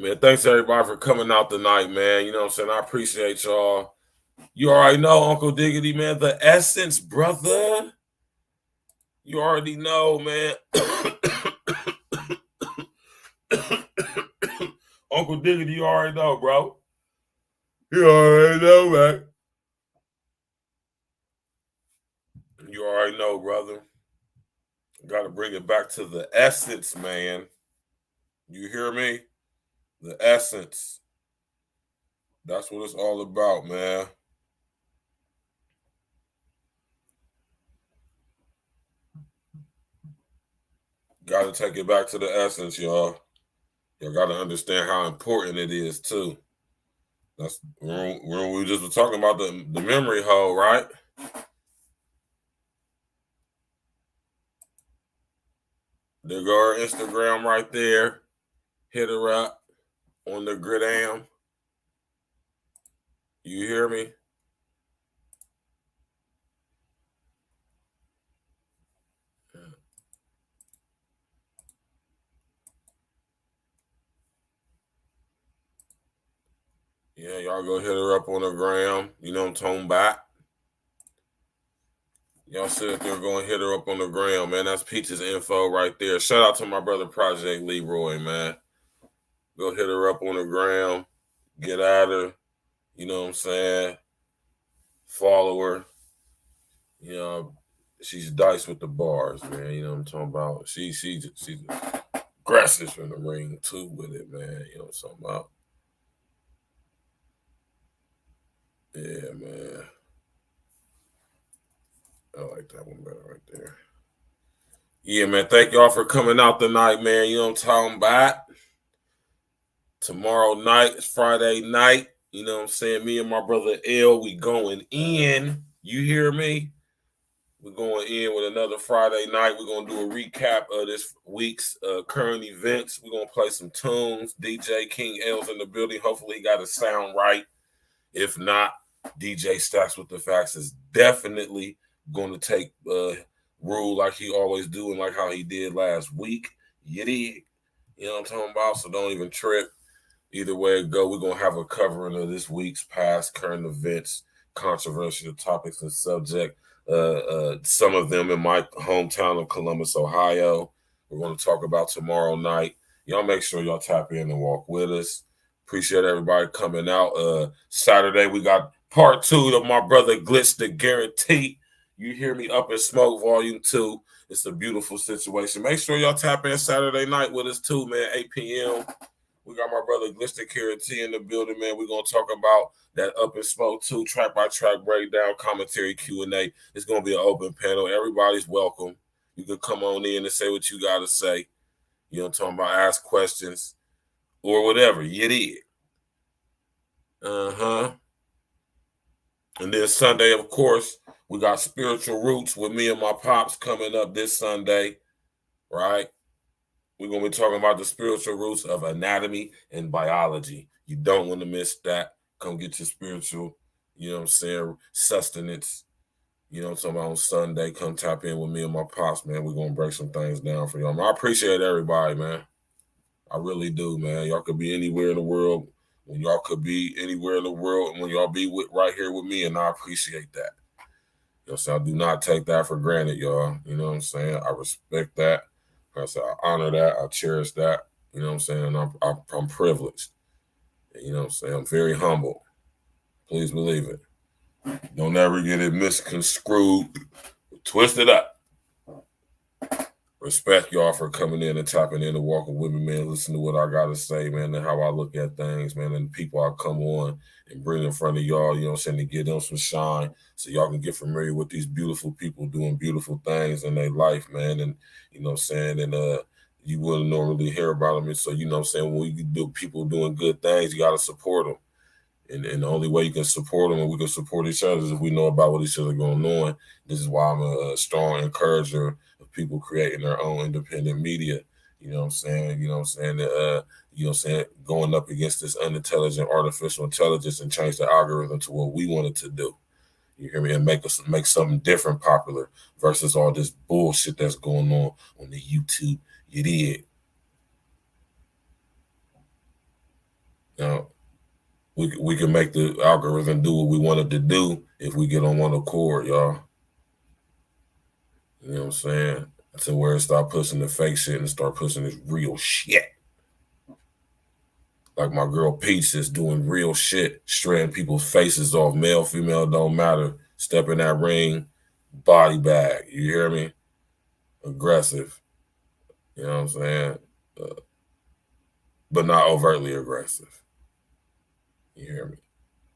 Man, thanks everybody for coming out tonight, man. You know what I'm saying? I appreciate y'all. You already know, Uncle Diggity, man. The essence, brother. You already know, man. Uncle Diggity, you already know, bro. You already know, man. You already know, brother. Got to bring it back to the essence, man. You hear me? The essence. That's what it's all about, man. Got to take it back to the essence, y'all. Y'all got to understand how important it is, too. That's when we just were talking about the memory hole, right? There go her Instagram right there. Hit her up on the Gridam. You hear me? Yeah, y'all go hit her up on the gram. You know what I'm talking about. Y'all sit there going hit her up on the gram, man. That's Peach's info right there. Shout out to my brother Project Leroy, man. Go hit her up on the gram. Get at her. You know what I'm saying? Follow her. You know, she's diced with the bars, man. You know what I'm talking about? She's aggressive in the ring too with it, man. You know what I'm talking about? Yeah, man. I like that one better right there. Yeah, man. Thank y'all for coming out tonight, man. You know what I'm talking about? Tomorrow night is Friday night. You know what I'm saying? Me and my brother L, we going in. You hear me? We're going in with another Friday night. We're going to do a recap of this week's current events. We're going to play some tunes. DJ King L's in the building. Hopefully he got his sound right. If not, DJ Stacks with the Facts is definitely going to take rule like he always do and like how he did last week. You dig? You know what I'm talking about? So don't even trip. Either way it go, we're going to have a covering of this week's past current events, controversial topics and subject. Some of them in my hometown of Columbus, Ohio. We're going to talk about tomorrow night. Y'all make sure y'all tap in and walk with us. Appreciate everybody coming out. Saturday, we got part 2 of my brother Glitch the Guarantee. You hear me? Up in Smoke Volume 2. It's a beautiful situation. Make sure y'all tap in Saturday night with us too, man. 8 p.m. We got my brother Glitch the Guarantee in the building, man. We're going to talk about that Up in Smoke 2 track-by-track breakdown, commentary, Q&A. It's going to be an open panel. Everybody's welcome. You can come on in and say what you got to say. You know what I'm talking about? Ask questions or whatever. You did. And then Sunday, of course, we got Spiritual Roots with me and my pops coming up this Sunday, right? We're going to be talking about the spiritual roots of anatomy and biology. You don't want to miss that. Come get your spiritual, you know what I'm saying, sustenance. You know what I'm talking about on Sunday. Come tap in with me and my pops, man. We're going to break some things down for y'all. Man, I appreciate everybody, man. I really do, man. Y'all could be anywhere in the world. When y'all could be anywhere in the world, and when y'all be right here with me, and I appreciate that. You know what I'm saying? I do not take that for granted, y'all. You know what I'm saying? I respect that. I say I honor that. I cherish that. You know what I'm saying? I'm privileged. You know what I'm saying? I'm very humble. Please believe it. Don't ever get it misconstrued, twisted up. Respect y'all for coming in and tapping in and walking with me, man. Listen to what I got to say, man, and how I look at things, man, and the people I come on and bring in front of y'all, you know what I'm saying, to give them some shine so y'all can get familiar with these beautiful people doing beautiful things in their life, man, and, you know what I'm saying, and you wouldn't normally hear about them, and so, you know what I'm saying, when we do people doing good things, you got to support them. And the only way you can support them and we can support each other is if we know about what each other going on. This is why I'm a strong encourager of people creating their own independent media. You know what I'm saying? You know what I'm saying? You know what I'm saying? Going up against this unintelligent artificial intelligence and change the algorithm to what we want it to do. You hear me? And make something different popular versus all this bullshit that's going on the YouTube. You did. Now, we can make the algorithm do what we want it to do if we get on one accord, y'all. You know what I'm saying? To where it start pushing the fake shit and start pushing this real shit. Like my girl Peach is doing real shit, straighting people's faces off. Male, female, don't matter. Step in that ring, body bag. You hear me? Aggressive. You know what I'm saying? But not overtly aggressive. You hear me?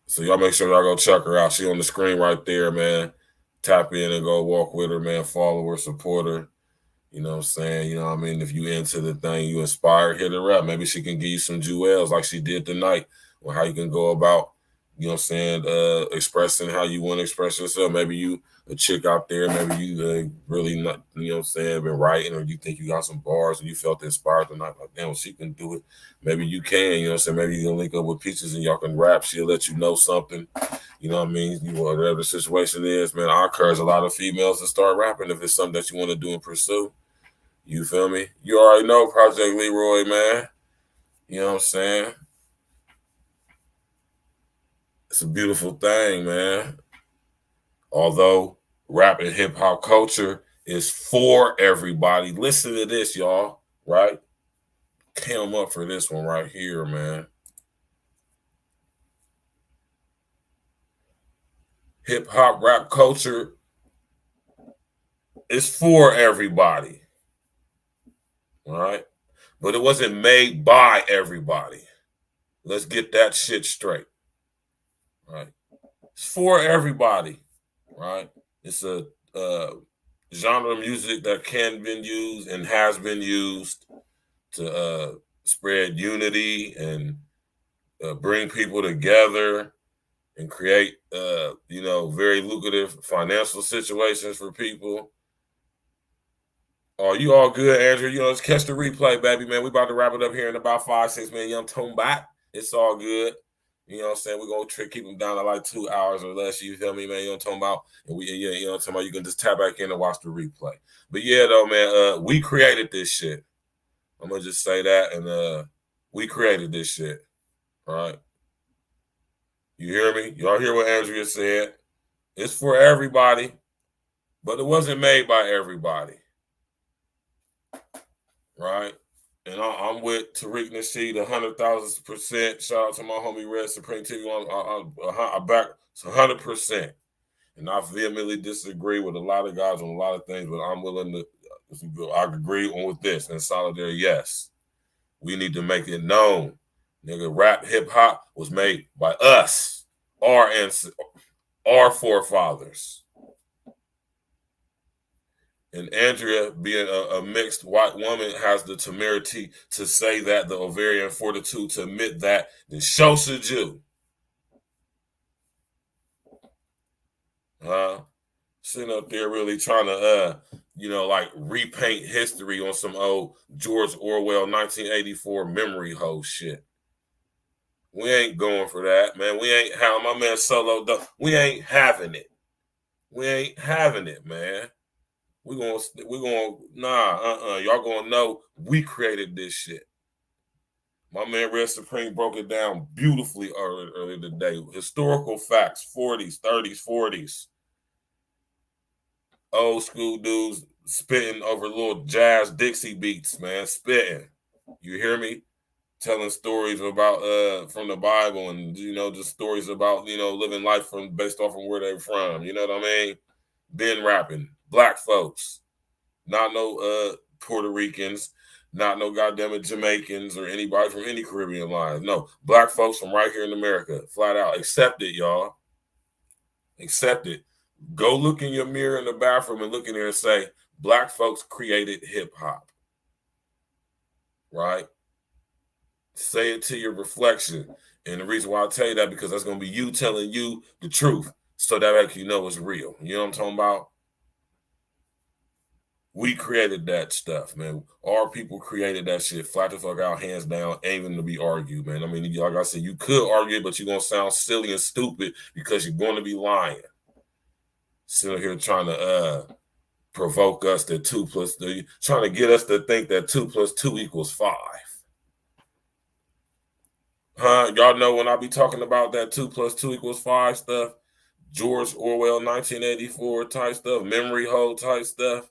So y'all make sure y'all go check her out. She on the screen right there, man. Tap in and go walk with her, man. Follow her, support her. You know what I'm saying? You know what I mean? If you into the thing, you inspired, hit her up. Maybe she can give you some jewels like she did tonight on how you can go about you know what I'm saying, expressing how you want to express yourself. Maybe you a chick out there, maybe you really not, you know what I'm saying, been writing, or you think you got some bars and you felt inspired tonight, like, damn, she can do it. Maybe you can, you know what I'm saying? Maybe you can link up with Peaches and y'all can rap. She'll let you know something. You know what I mean? Whatever the situation is, man, I encourage a lot of females to start rapping if it's something that you want to do and pursue. You feel me? You already know Project Leroy, man. You know what I'm saying? It's a beautiful thing, man. Although rap and hip hop culture is for everybody. Listen to this, y'all, right? Came up for this one right here, man. Hip hop rap culture is for everybody, all right? But it wasn't made by everybody. Let's get that shit straight, right? It's for everybody, right? It's a genre of music that can been used and has been used to spread unity and bring people together and create, very lucrative financial situations for people. Oh, you all good, Andrew? You know, let's catch the replay, baby, man. We about to wrap it up here in about 5-6 minutes. Young Tone back. It's all good. You know what I'm saying? We're going to keep them down to like 2 hours or less. You feel me, man? You know what I'm talking about? And you know what I'm talking about? You can just tap back in and watch the replay. But yeah, though, man, we created this shit. I'm going to just say that. And we created this shit. All right? You hear me? Y'all hear what Andrea said? It's for everybody, but it wasn't made by everybody. Right? And I'm with Tariq Nasheed 100,000%. Shout out to my homie Red Supreme TV. I back 100%. And I vehemently disagree with a lot of guys on a lot of things, but I'm willing to, I agree on with this. And solidarity, yes. We need to make it known. Nigga, rap hip hop was made by us, our forefathers. And Andrea, being a mixed white woman, has the temerity to say that, the ovarian fortitude to admit that, then so should you. Sitting up there really trying to, like repaint history on some old George Orwell 1984 memory hole shit. We ain't going for that, man. We ain't having my man Solo. We ain't having it. We ain't having it, man. Y'all gonna know we created this shit. My man Red Supreme broke it down beautifully earlier today. Historical facts, 40s, 30s, 40s. Old school dudes spitting over little jazz Dixie beats, man, spitting. You hear me? Telling stories about from the Bible and just stories about living life based off of where they're from. You know what I mean? Been rapping. Black folks. Not no Puerto Ricans, not no goddamn Jamaicans or anybody from any Caribbean line. No, black folks from right here in America. Flat out. Accept it, y'all. Accept it. Go look in your mirror in the bathroom and look in there and say, black folks created hip hop. Right? Say it to your reflection. And the reason why I tell you that, because that's going to be you telling you the truth. So that actually you know it's real. You know what I'm talking about? We created that stuff, man. Our people created that shit. Flat the fuck out, hands down, ain't even to be argued, man. I mean, like I said, you could argue, but you're going to sound silly and stupid because you're going to be lying. Sitting here trying to provoke us that 2 + 3, trying to get us to think that 2 + 2 = 5. Huh? Y'all know when I be talking about that 2 + 2 = 5 stuff, George Orwell 1984 type stuff, memory hole type stuff,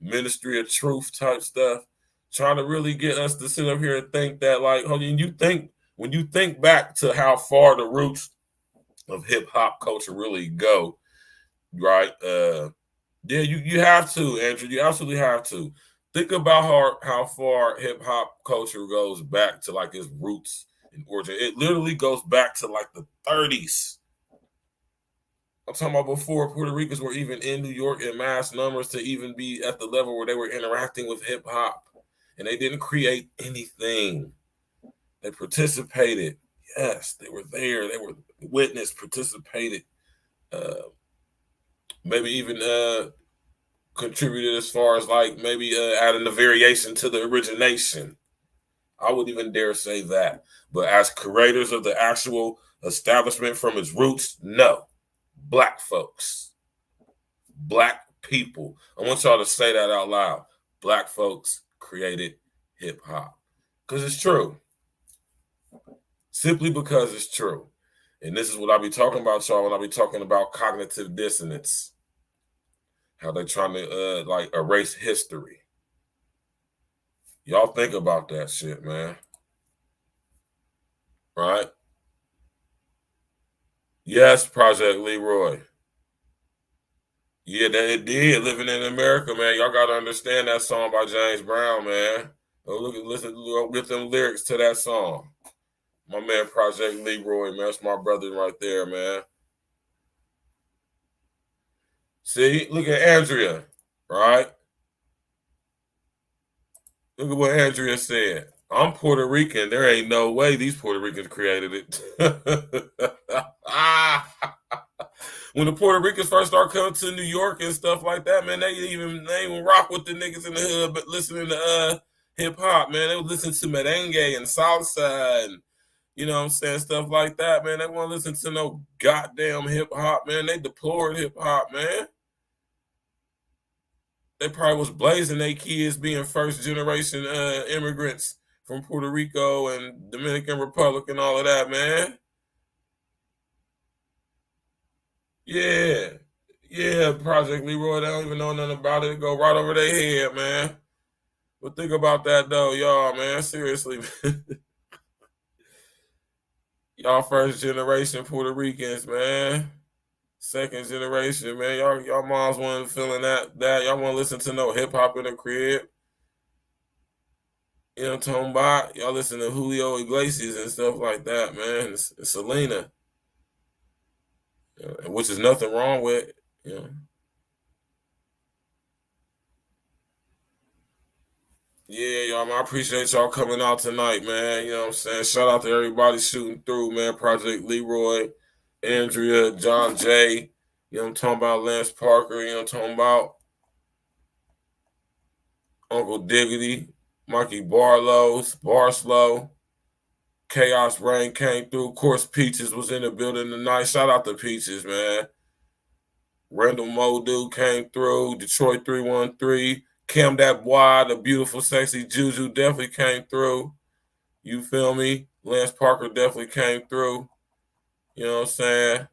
Ministry of Truth type stuff, trying to really get us to sit up here and think that, like, when you think back to how far the roots of hip hop culture really go, right? Yeah, you have to, Andrew. You absolutely have to think about how far hip hop culture goes back to, like, its roots and origin. It literally goes back to like the 30s. I'm talking about before Puerto Ricans were even in New York in mass numbers to even be at the level where they were interacting with hip hop. And they didn't create anything. They participated. Yes, they were there. They were witnessed, participated, maybe even contributed as far as like maybe adding a variation to the origination. I would even dare say that. But as curators of the actual establishment from its roots, no. Black folks. Black people. I want y'all to say that out loud. Black folks created hip hop. Because it's true. Simply because it's true. And this is what I be talking about, y'all, when I be talking about cognitive dissonance. How they're trying to like erase history. Y'all think about that shit, man. Right? Yes, Project Leroy. Yeah, it did. Living in America, man. Y'all got to understand that song by James Brown, man. Listen, get them lyrics to that song. My man, Project Leroy, man. That's my brother right there, man. See, look at Andrea, right? Look at what Andrea said. I'm Puerto Rican. There ain't no way these Puerto Ricans created it. When the Puerto Ricans first started coming to New York and stuff like that, man, they even rock with the niggas in the hood, but listening to hip hop, man. They would listen to merengue and salsa and, you know what I'm saying, stuff like that, man. They won't listen to no goddamn hip hop, man. They deplored hip hop, man. They probably was blazing their kids being first generation immigrants from Puerto Rico and Dominican Republic and all of that, man. Yeah, Project Leroy, they don't even know nothing about it. It go right over their head, man. But think about that, though, y'all, man. Seriously, man. Y'all first generation Puerto Ricans, man. Second generation, man. Y'all moms wasn't feeling that. Y'all want to listen to no hip hop in the crib. You know what I'm talking about? Y'all listen to Julio Iglesias and stuff like that, man. And Selena. Which is nothing wrong with, you know. Yeah, y'all, man, I appreciate y'all coming out tonight, man. You know what I'm saying? Shout out to everybody shooting through, man. Project Leroy, Andrea, John Jay, you know what I'm talking about, Lance Parker, you know what I'm talking about, Uncle Diggity, Mikey Barslow, Chaos Rain came through. Of course, Peaches was in the building tonight. Shout out to Peaches, man. Randall Modu came through. Detroit 313. Kim That Boy, the beautiful, sexy Juju definitely came through. You feel me? Lance Parker definitely came through. You know what I'm saying?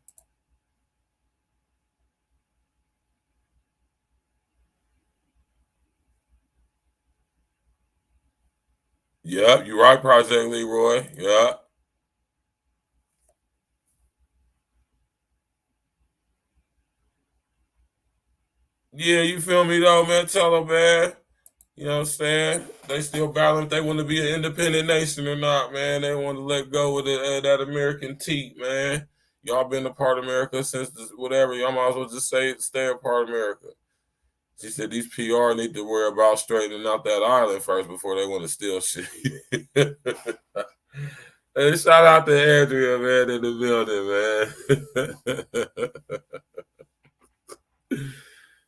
Yep, you're right, Project Leroy. Yep. Yeah, you feel me though, man? Tell them, man. You know what I'm saying? They still battling if they want to be an independent nation or not, man. They want to let go of that American teat, man. Y'all been a part of America since whatever. Y'all might as well just stay a part of America. She said these PR need to worry about straightening out that island first before they want to steal shit. Hey, shout out to Andrea, man, in the building, man.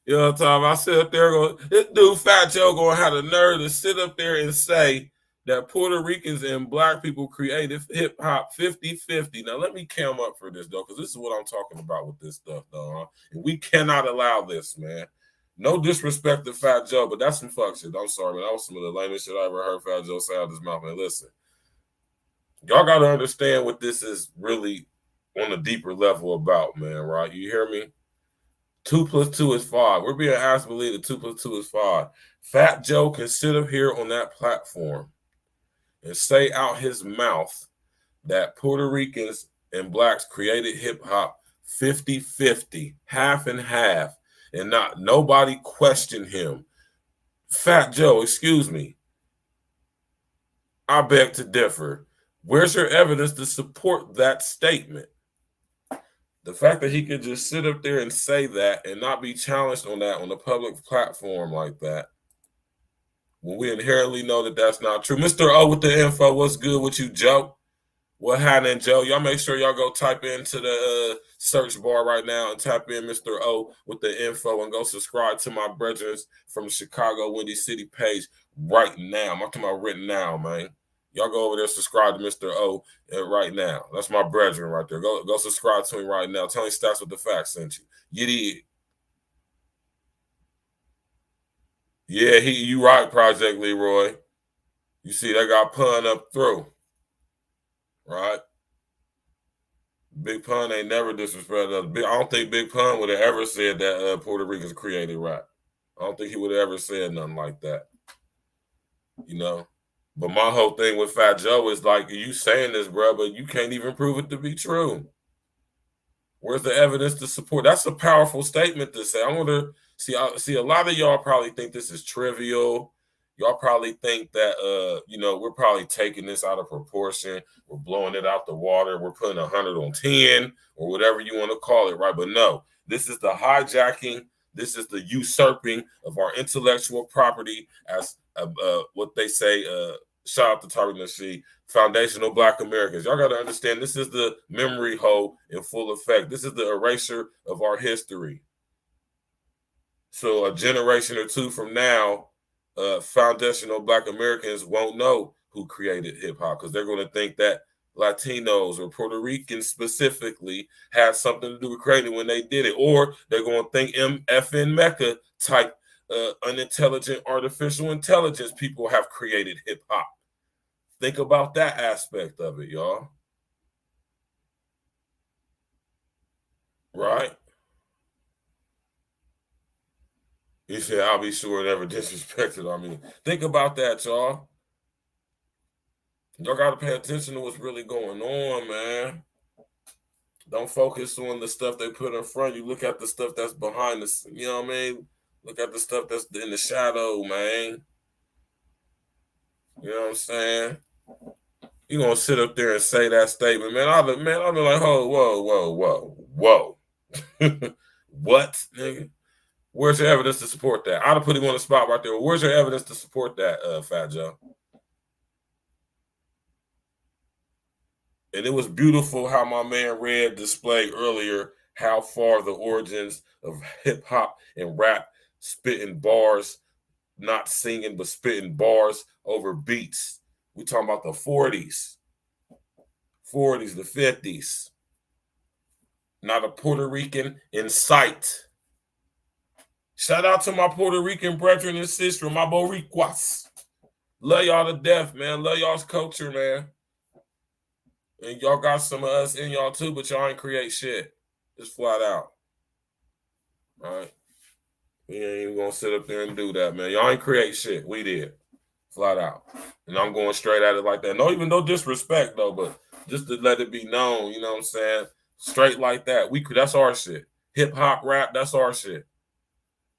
You know what I'm talking about? I sit up there going, this dude Fat Joe gonna have the nerve to sit up there and say that Puerto Ricans and black people created hip hop 50-50. Now let me cam up for this though, because this is what I'm talking about with this stuff, though. Huh? And we cannot allow this, man. No disrespect to Fat Joe, but that's some fuck shit. I'm sorry, man. That was some of the lamest shit I ever heard Fat Joe say out of his mouth. Man, listen, y'all gotta understand what this is really on a deeper level about, man. Right? You hear me? 2 + 2 is 5. We're being asked to believe that 2 + 2 is 5. Fat Joe can sit up here on that platform and say out his mouth that Puerto Ricans and blacks created hip hop 50-50, half and half, and not nobody question him. Fat Joe, excuse me. I beg to differ. Where's your evidence to support that statement? The fact that he could just sit up there and say that and not be challenged on that on a public platform like that, when we inherently know that that's not true. Mr. O with the info, what's good with you, Joe? What happening, Joe? Y'all make sure y'all go type into the search bar right now and type in Mr. O with the info and go subscribe to my brothers from the Chicago Windy City page right now. I'm talking about written now, man. Y'all go over there, subscribe to Mr. O right now. That's my brethren right there. Go subscribe to him right now. Tell him Stats with the Facts sent you. You did. Yeah, you right, Project Leroy. You see, that got pun up through. Right? Big Pun ain't never disrespected us. I don't think Big Pun would have ever said that Puerto Ricans created rap. I don't think he would have ever said nothing like that. You know? But my whole thing with Fat Joe is like, you saying this, bro, but you can't even prove it to be true. Where's the evidence to support? That's a powerful statement to say. I wonder, see, a lot of y'all probably think this is trivial. Y'all probably think that, we're probably taking this out of proportion. We're blowing it out the water. We're putting 100 on 10 or whatever you want to call it, right? But no, this is the hijacking. This is the usurping of our intellectual property as what they say, shout out to Tariq Nasheed, foundational Black Americans. Y'all got to understand, this is the memory hole in full effect. This is the erasure of our history. So a generation or two from now, foundational Black Americans won't know who created hip hop because they're going to think that Latinos or Puerto Ricans specifically had something to do with creating when they did it, or they're going to think MFN Mecca type unintelligent artificial intelligence people have created hip hop. Think about that aspect of it, y'all. Right? He said, I'll be sure never disrespected. I mean, think about that, y'all. Y'all got to pay attention to what's really going on, man. Don't focus on the stuff they put in front. You look at the stuff that's behind the, you know what I mean? Look at the stuff that's in the shadow, man. You know what I'm saying? You gonna sit up there and say that statement, man? I'll be like, whoa. What, nigga? Where's your evidence to support that? I'd have put him on the spot right there. Where's your evidence to support that, Fat Joe? And it was beautiful how my man Red displayed earlier how far the origins of hip hop and rap, spitting bars, not singing, but spitting bars over beats. We talking about the 40s, the 50s. Not a Puerto Rican in sight. Shout out to my Puerto Rican brethren and sisters, my Boricuas. Love y'all to death, man. Love y'all's culture, man. And y'all got some of us in y'all too, but y'all ain't create shit. Just flat out. All right? We ain't even gonna sit up there and do that, man. Y'all ain't create shit. We did. Flat out. And I'm going straight at it like that. No disrespect though, but just to let it be known, you know what I'm saying? Straight like that. That's our shit. Hip hop rap, that's our shit.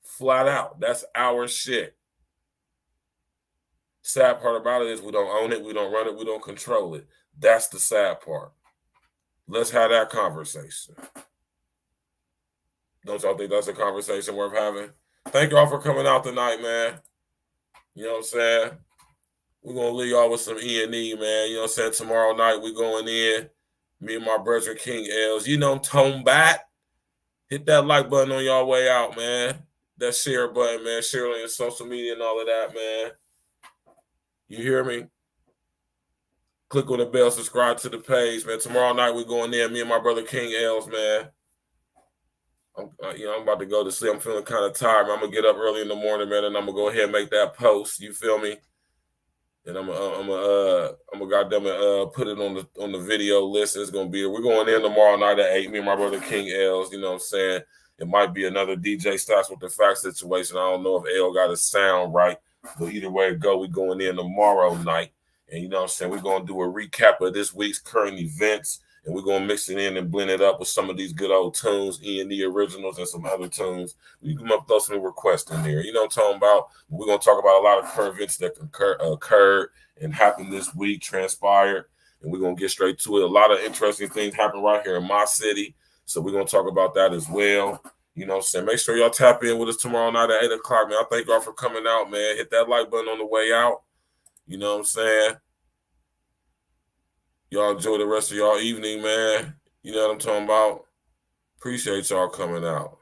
Flat out. That's our shit. Sad part about it is we don't own it, we don't run it, we don't control it. That's the sad part. Let's have that conversation. Don't y'all think that's a conversation worth having? Thank y'all for coming out tonight, man. You know what I'm saying? We're going to leave y'all with some E&E, man. You know what I'm saying? Tomorrow night, we going in. Me and my brother, King Els. You know, tone back. Hit that like button on y'all way out, man. That share button, man. Share on your social media and all of that, man. You hear me? Click on the bell, subscribe to the page, man. Tomorrow night, we going in. Me and my brother, King Els, man. I'm about to go to sleep. I'm feeling kind of tired, man. I'm going to get up early in the morning, man, and I'm going to go ahead and make that post. You feel me? And I'm goddamn put it on the video list. It's gonna be. We're going in tomorrow night at 8. Me and my brother King Els. You know what I'm saying? It might be another DJ Stats with the Facts situation. I don't know if L got his sound right, but either way it go, we going in tomorrow night. And you know what I'm saying? We're gonna do a recap of this week's current events, and we're gonna mix it in and blend it up with some of these good old tunes, E&E originals, and some other tunes. We can throw some requests in there. You know what I'm talking about? We're gonna talk about a lot of current events that occurred and happened this week, transpired, and we're gonna get straight to it. A lot of interesting things happen right here in my city, so we're gonna talk about that as well. You know what I'm saying? Make sure y'all tap in with us tomorrow night at 8 o'clock, man. I thank y'all for coming out, man. Hit that like button on the way out. You know what I'm saying? Y'all enjoy the rest of y'all evening, man. You know what I'm talking about? Appreciate y'all coming out.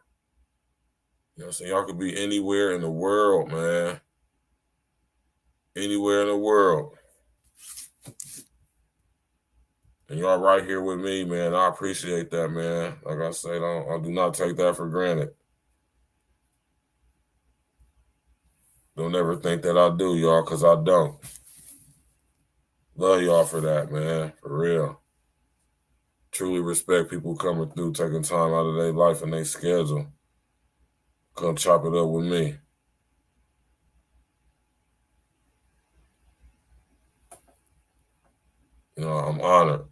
You know what I'm saying? Y'all could be anywhere in the world, man. Anywhere in the world. And y'all right here with me, man. I appreciate that, man. Like I said, I do not take that for granted. Don't ever think that I do, y'all, because I don't. Love y'all for that, man. For real. Truly respect people coming through, taking time out of their life and their schedule. Come chop it up with me. You know, I'm honored.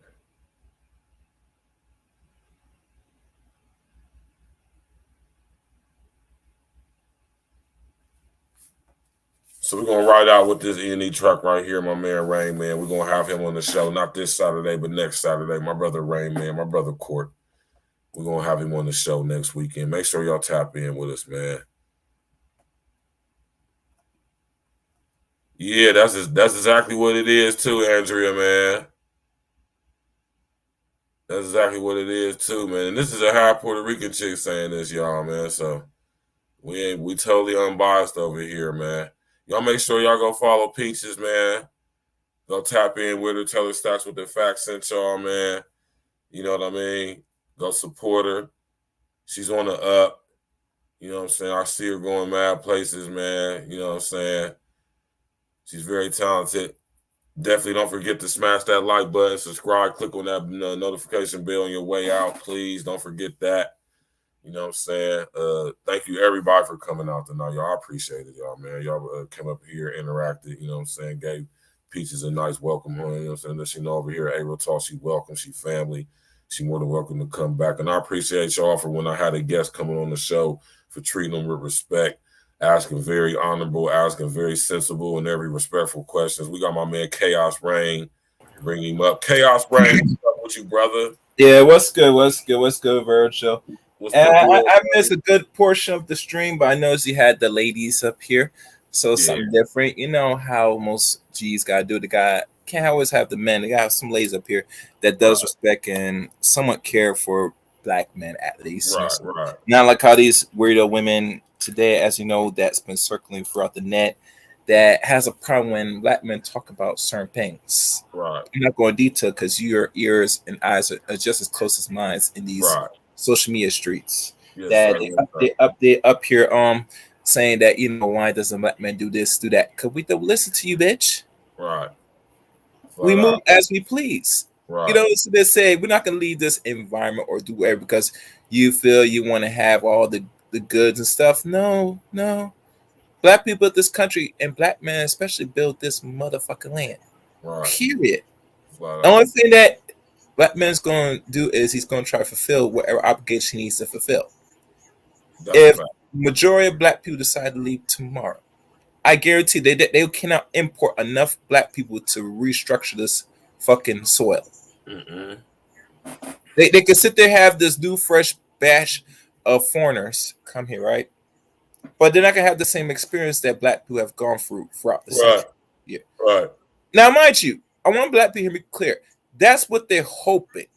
So we're gonna ride out with this E&E truck right here, my man Rain Man. We're gonna have him on the show, not this Saturday, but next Saturday. My brother Rain Man, my brother Court. We're gonna have him on the show next weekend. Make sure y'all tap in with us, man. Yeah, that's exactly what it is too, Andrea, man. That's exactly what it is too, man. And this is a half Puerto Rican chick saying this, y'all, man. So we totally unbiased over here, man. Y'all make sure y'all go follow Peaches, man. Go tap in with her, tell her Stacks with the Facts sent y'all, man. You know what I mean? Go support her. She's on the up. You know what I'm saying? I see her going mad places, man. You know what I'm saying? She's very talented. Definitely don't forget to smash that like button, subscribe, click on that notification bell on your way out, please. Don't forget that. You know what I'm saying? Thank you, everybody, for coming out tonight, y'all. I appreciate it, y'all, man. Y'all came up here, interacted, you know what I'm saying? Gave Peaches a nice welcome home, you know what I'm saying? That she know over here at Real Talk, she welcome, she family. She more than welcome to come back. And I appreciate y'all for when I had a guest coming on the show, for treating them with respect, asking very honorable, asking very sensible and every respectful questions. We got my man Chaos Rain. Bring him up. Chaos Rain, what's up with you, brother? Yeah, what's good? What's good? What's good, Virgil? I missed a good portion of the stream, but I noticed you had the ladies up here, so something different. You know how most G's gotta do. The guy can't always have the men. They gotta have some ladies up here that does respect and somewhat care for black men, at least. Right, So, right. not like how these weirdo women today, as you know, that's been circling throughout the net, that has a problem when black men talk about certain things. Right. I'm not going to detail because your ears and eyes are just as close as mine in these social media streets. Yes, that they up here saying that, you know, why doesn't black men do this, do that? Because we don't listen to you, bitch. Right. We move as we please. Right. You know, so they say we're not going to leave this environment or do whatever because you feel you want to have all the goods and stuff. No. Black people of this country and black men especially build this motherfucking land. Right. Period. The only thing that black man's going to do is he's going to try to fulfill whatever obligation he needs to fulfill. If majority of black people decide to leave tomorrow, I guarantee they cannot import enough black people to restructure this fucking soil. Mm-mm. They can sit there, have this new fresh batch of foreigners come here, right? But they're not gonna have the same experience that black people have gone through throughout the century. Yeah. Right. Now, mind you, I want black people to be clear. That's what they're hoping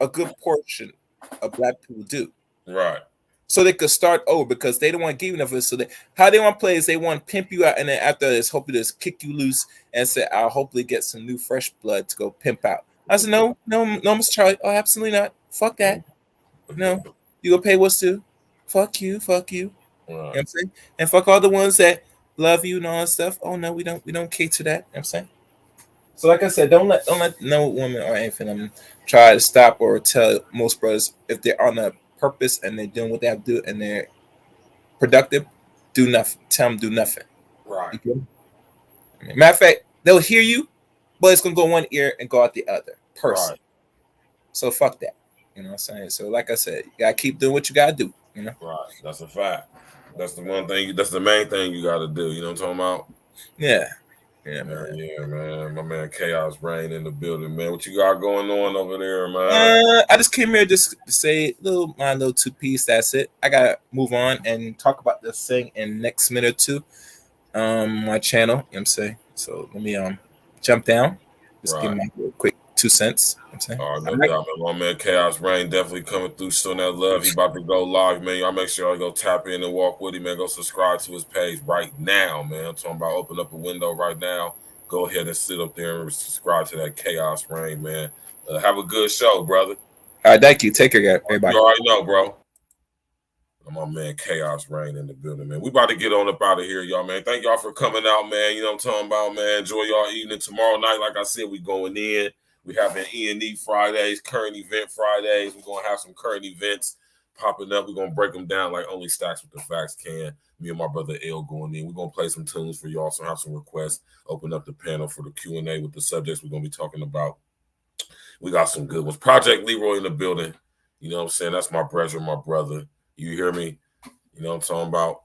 a good portion of black people do. Right. So they could start over because they don't want to give enough of it. So how they want to play is they want to pimp you out, and then after this, hopefully just kick you loose and say, I'll hopefully get some new fresh blood to go pimp out. I said, no, Mr. Charlie. Oh, absolutely not. Fuck that. No. You gonna pay what's due. Fuck you. Right. You know what I'm saying? And fuck all the ones that love you and all that stuff. Oh no, we don't cater that. You know what I'm saying? So like I said, don't let no woman or anything try to stop or tell most brothers if they're on a purpose and they're doing what they have to do and they're productive, do nothing. Tell them do nothing. Right. Matter of fact, they'll hear you, but it's gonna go one ear and go out the other person. Right. So fuck that. You know what I'm saying? So like I said, you gotta keep doing what you gotta do. You know? Right. That's a fact. That's the one thing. That's the main thing you gotta do. You know what I'm talking about? Yeah. Yeah, man. Yeah, man. My man Chaos Rain in the building, man. What you got going on over there, man? I just came here just to say my little 2-piece. That's it. I gotta move on and talk about this thing in next minute or two. My channel, you know what I'm saying? So let me jump down Just give my quick 2 cents. I'm saying. All right, no doubt, man. My man Chaos Rain definitely coming through, showing that love. He about to go live, man. Y'all make sure y'all go tap in and walk with him, man. Go subscribe to his page right now, man. I'm talking about open up a window right now. Go ahead and sit up there and subscribe to that Chaos Rain, man. Have a good show, brother. All right, thank you. Take care, everybody. You already know, bro. My man Chaos Rain in the building, man. We about to get on up out of here, y'all, man. Thank y'all for coming out, man. You know what I'm talking about, man. Enjoy y'all evening. Tomorrow night, like I said, we going in. We having E&E Fridays, current event Fridays. We're going to have some current events popping up. We're going to break them down like only Stacks with the Facts can. Me and my brother L going in. We're going to play some tunes for y'all, so have some requests. Open up the panel for the Q&A with the subjects we're going to be talking about. We got some good ones. Project Leroy in the building. You know what I'm saying? That's my brother. You hear me? You know what I'm talking about?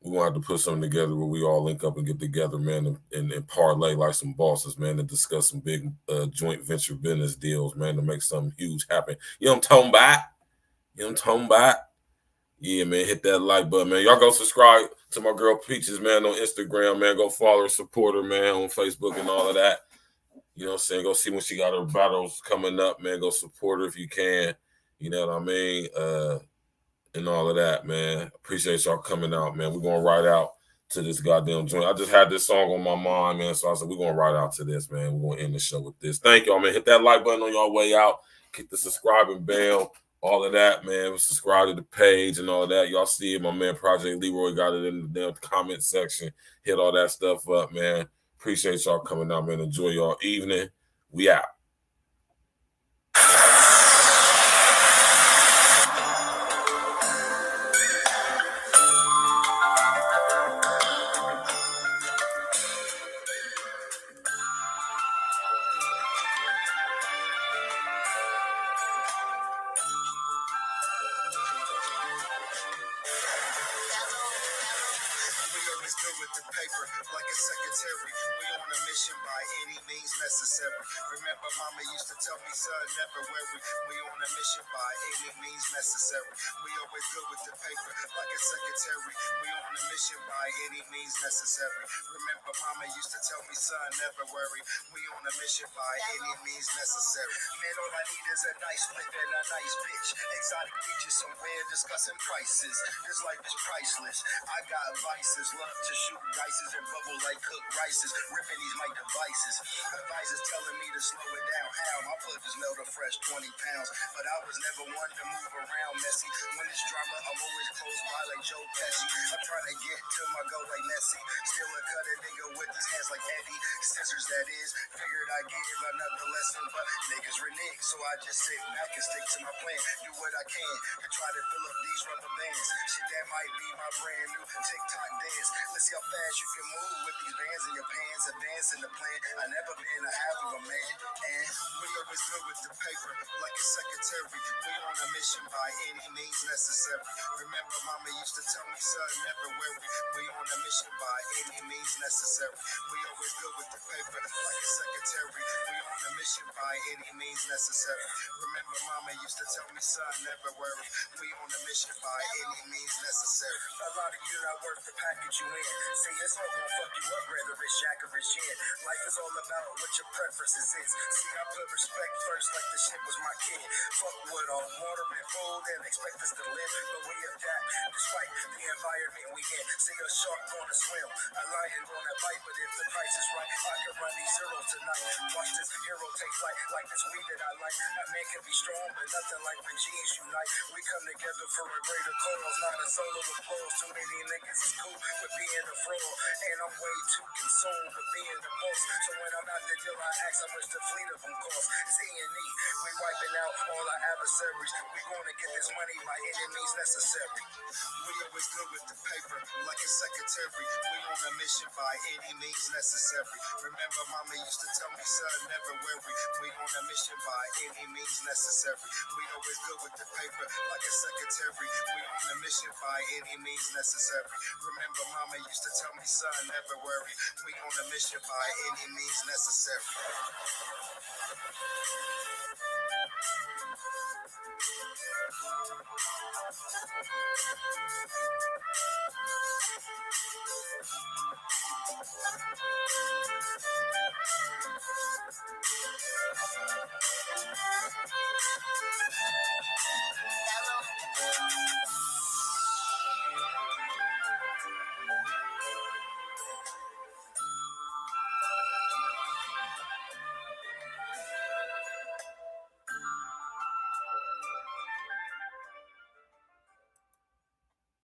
We're going to have to put something together where we all link up and get together, man, and parlay like some bosses, man, and discuss some big joint venture business deals, man, to make something huge happen. You know what I'm talking about? Yeah, man, hit that like button, man. Y'all go subscribe to my girl Peaches, man, on Instagram, man. Go follow her, support her, man, on Facebook and all of that. You know what I'm saying? Go see when she got her battles coming up, man. Go support her if you can. You know what I mean? And all of that, man. Appreciate y'all coming out, man. We're going to ride out to this goddamn joint. I just had this song on my mind, man, so I said we're going to ride out to this, man. We're going to end the show with this. Thank y'all, man. Hit that like button on y'all way out. Hit the subscribing bell, all of that, man. Subscribe to the page and all of that. Y'all see it. My man Project Leroy got it in the damn comment section. Hit all that stuff up, man. Appreciate y'all coming out, man. Enjoy y'all evening. We out. Remember, mama used to tell me, son, never worry. We on a mission by any means necessary. We always good with the paper, like a secretary. We on a mission by any means necessary. Remember, mama used to tell me, son, never worry. We on a mission by any means necessary. Man, all I need is a nice whip and a nice bitch. Exotic beaches somewhere discussing prices. This life is priceless. I got vices, love to shoot dices and bubble like cooked rices. Ripping these mic devices. Advisors telling me to slow it down. How? My blood just melt a fresh 20 pounds. But I was never one to move around messy. When it's drama, I'm always close by like Joe Pesci. I'm trying to get to my goal like Messi. Still a cut a nigga with his hands like Eddie. Scissors, that is. Figured I'd give another lesson. But niggas renege, so I just sit back and stick to my plan. Do what I can to try to fill up these rubber bands. Shit, that might be my brand new TikTok dance. Let's see how fast you can move with these bands in your pants. Advance in the plan. I never been a half of a man. And we always good with the paper, like a secretary. We on a mission by any means necessary. Remember, mama used to tell me, son, never worry. We on a mission by any means necessary. We always good with the paper, like a secretary. We on a mission by any means necessary. Remember, mama used to tell me, son, never worry. We on a mission by any means necessary. A lot of you not worth the package you in. See, it's all gonna fuck you up, whether it's Jack or it's Jen. Life is all about what your preferences is. See, I put respect first like the shit was my kid. Fuck with all water and food and expect us to live, but we adapt despite the environment we in. See, a shark gonna swim, a lion gonna bite, but if the price is right, I can run these zeros tonight. Watch this hero take flight like this weed that I like. A man can be strong, but nothing like when G's unite. We come together for a greater cause, not a solo applause. Too many niggas is cool with being a fraud, and I'm way too consumed with being the boss. So when I'm out the deal, I ask how much the fleet of them cost. It's E&E, we wiping out all our adversaries. We gonna get this money by any means necessary. We always good with the paper, like a secretary. We on a mission by any means necessary. Remember, mama used to tell me, son, never worry. We on a mission by any means necessary. We always good with the paper, like a secretary. We on a mission by any means necessary. Remember, mama used to tell me, son, never worry. We on a mission by any means necessary.